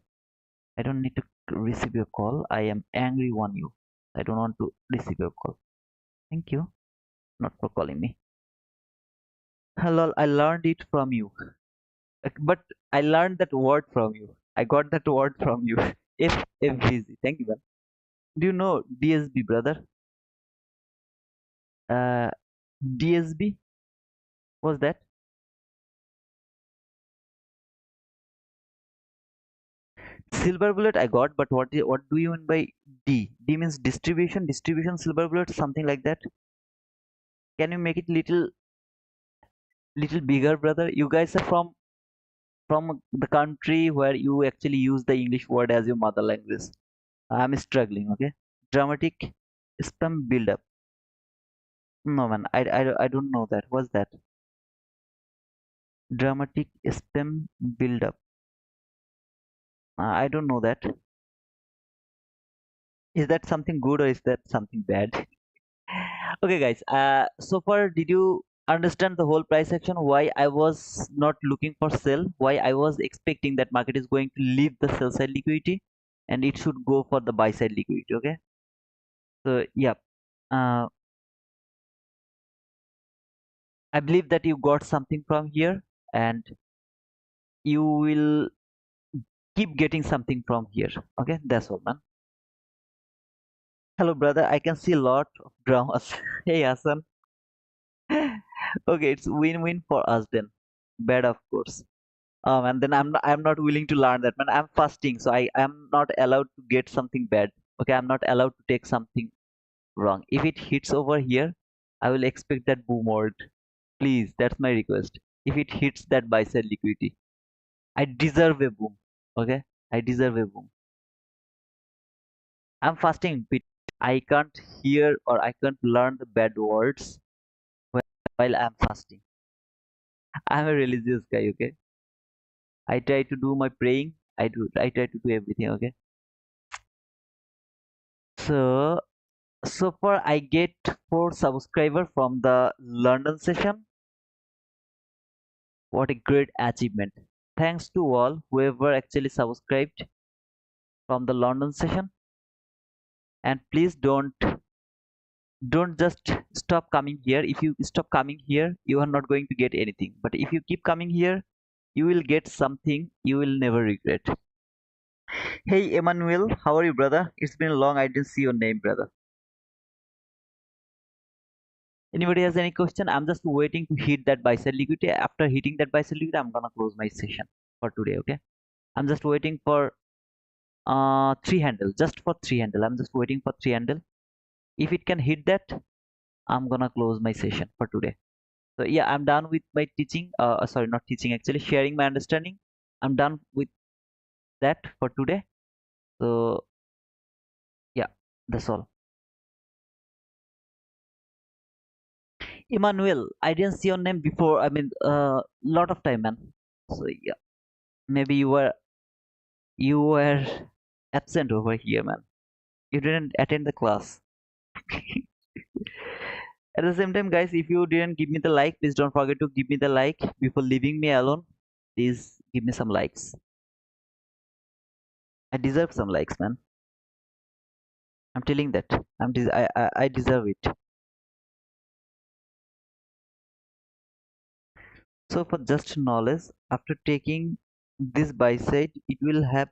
I don't need to receive your call. I am angry on you. I don't want to receive your call. Thank you, not for calling me. Hello, I learned it from you. But I learned that word from you. I got that word from you. FFVZ. Thank you, man. Do you know DSB, brother? Uh, DSB was that? Silver bullet I got, but what do you mean by D? D means distribution, silver bullet, something like that. Can you make it little bigger, brother? You guys are from the country where you actually use the English word as your mother language. I'm struggling. Okay. Dramatic spam build up. No man, I don't know that. What's that? Dramatic spam build up. I don't know that. Is that something good or is that something bad? Okay, guys. So far, did you understand the whole price action? Why I was not looking for sell? Why I was expecting that market is going to leave the sell side liquidity and it should go for the buy side liquidity. Okay. So yeah, uh, I believe that you got something from here and you will keep getting something from here. Okay, that's all, man. Hello, brother. I can see a lot of dramas. Hey, Hassan. Okay, it's win-win for us then. Bad, of course. And then I'm not willing to learn that, man. I'm fasting, so I am not allowed to get something bad. Okay, I'm not allowed to take something wrong. If it hits over here, I will expect that boom word. Please, that's my request. If it hits that buy side liquidity, I deserve a boom. Okay, I deserve a boom. I'm fasting. I can't hear or I can't learn the bad words while I'm fasting. I'm a religious guy. Okay, I try to do my praying. I try to do everything. Okay, so so far I get 4 subscriber from the London session. What a great achievement. Thanks to all whoever actually subscribed from the London session. And please don't just stop coming here. If you stop coming here, you are not going to get anything. But if you keep coming here, you will get something you will never regret. Hey Emmanuel, how are you, brother? It's been long, I didn't see your name, brother. Anybody has any question? I'm just waiting to hit that buy sell liquidity. After hitting that buy sell liquidity, I'm gonna close my session for today. Okay. I'm just waiting for three handle, just for three handle. I'm just waiting for three handle. If it can hit that, I'm gonna close my session for today. So yeah, I'm done with my teaching. Sorry, not teaching, actually sharing my understanding. I'm done with that for today. So yeah, that's all. Emmanuel, I didn't see your name before. I mean, lot of time, man. So yeah, maybe you were absent over here, man. You didn't attend the class. At the same time, guys, if you didn't give me the like, please don't forget to give me the like before leaving me alone. Please give me some likes. I deserve some likes, man. I'm telling that. I deserve it. So for just knowledge, after taking this buy side, it will have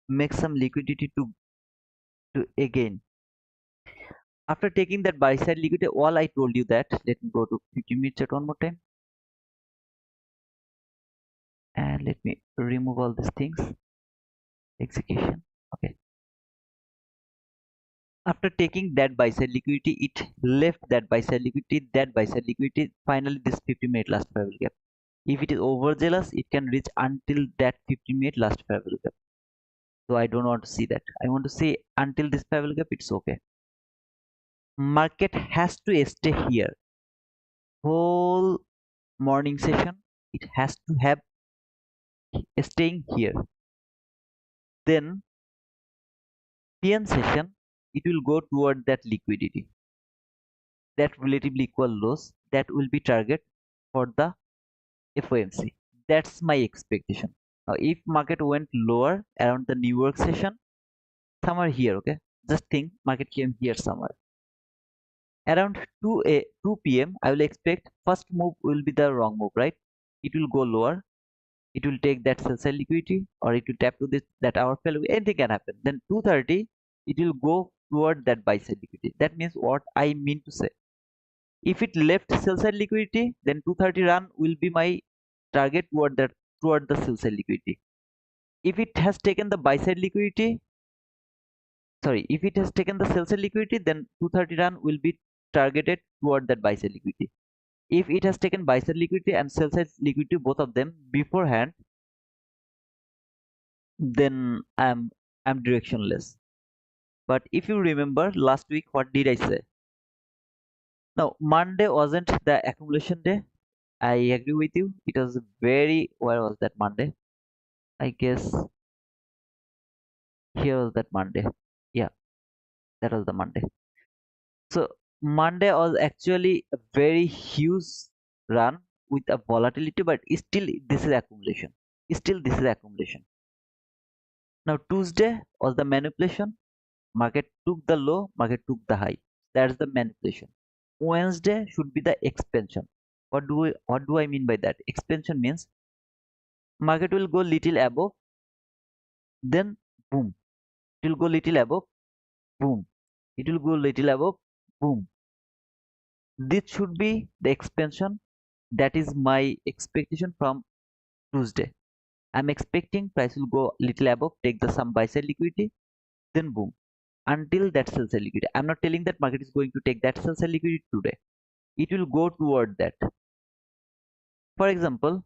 make some liquidity to again. After taking that buy side liquidity, all I told you that, let me go to 50-minute chart one more time and let me remove all these things. Execution. Okay. After taking that buy side liquidity, it left that buy side liquidity, finally this 50-minute last favorable gap. If it is overzealous, it can reach until that 50-minute last favorable gap. So I don't want to see that. I want to see until this favorable gap, it's okay. Market has to stay here. Whole morning session, it has to have staying here. Then PM session, it will go toward that liquidity. That relatively equal lows, that will be target for the FOMC. That's my expectation. Now, if market went lower around the New York session, somewhere here, okay, just think market came here somewhere around 2 p.m. I will expect first move will be the wrong move, right? It will go lower, it will take that sell side liquidity, or it will tap to this that hour fail, anything can happen. Then 2:30 it will go toward that buy side liquidity. That means what I mean to say, if it left sell side liquidity, then 2:30 run will be my target toward the sell side liquidity. If it has taken the buy side liquidity, sorry, if it has taken the sell side liquidity, then 2:30 run will be targeted toward that buy side liquidity. If it has taken buy side liquidity and sell side liquidity, both of them beforehand, then I'm directionless. But if you remember last week, what did I say? Now Monday wasn't the accumulation day. I agree with you. It was very, where was that Monday? I guess here was that Monday. Yeah, that was the Monday. So Monday was actually a very huge run with a volatility, but still this is accumulation. Still this is accumulation. Now Tuesday was the manipulation. Market took the low, market took the high. That's the manipulation. Wednesday should be the expansion. What do I mean by that? Expansion means market will go little above, then boom. It will go little above, boom. It will go little above, boom. This should be the expansion. That is my expectation from Tuesday. I'm expecting price will go little above, take the some buy side liquidity, then boom. Until that sell side liquidity. I'm not telling that market is going to take that sell side liquidity today. It will go toward that. For example,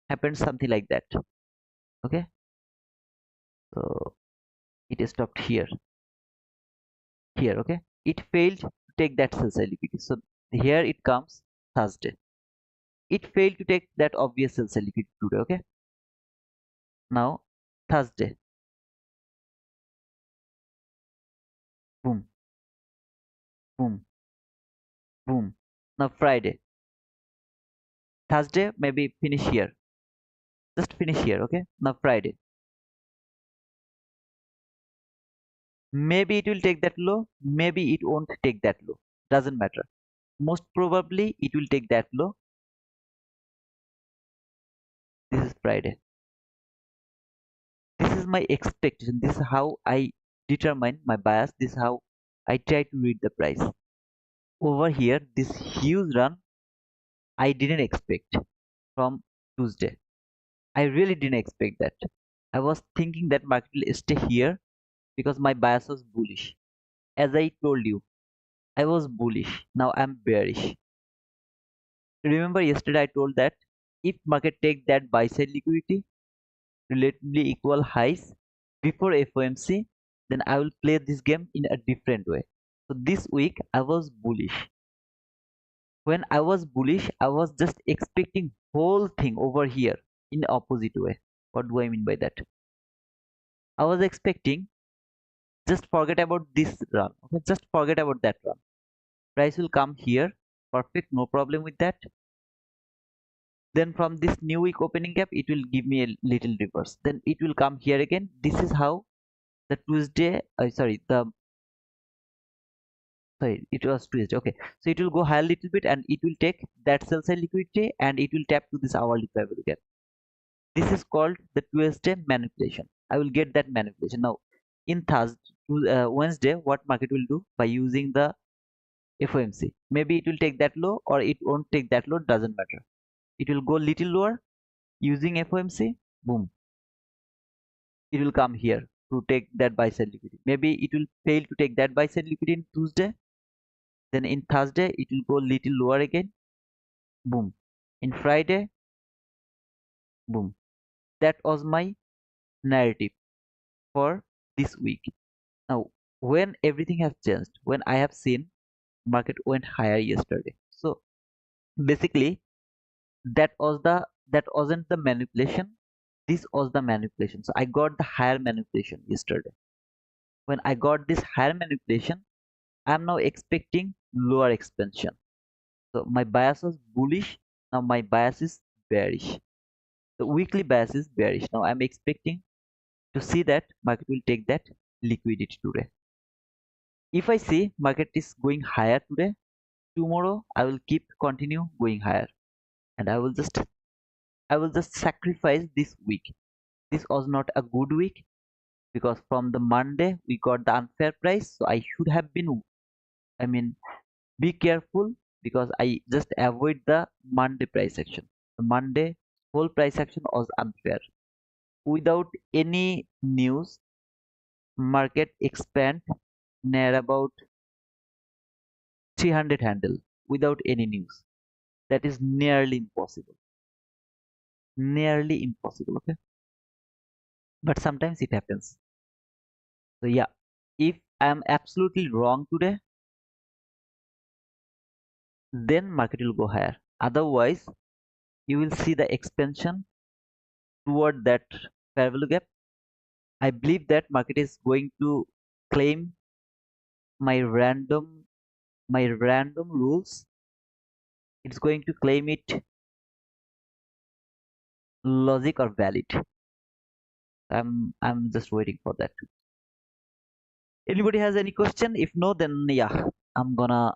happens something like that. Okay, so it stopped here. Here, okay, it failed to take that sell side liquidity. So here it comes Thursday. It failed to take that obvious sell side liquidity today. Okay, now Thursday, boom, boom, boom. Now Friday, Thursday, maybe finish here. Just finish here. Okay, now Friday. Maybe it will take that low, maybe it won't take that low. Doesn't matter. Most probably it will take that low. This is Friday. This is my expectation. This is how I determine my bias. This is how I try to read the price. Over here, this huge run I didn't expect from Tuesday. I really didn't expect that. I was thinking that market will stay here because my bias was bullish. As I told you, I was bullish. Now I'm bearish. Remember yesterday I told that if market take that buy side liquidity, relatively equal highs before FOMC, then I will play this game in a different way. So this week I was bullish. When I was bullish, I was just expecting whole thing over here in opposite way. What do I mean by that? I was expecting just forget about this run. Okay, just forget about that run. Price will come here. Perfect, no problem with that. Then from this new week opening gap, it will give me a little reverse. Then it will come here again. This is how the Tuesday, the sorry, it was Tuesday. Okay, so it will go higher a little bit and it will take that sell side liquidity and it will tap to this hourly level again. This is called the Tuesday manipulation. I will get that manipulation now. In Thursday, Wednesday, what market will do by using the FOMC? Maybe it will take that low or it won't take that low. Doesn't matter. It will go little lower using FOMC. Boom. It will come here to take that buy side liquidity. Maybe it will fail to take that buy side liquidity in Tuesday. Then in Thursday, it will go little lower again. Boom. In Friday, boom. That was my narrative for this week. Now, when everything has changed, when I have seen market went higher yesterday. So basically, that wasn't the manipulation. This was the manipulation. So I got the higher manipulation yesterday. When I got this higher manipulation, I'm now expecting lower expansion. So my bias was bullish. Now my bias is bearish. The weekly bias is bearish. Now I'm expecting to see that market will take that liquidity today. If I see market is going higher today, tomorrow I will continue going higher, and I will just sacrifice this week. This was not a good week because from the Monday we got the unfair price, so I should have been, I mean, be careful because I just avoid the Monday price action. The Monday whole price action was unfair. Without any news, market expand near about 300 handle without any news. That is nearly impossible. Nearly impossible, okay? But sometimes it happens. So yeah, if I am absolutely wrong today, then market will go higher. Otherwise, you will see the expansion toward that fair value gap. I believe that market is going to claim my random rules. It's going to claim it logic or valid. I'm just waiting for that. Anybody has any question? If no, then yeah, I'm gonna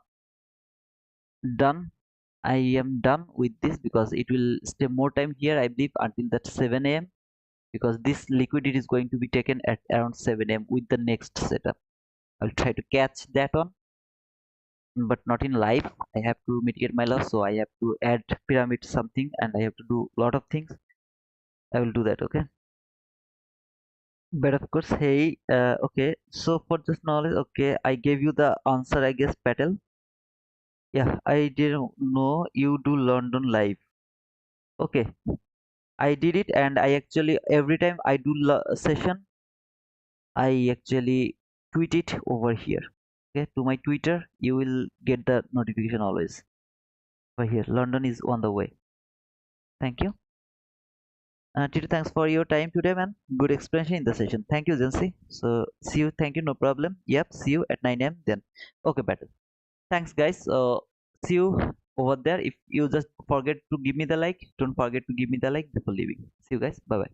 done. I am done with this because it will stay more time here, I believe, until that 7 a.m. because this liquidity is going to be taken at around 7 a.m. with the next setup. I'll try to catch that on, but not in live. I have to mitigate my loss, so I have to add pyramid something and I have to do a lot of things. I will do that, okay? But of course, hey, okay, so for just knowledge, okay, I gave you the answer, I guess, Patel. Yeah, I didn't know you do London live. Okay, I did it, and I actually every time I do session, I actually tweet it over here. Okay, to my Twitter, you will get the notification always. Over here, London is on the way. Thank you. Tito, thanks for your time today, man. Good explanation in the session. Thank you, Zancy. So see you. Thank you. No problem. Yep. See you at 9 a.m. then. Okay, better. Thanks, guys. See you over there. If you just forget to give me the like, don't forget to give me the like before leaving. See you guys. Bye bye.